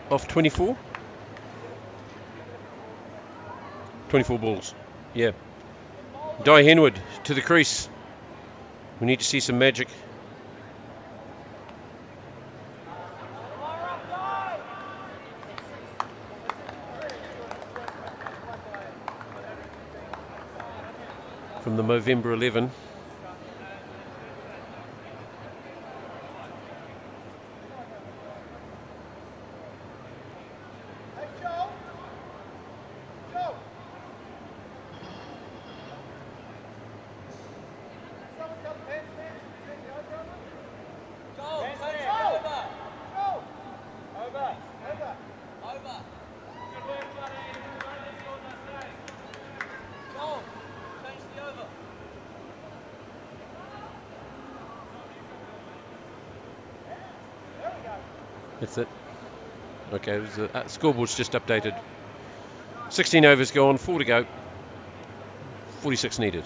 Off 24? 24 balls. Yeah. Di Henwood to the crease. We need to see some magic. From the Movember 11. That's it. Okay, it was the scoreboard's just updated. 16 overs gone, 4 to go. 46 needed.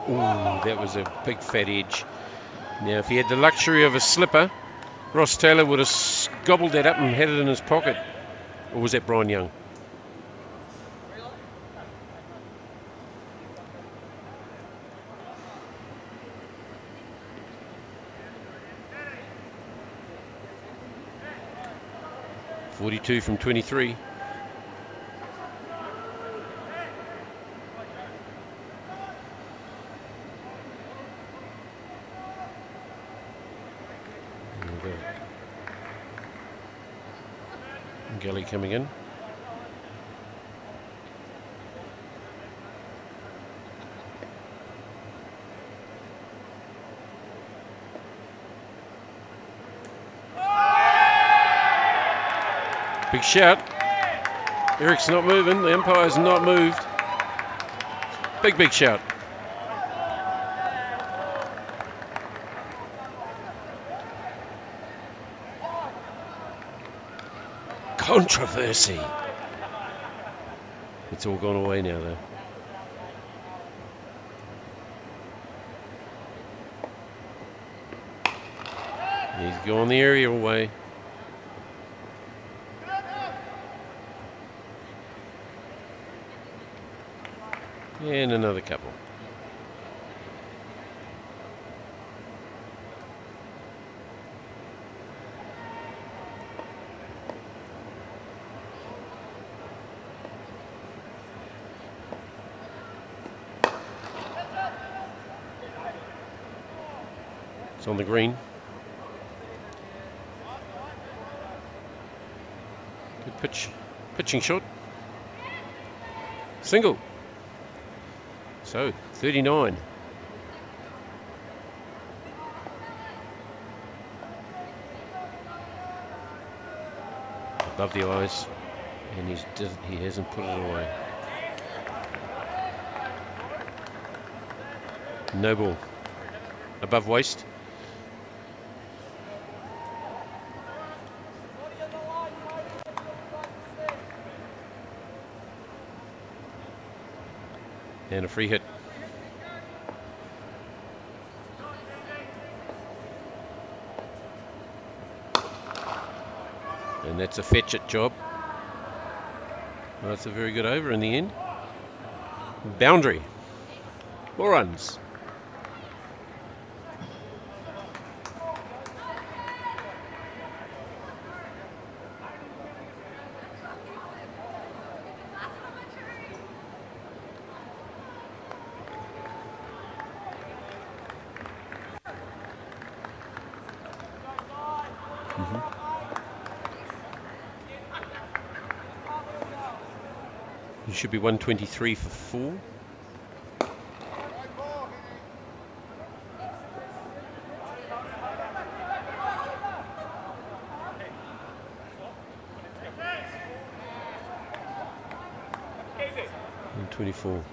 Ooh, that was a big fat edge. Now, if he had the luxury of a slipper, Ross Taylor would have gobbled that up and had it in his pocket. Or was that Brian Young? .42 from 23. Gelly coming in. Big shout. Eric's not moving. The umpire's not moved. Big shout. Controversy. It's all gone away now, though. He's gone the aerial way. And another couple. It's on the green. Good pitch. Pitching shot. Single. So, 39. Above the eyes. And he hasn't put it away. No ball. Above waist. And a free hit. And that's a fetch it job. Well, that's a very good over in the end. Boundary. More runs. should be 123 for 4. And 24.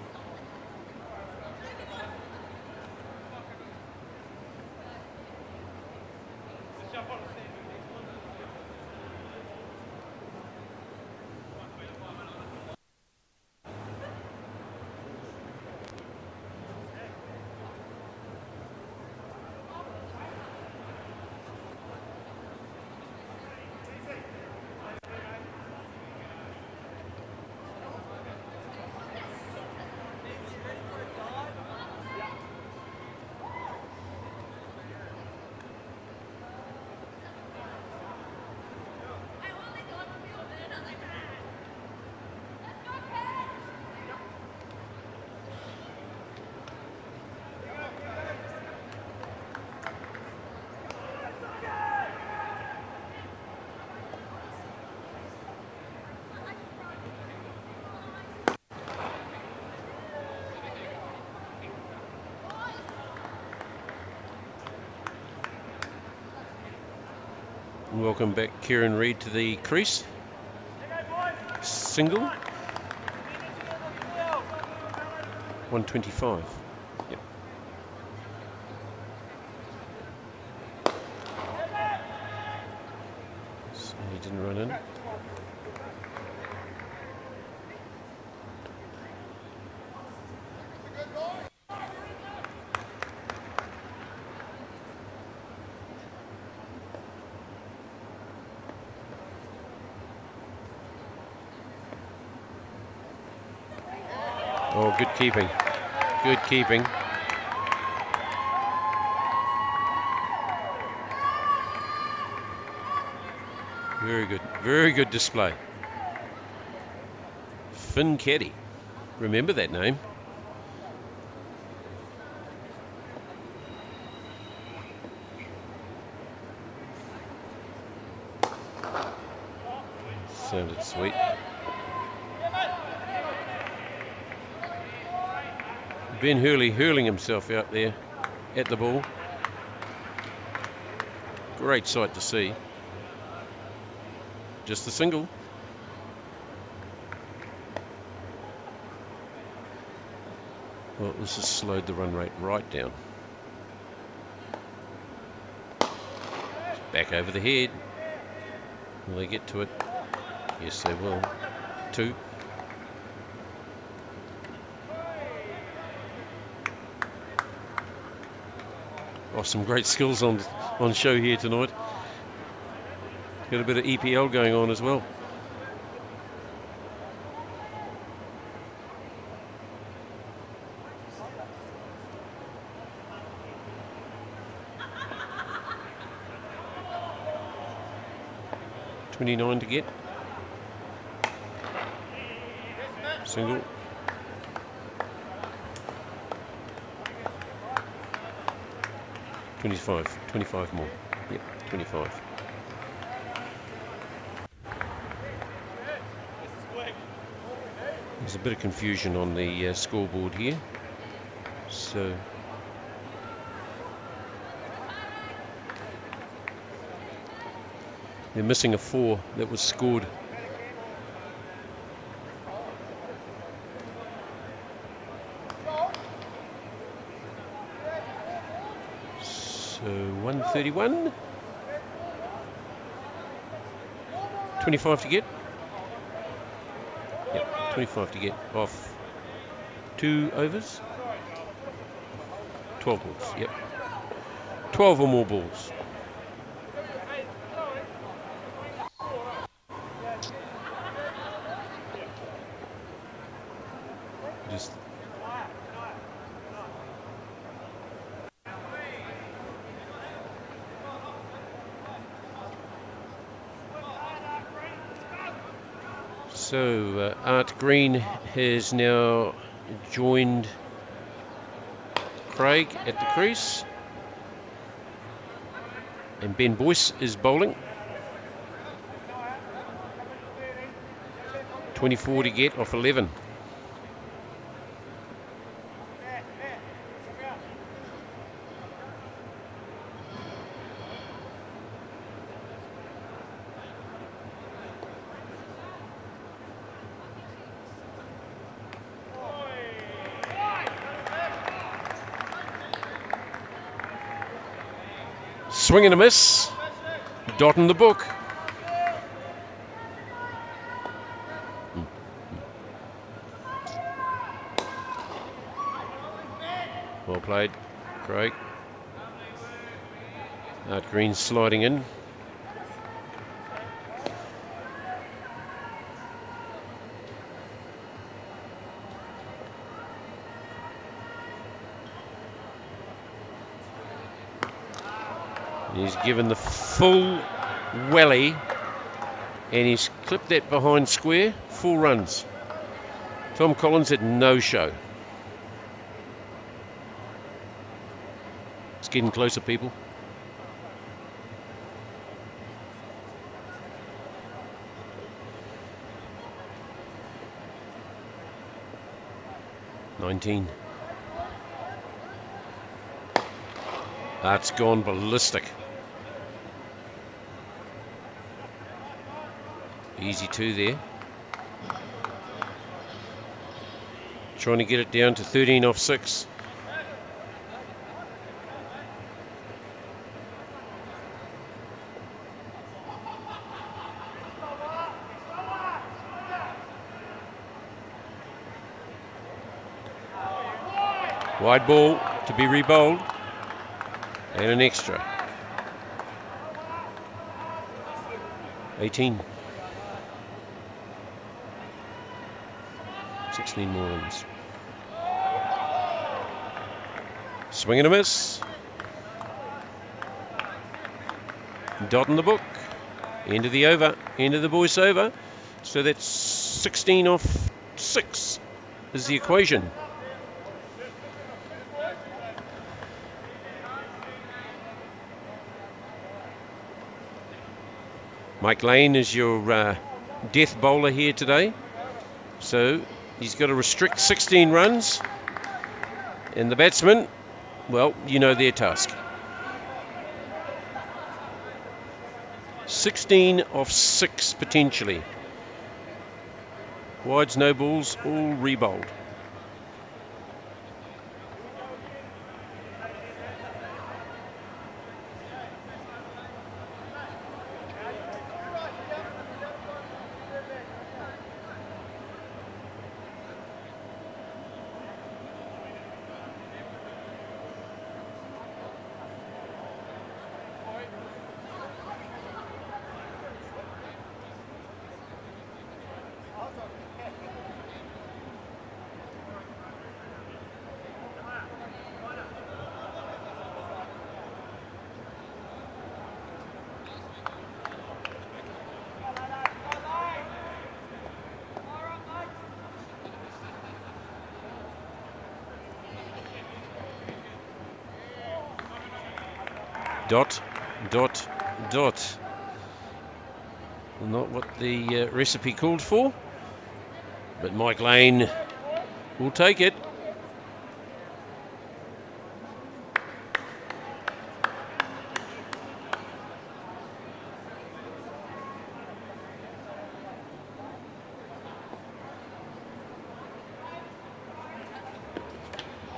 Welcome back, Kieran Reid, to the crease. Single. 125. Yep. So he didn't run in. Oh, good keeping. Good keeping. Very good. Very good display. Finn Caddy. Remember that name. Sounded sweet. Ben Hurley hurling himself out there at the ball. Great sight to see. Just a single. Well, this has slowed the run rate right down. Back over the head. Will they get to it? Yes, they will. 2. Oh, some great skills on show here tonight. Got a bit of EPL going on as well. $29 to get. Single. $25 more. Yep, 25. There's a bit of confusion on the scoreboard here. So they're missing a 4 that was scored. So 131. 25 to get. Yep, 25 to get off 2 overs. 12 balls, yep. 12 or more balls. Just so Art Green has now joined Craig at the crease, and Ben Boyce is bowling. 24 to get off 11. Swing and a miss. Dot in the book. Well played, Craig. Art Green sliding in. He's given the full welly and he's clipped that behind square. 4 runs. Tom Collins had no show. It's getting closer, people. $19. That's gone ballistic. Easy 2 there. Trying to get it down to 13 off 6. Wide ball to be re-bowled. And an extra. 18. 16 more runs. Swing and a miss. Dot in the book. End of the over. End of the boys over. So that's 16 off 6 is the equation. Mike Lane is your death bowler here today. So he's got to restrict 16 runs. And the batsmen, well, you know their task. 16 off 6 potentially. Wides, no balls, all re-bowled. Dot, dot, dot. Not what the recipe called for, but Mike Lane will take it.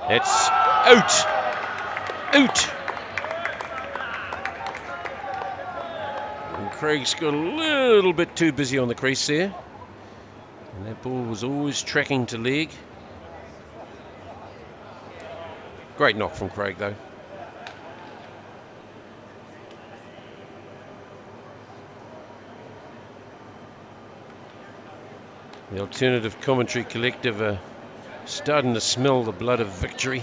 That's out. Out. Craig's got a little bit too busy on the crease there. And that ball was always tracking to leg. Great knock from Craig though. The alternative commentary collective are starting to smell the blood of victory.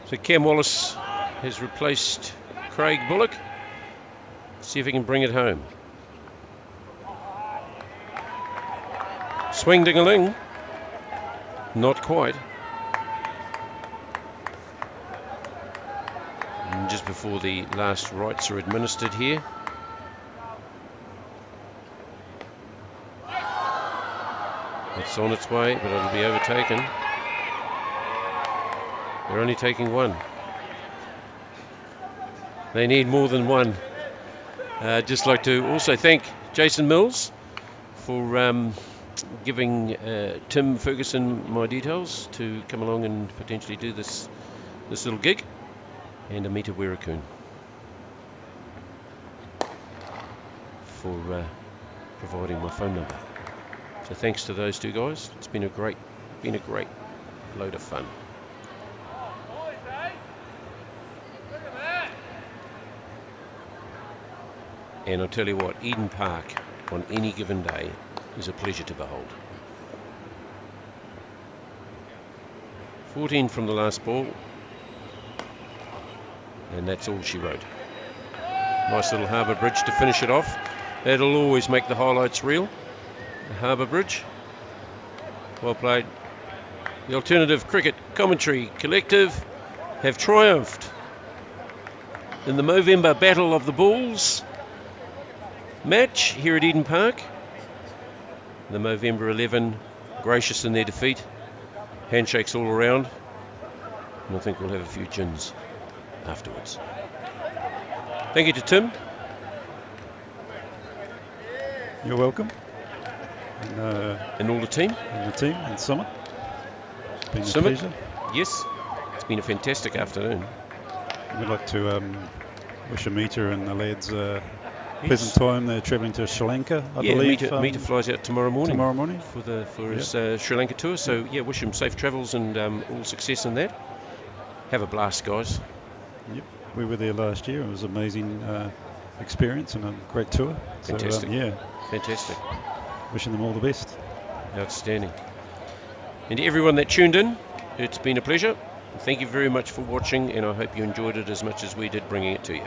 So Cam Wallace has replaced Craig Bullock. See if he can bring it home. Swing ding-a-ling. Not quite. And just before the last rites are administered here. It's on its way, but it'll be overtaken. They're only taking one. They need more than one. Just like to also thank Jason Mills for giving Tim Ferguson my details to come along and potentially do this little gig, and Amita Werakun for providing my phone number. So thanks to those two guys. It's been a great load of fun. And I'll tell you what, Eden Park on any given day is a pleasure to behold. 14 from the last ball, and that's all she wrote. Nice little harbour bridge to finish it off. That'll always make the highlights reel. The harbour bridge. Well played. The Alternative Cricket Commentary Collective have triumphed in the Movember Battle of the Bulls match here at Eden Park. The Movember 11 gracious in their defeat. Handshakes all around. And I think we'll have a few gins afterwards. Thank you to Tim. You're welcome. And all the team. And Summit. It's been a Summit, pleasure. yes. It's been a fantastic afternoon. We'd like to wish Amita and the lads pleasant time. They're travelling to Sri Lanka, I believe. Mita flies out tomorrow morning. For his Sri Lanka tour. So yeah, wish him safe travels and all success in that. Have a blast, guys. Yep, we were there last year. It was an amazing experience and a great tour. Fantastic. So, fantastic. Wishing them all the best. Outstanding. And to everyone that tuned in, it's been a pleasure. Thank you very much for watching, and I hope you enjoyed it as much as we did bringing it to you.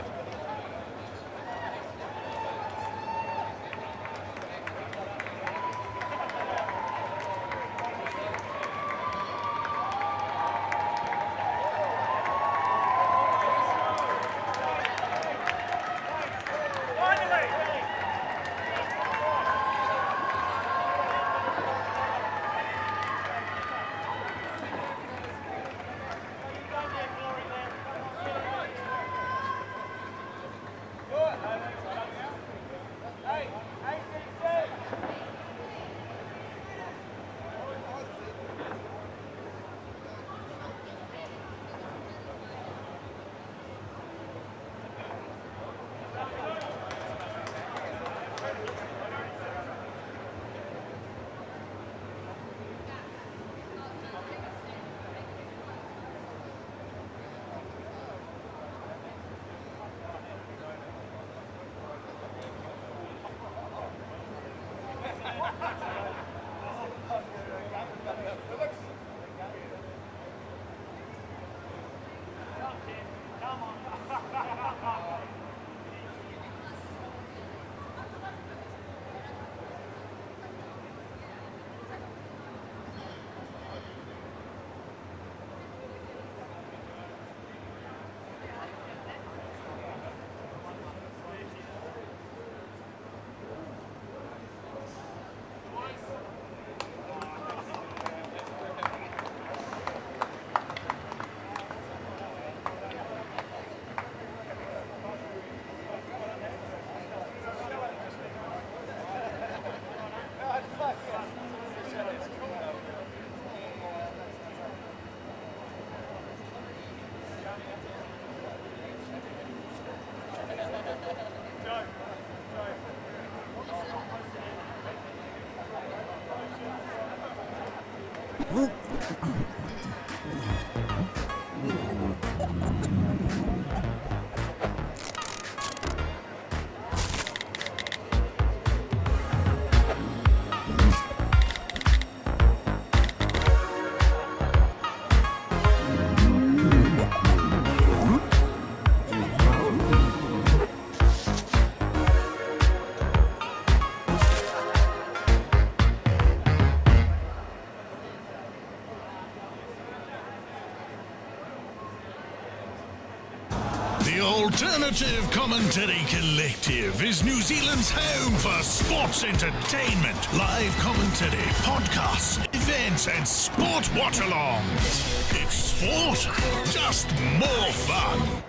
The Alternative Commentary Collective is New Zealand's home for sports entertainment, live commentary, podcasts, events and sport watch-alongs. It's sport, just more fun.